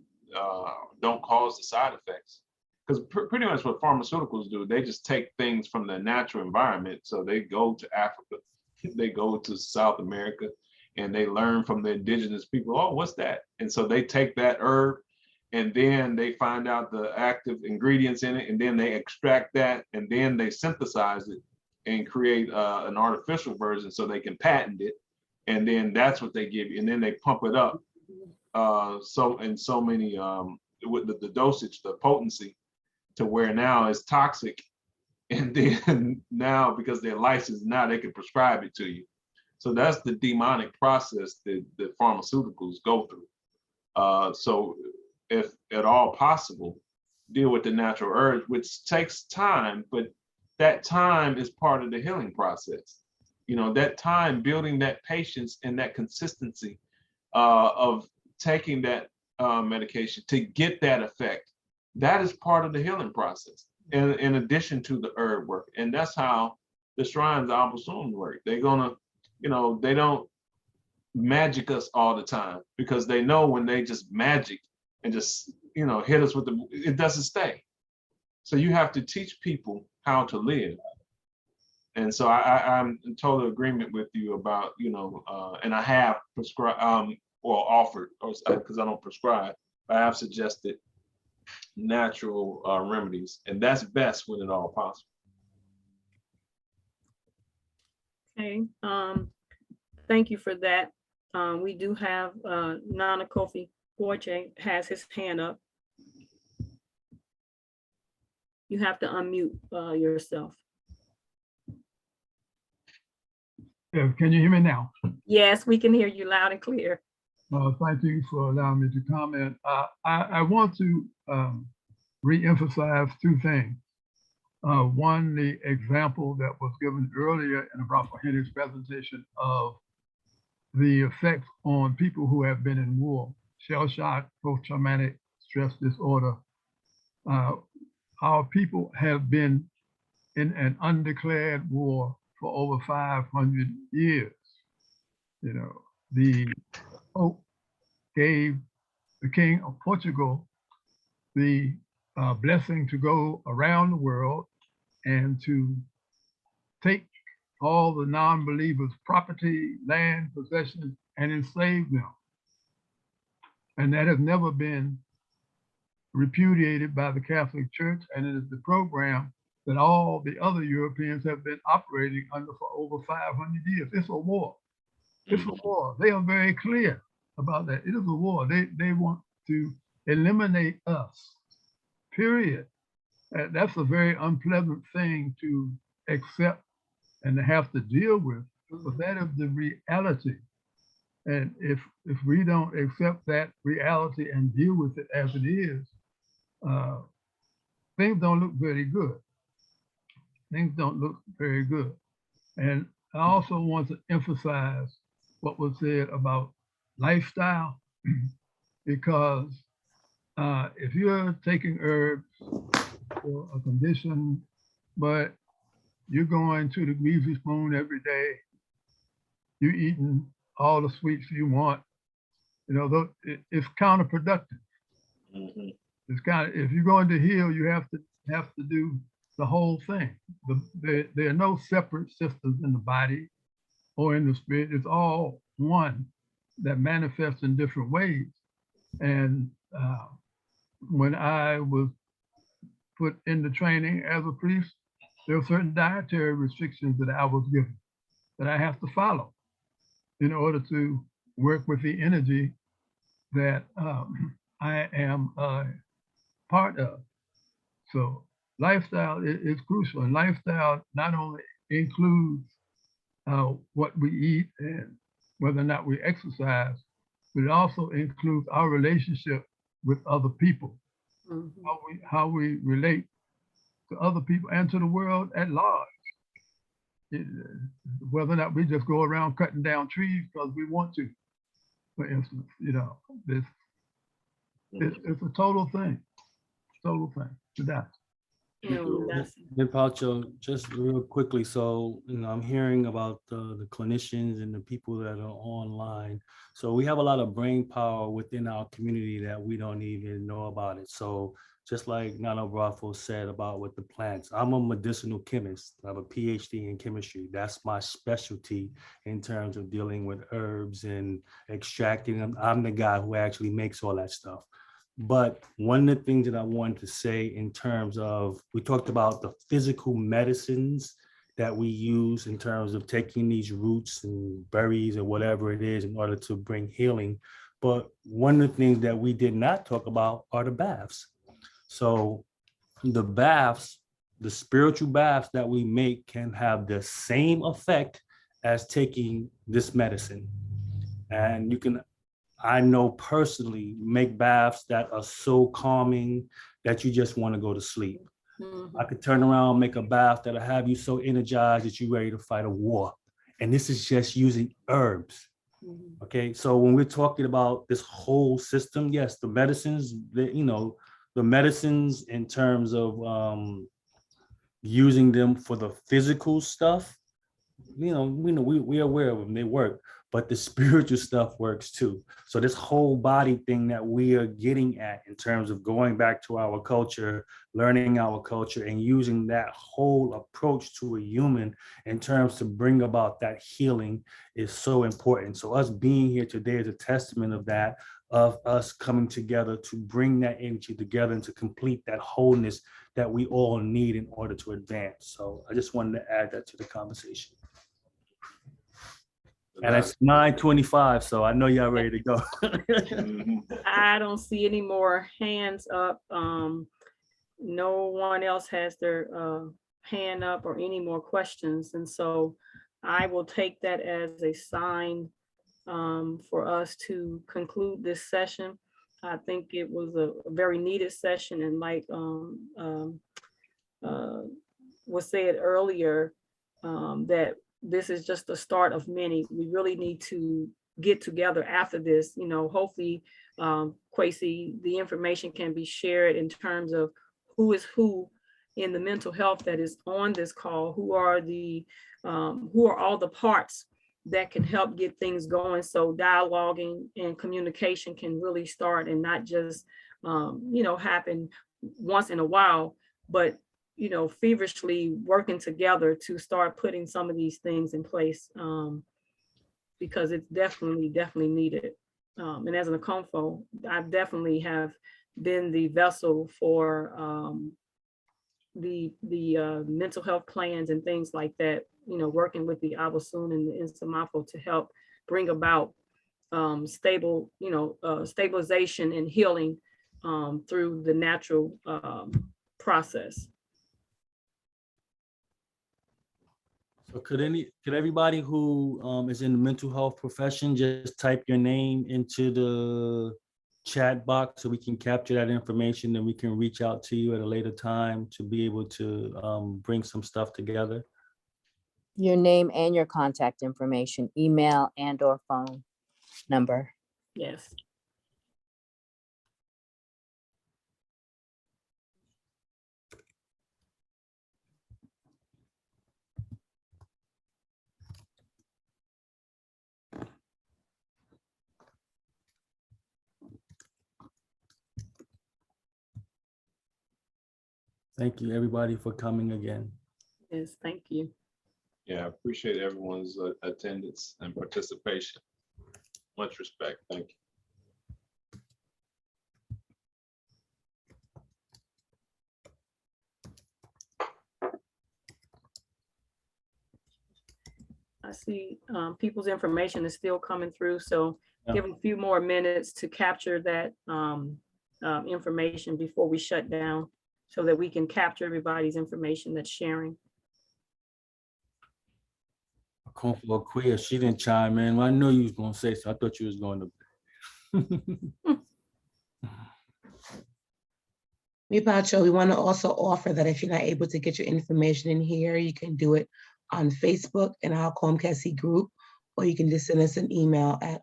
don't cause the side effects. Because pretty much what pharmaceuticals do, they just take things from the natural environment. So they go to Africa, they go to South America, and they learn from the indigenous people, oh, what's that? And so they take that herb, and then they find out the active ingredients in it, and then they extract that, and then they synthesize it and create an artificial version so they can patent it. And then that's what they give you, and then they pump it up. So many, with the dosage, the potency, to where now it's toxic. And then now, because they're licensed, now they can prescribe it to you. So that's the demonic process that pharmaceuticals go through. So if at all possible, deal with the natural herbs, which takes time, but that time is part of the healing process. That time, building that patience and that consistency of taking that medication to get that effect, that is part of the healing process, in addition to the herb work. And that's how the shrines of Abosum work. They're gonna, they don't magic us all the time, because they know when they just magic and just, hit us with it doesn't stay. So you have to teach people how to live. And so I'm in total agreement with you about, and I have prescribed, or offered, because I don't prescribe, but I have suggested natural remedies, and that's best when at all possible. Okay, thank you for that. We do have Nana Kofi Borche has his hand up. You have to unmute yourself. Yeah, can you hear me now? Yes, we can hear you loud and clear. Thank you for allowing me to comment. I want to re-emphasize two things. One, the example that was given earlier in Ralph Henry's presentation of the effects on people who have been in war, shell shock, post-traumatic stress disorder. Our people have been in an undeclared war for over 500 years. You know, the Pope gave the King of Portugal the blessing to go around the world and to take all the non-believers' property, land, possessions, and enslave them. And that has never been repudiated by the Catholic Church, and it is the program that all the other Europeans have been operating under for over 500 years. It's a war. It's a war. They are very clear about that. It is a war. They want to eliminate us, period. That's a very unpleasant thing to accept and to have to deal with, but that is the reality. And if we don't accept that reality and deal with it as it is, things don't look very good. Things don't look very good. And I also want to emphasize what was said about lifestyle, because if you're taking herbs for a condition, but you're going to the greasy spoon every day, you're eating all the sweets you want, you know, it's counterproductive. It's if you're going to heal, you have to do the whole thing. There are no separate systems in the body or in the spirit. It's all one that manifests in different ways. And when I was put into training as a priest, there are certain dietary restrictions that I was given that I have to follow in order to work with the energy that I am a part of. So lifestyle is crucial, and lifestyle not only includes what we eat and whether or not we exercise, but it also includes our relationship with other people, how we relate to other people and to the world at large. Whether or not we just go around cutting down trees because we want to, for instance, you know, it's a total thing to that. Then Pacho, just real quickly, so I'm hearing about the clinicians and the people that are online. So we have a lot of brain power within our community that we don't even know about it. So just like Nano Brafo said about with the plants, I'm a medicinal chemist. I have a PhD in chemistry. That's my specialty in terms of dealing with herbs and extracting them. I'm the guy who actually makes all that stuff. But one of the things that I wanted to say in terms of, we talked about the physical medicines that we use in terms of taking these roots and berries or whatever it is in order to bring healing. But one of the things that we did not talk about are the baths. So the baths, the spiritual baths that we make can have the same effect as taking this medicine. And you can, I know personally, make baths that are so calming that you just want to go to sleep. I could turn around, make a bath that'll have you so energized that you're ready to fight a war. And this is just using herbs. Okay, so when we're talking about this whole system, yes, the medicines, the medicines in terms of using them for the physical stuff, we are aware of them, they work, but the spiritual stuff works too. So this whole body thing that we are getting at in terms of going back to our culture, learning our culture, and using that whole approach to a human in terms to bring about that healing is so important. So us being here today is a testament of that, of us coming together to bring that energy together and to complete that wholeness that we all need in order to advance. So I just wanted to add that to the conversation. And it's 9:25, so I know y'all ready to go. I don't see any more hands up. No one else has their hand up or any more questions. And so I will take that as a sign for us to conclude this session. I think it was a very needed session, and like was said earlier, that this is just the start of many. We really need to get together after this, hopefully, Kwesi, the information can be shared in terms of who is who in the mental health that is on this call, who are all the parts that can help get things going, so dialoguing and communication can really start and not just happen once in a while, but feverishly working together to start putting some of these things in place, because it's definitely needed. And as an AKOMFO, I definitely have been the vessel for the mental health plans and things like that, working with the Abosun and the Insamafo to help bring about stabilization and healing through the natural process. So could everybody who is in the mental health profession just type your name into the chat box so we can capture that information and we can reach out to you at a later time to be able to bring some stuff together? Your name and your contact information, email and/or phone number. Yes. Thank you, everybody, for coming again. Yes, thank you. Yeah, I appreciate everyone's attendance and participation. Much respect. Thank you. I see people's information is still coming through, so give a few more minutes to capture that information before we shut down so that we can capture everybody's information that's sharing. AKOMFO Queer, she didn't chime in. Well, I know you was gonna say so. I thought you was going to. Pacho, we want to also offer that if you're not able to get your information in here, you can do it on Facebook in our AKOM Kese group, or you can just send us an email at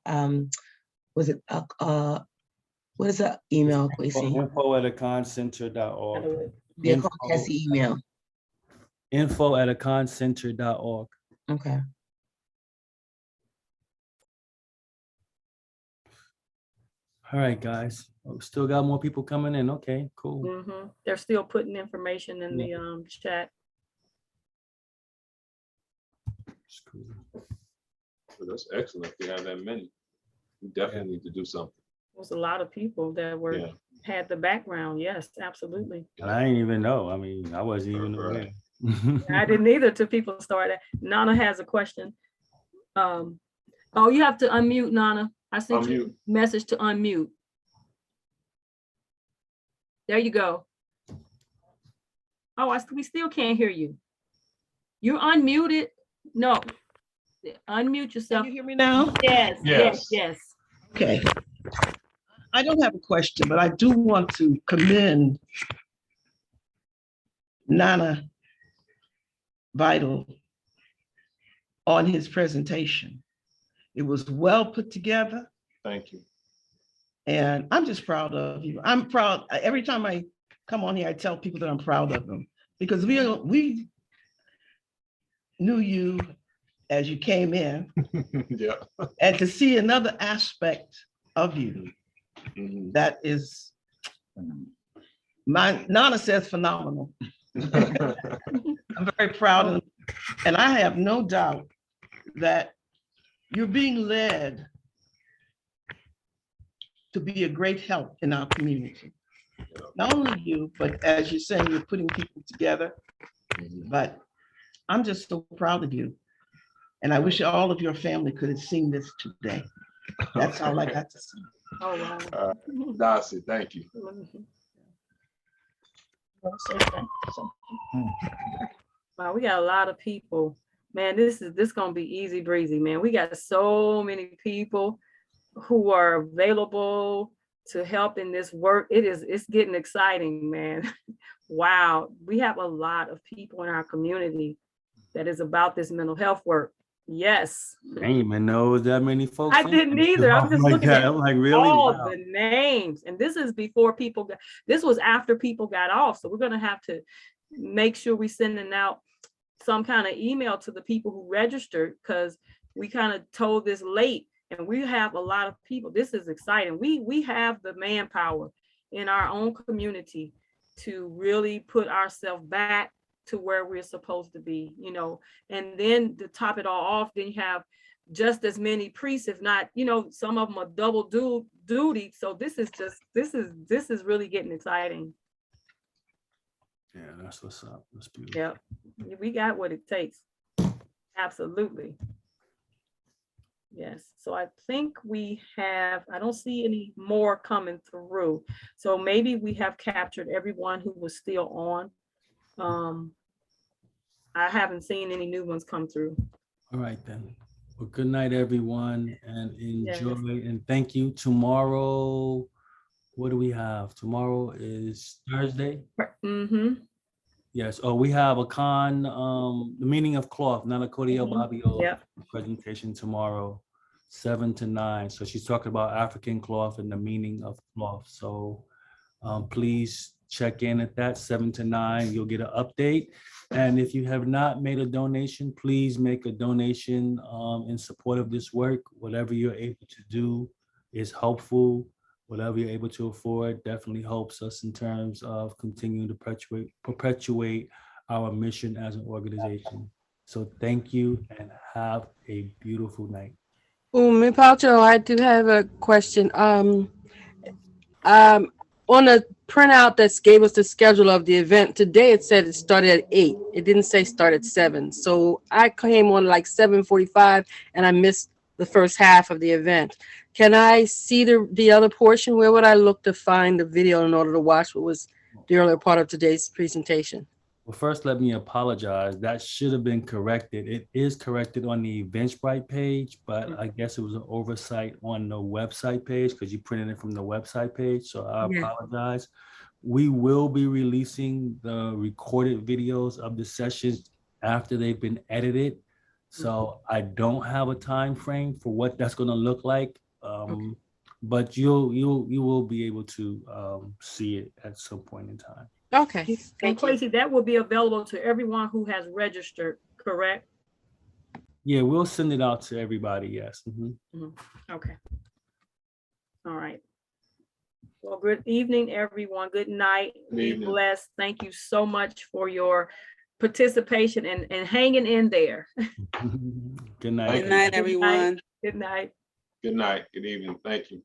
what is that email, Kwesi? info@akoncenter.org. The AKOM Kese email. info@akoncenter.org. Okay. All right, guys. Oh, still got more people coming in. Okay, cool. Mm-hmm. They're still putting information in the chat. So that's excellent. If you have that many, we definitely need to do something. There was a lot of people that were had the background. Yes, absolutely. And I didn't even know. I mean, I wasn't even aware. I didn't either till people started. Nana has a question. Oh, you have to unmute, Nana. I sent you a message to unmute. There you go. Oh, we still can't hear you. You're unmuted. No. Unmute yourself. Can you hear me now? Yes, yes. Okay. I don't have a question, but I do want to commend Nana Vital on his presentation. It was well put together. Thank you. And I'm just proud of you. I'm proud. Every time I come on here, I tell people that I'm proud of them because we knew you as you came in. Yeah. And to see another aspect of you, that is, Nana says phenomenal. I'm very proud of, and I have no doubt that you're being led to be a great help in our community. Not only you, but as you're saying, you're putting people together. But I'm just so proud of you. And I wish all of your family could have seen this today. That's all I got to say. Oh, wow. Darcy, thank you. Wow, we got a lot of people. Man, this gonna be easy breezy, man. We got so many people who are available to help in this work. It's getting exciting, man. wow, we have a lot of people in our community that is about this mental health work. Yes. I didn't even know that many folks. I didn't either. I'm just like looking that. at I'm like, really? all Wow. the names. And this is before people got, this was after people got off. So we're going to have to make sure we're sending out some kind of email to the people who registered, because we kind of told this late and we have a lot of people. This is exciting. We have the manpower in our own community to really put ourselves back to where we're supposed to be, you know. And then to top it all off, then you have just as many priests, if not, you know, some of them are double duty. So this is really getting exciting. Yeah, that's what's up. That's beautiful. Yep, we got what it takes. Absolutely. Yes, so I think we have, I don't see any more coming through. So maybe we have captured everyone who was still on. I haven't seen any new ones come through. All right then. Well, good night, everyone, and enjoy. Yes. And thank you. Tomorrow, what do we have? Tomorrow is Thursday. Mm-hmm. Yes. Oh, we have a the meaning of cloth, Nana Cordio Babio Yep. presentation tomorrow, 7 to 9. So she's talking about African cloth and the meaning of cloth. So please check in at that 7 to 9. You'll get an update. And if you have not made a donation, please make a donation in support of this work. Whatever you're able to do is helpful. Whatever you're able to afford definitely helps us in terms of continuing to perpetuate our mission as an organization. So thank you and have a beautiful night. Ms. Palcho, I do have a question. On the printout that gave us the schedule of the event today, it said it started at 8. It didn't say start at 7. So I came on like 7:45 and I missed the first half of the event. Can I see the other portion? Where would I look to find the video in order to watch what was the earlier part of today's presentation? Well, first, let me apologize. That should have been corrected. It is corrected on the Eventbrite page, but I guess it was an oversight on the website page because you printed it from the website page. So I apologize. We will be releasing the recorded videos of the sessions after they've been edited. So I don't have a time frame for what that's going to look like. But you will be able to see it at some point in time. Okay. And Quasi, that will be available to everyone who has registered, correct? Yeah, we'll send it out to everybody. Yes. Okay. All right. Well, good evening, everyone. Good night. Be blessed. Thank you so much for your participation and hanging in there. Good night. Good night, everyone. Good night. Good night. Good evening. Thank you.